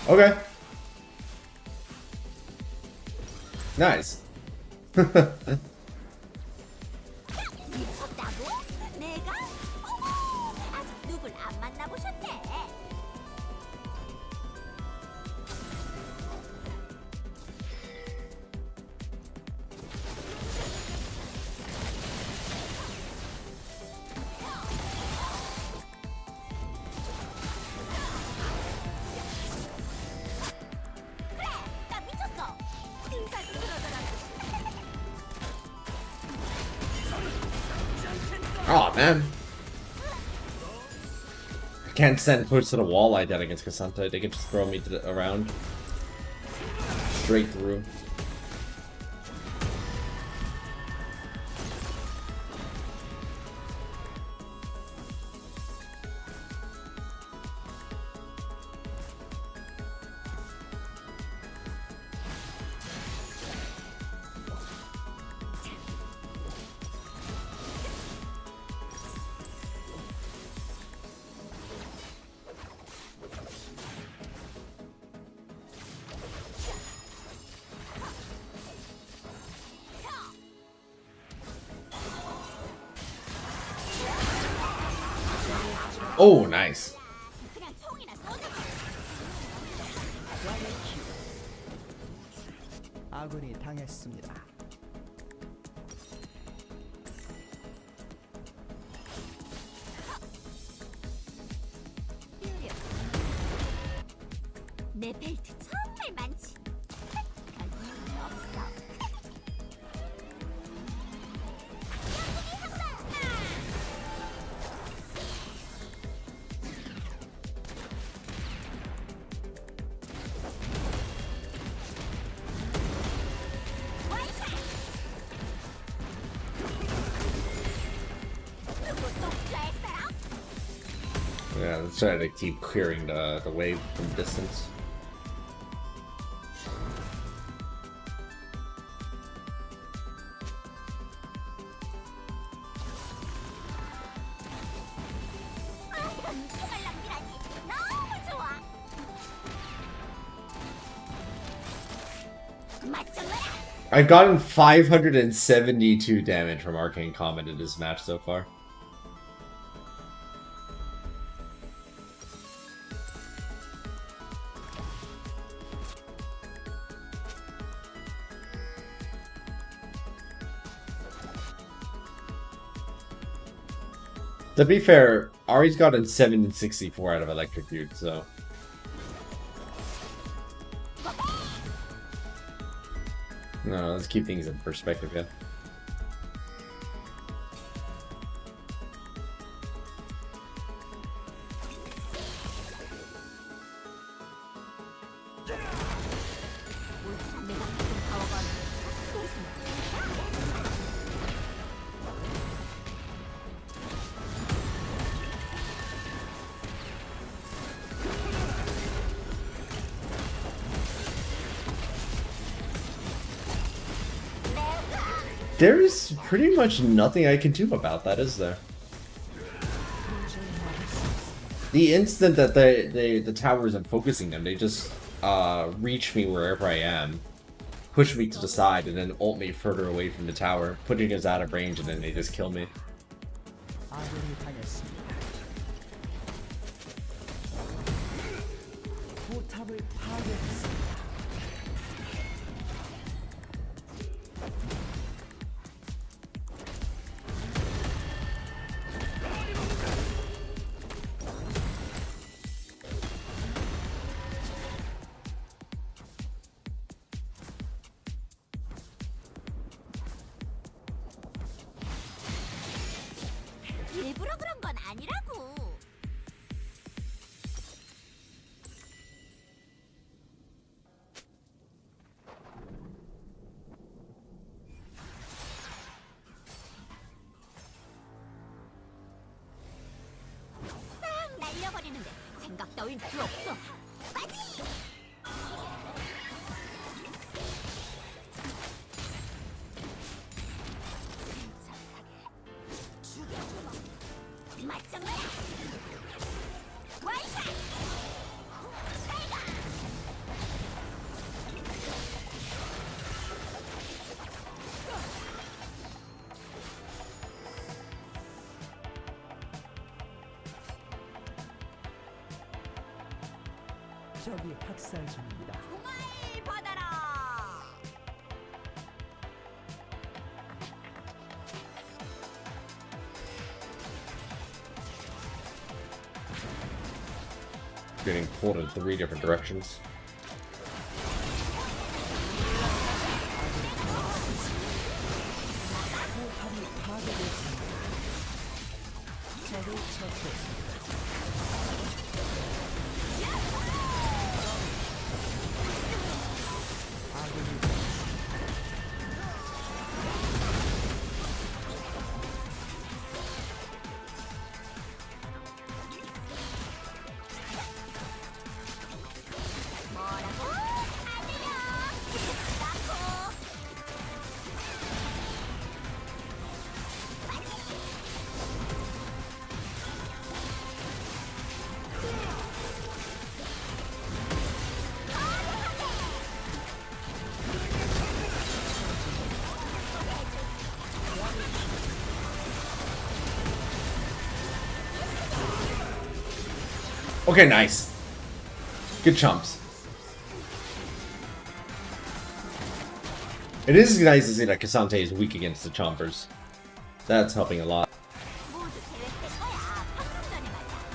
Speaker 1: Okay. Nice.
Speaker 3: 미쳤다고? 내가? 어머, 아직 누굴 안 만나보셨네. 그래, 나 미쳤어. 의사도 그러더라고.
Speaker 1: Oh man. I can't stand close to the wall like that against Cassandra. They can just throw me around. Straight through. Oh, nice.
Speaker 3: 그냥 총이나 쏘자.
Speaker 4: 아군이 당했습니다.
Speaker 3: 내 벨트 정말 많지. 별 이유는 없어.
Speaker 1: Yeah, let's try to keep clearing the wave from distance.
Speaker 3: 이런 시간 낭비라니. 너무 좋아. 맞춰라.
Speaker 1: I've gotten 572 damage from Arcane Comet in this match so far. To be fair, Ari's gotten 764 out of Electrocute, so... No, let's keep things in perspective, yeah. There's pretty much nothing I can do about that, is there? The instant that the tower isn't focusing them, they just reach me wherever I am, push me to the side, and then ult me further away from the tower, putting us out of range, and then they just kill me.
Speaker 4: 아군이 당했습니다. 포탑을 파괴했습니다.
Speaker 3: 일부러 그런 건 아니라고. 싹 날려버리는데 생각 따윈 필요 없어. 빠지! 죽여줘. 맞짱거야. 와이샷! 잘가!
Speaker 4: 적이 학살 중입니다.
Speaker 3: 공을 받아라.
Speaker 1: Getting pulled in 3 different directions.
Speaker 4: 포탑이 파괴됐습니다. 적을 처치했습니다. 아군이
Speaker 3: 뭐라고? 안 들려. 나고.
Speaker 1: Okay, nice. Good chumps. It is nice to see that Cassante is weak against the chompers. That's helping a lot.
Speaker 3: 모두 계획된 거야. 방금 전에 말이야.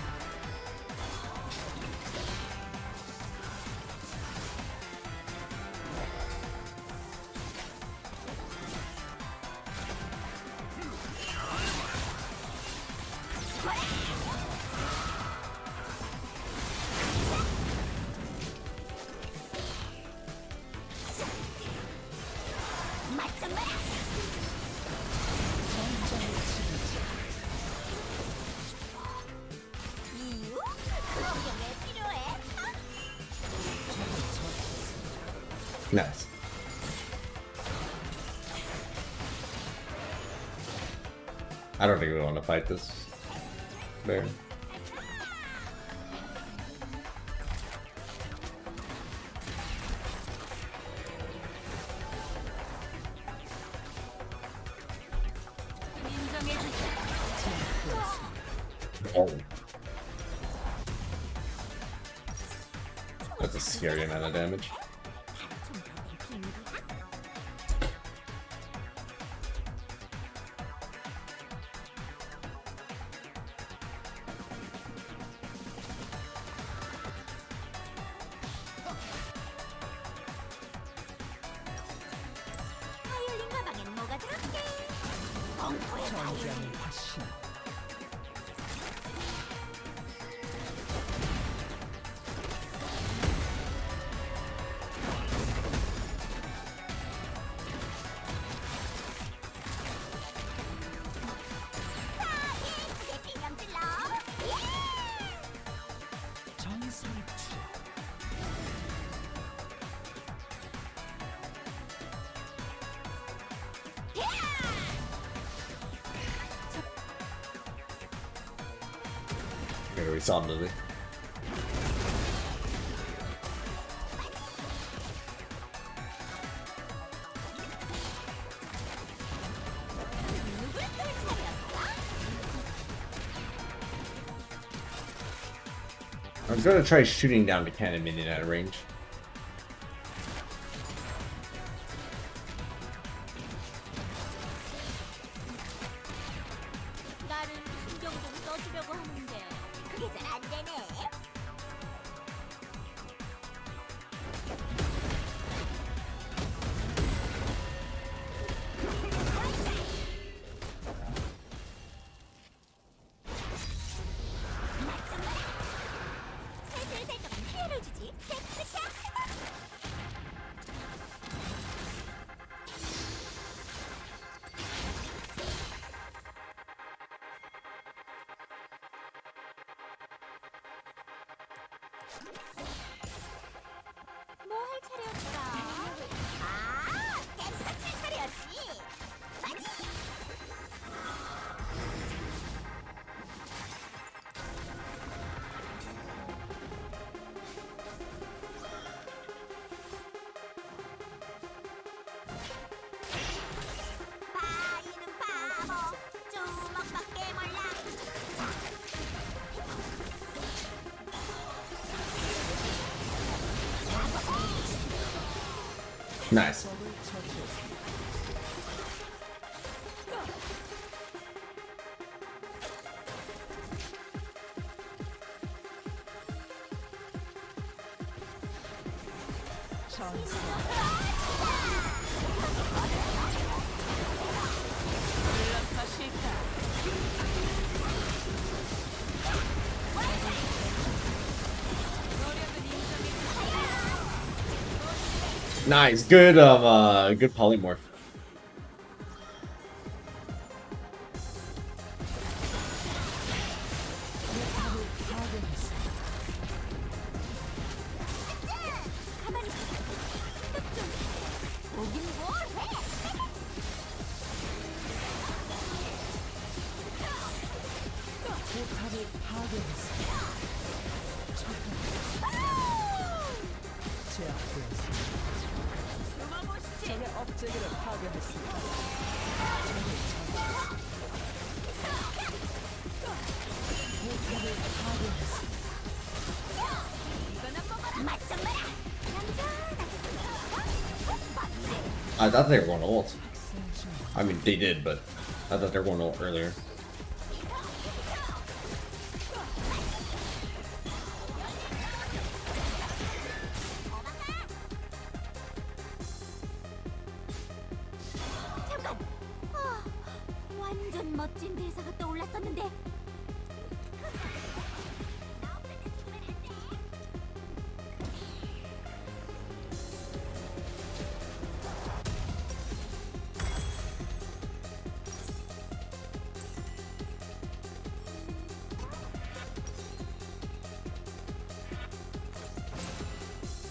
Speaker 3: 맞짱거야. 이유? 그런 게 왜 필요해?
Speaker 1: Nice. I don't even want to fight this bear.
Speaker 2: 인정해주지.
Speaker 1: Oh. That's a scary amount of damage.
Speaker 3: 바이올린 가방엔 뭐가 들었게? 공포의 바이올린.
Speaker 4: 전장의 화신.
Speaker 3: 예쁘게 비명 질러.
Speaker 4: 정설치.
Speaker 1: Here we saw Lily.
Speaker 3: 누굴 쏠 차례였어?
Speaker 1: I was gonna try shooting down the cannon minion at range.
Speaker 3: 나름 신경 좀 써주려고 하는데 그게 잘 안 되네. 슬슬 동안 피해를 주지. 끝이야. 뭐 할 차례였더라? 아, 깽판 칠 차례였지. 맞지? 바위는 바보, 주먹밖에 몰라.
Speaker 1: Nice. Nice, good good polymorph.
Speaker 3: 가만히 있어. 생각 좀 해. 보긴 뭘 해. 맛좀 봐라.
Speaker 1: I thought they were going ult. I mean, they did, but I thought they were going ult earlier.
Speaker 3: 잠깐. 완전 멋진 대사가 떠올랐었는데.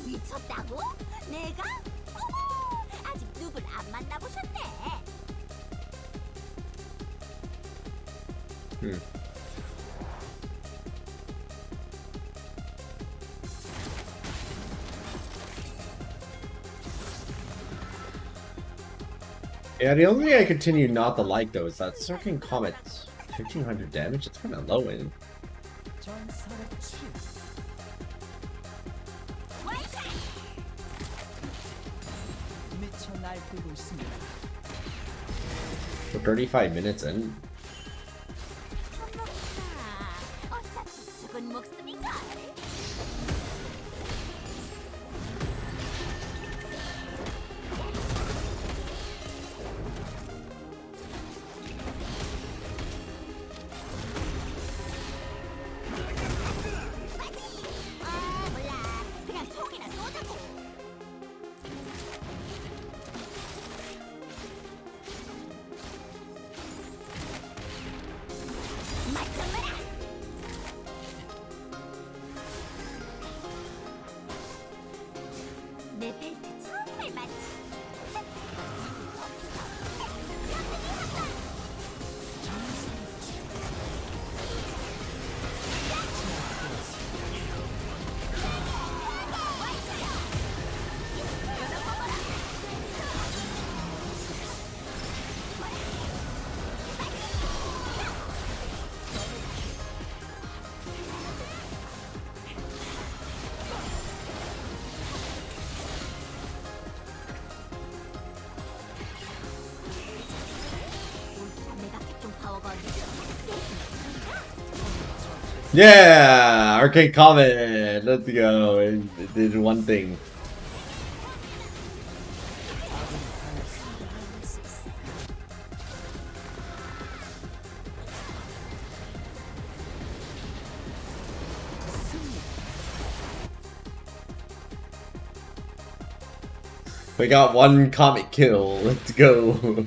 Speaker 3: 미쳤다고? 내가? 어머, 아직 누굴 안 만나보셨네.
Speaker 1: Yeah, the only thing I continue not to like though is that Circling Comet's 1500 damage. It's kind of low end. For 35 minutes in.
Speaker 3: 어차피 죽은 목숨인걸. 아, 몰라. 그냥 총이나 쏘자고.
Speaker 1: Yeah, Arcade Comet. Let's go. It did one thing. We got one comet kill. Let's go.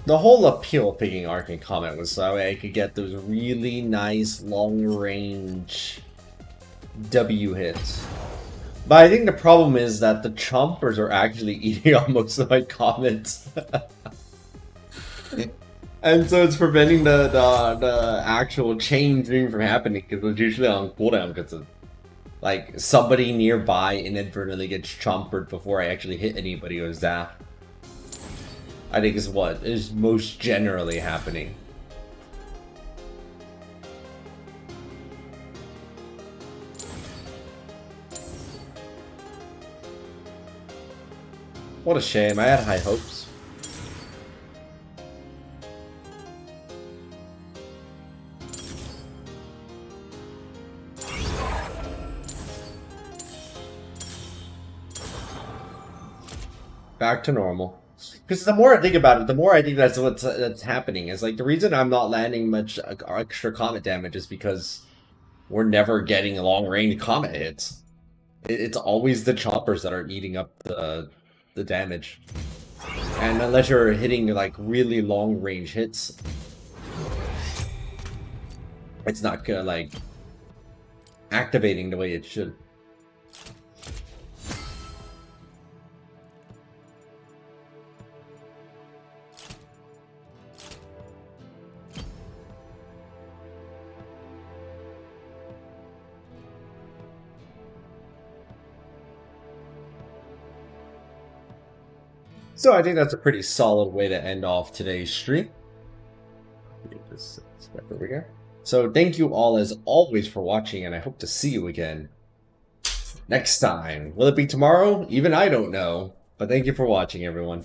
Speaker 1: The whole appeal of picking Arcane Comet was so I could get those really nice long-range W hits. But I think the problem is that the chompers are actually eating up most of my comets. And so it's preventing the actual chain thing from happening, because it's usually on cooldown, because like somebody nearby inadvertently gets chompered before I actually hit anybody with Zap. I think is what is most generally happening. What a shame, I had high hopes. Back to normal. Because the more I think about it, the more I think that's that's happening. Is like the reason I'm not landing much extra comet damage is because we're never getting long range comet hits. It's always the choppers that are eating up the damage. And unless you're hitting like really long range hits, it's not gonna like activating the way it should. So I think that's a pretty solid way to end off today's stream. There we go. So thank you all as always for watching, and I hope to see you again next time. Will it be tomorrow? Even I don't know. But thank you for watching, everyone.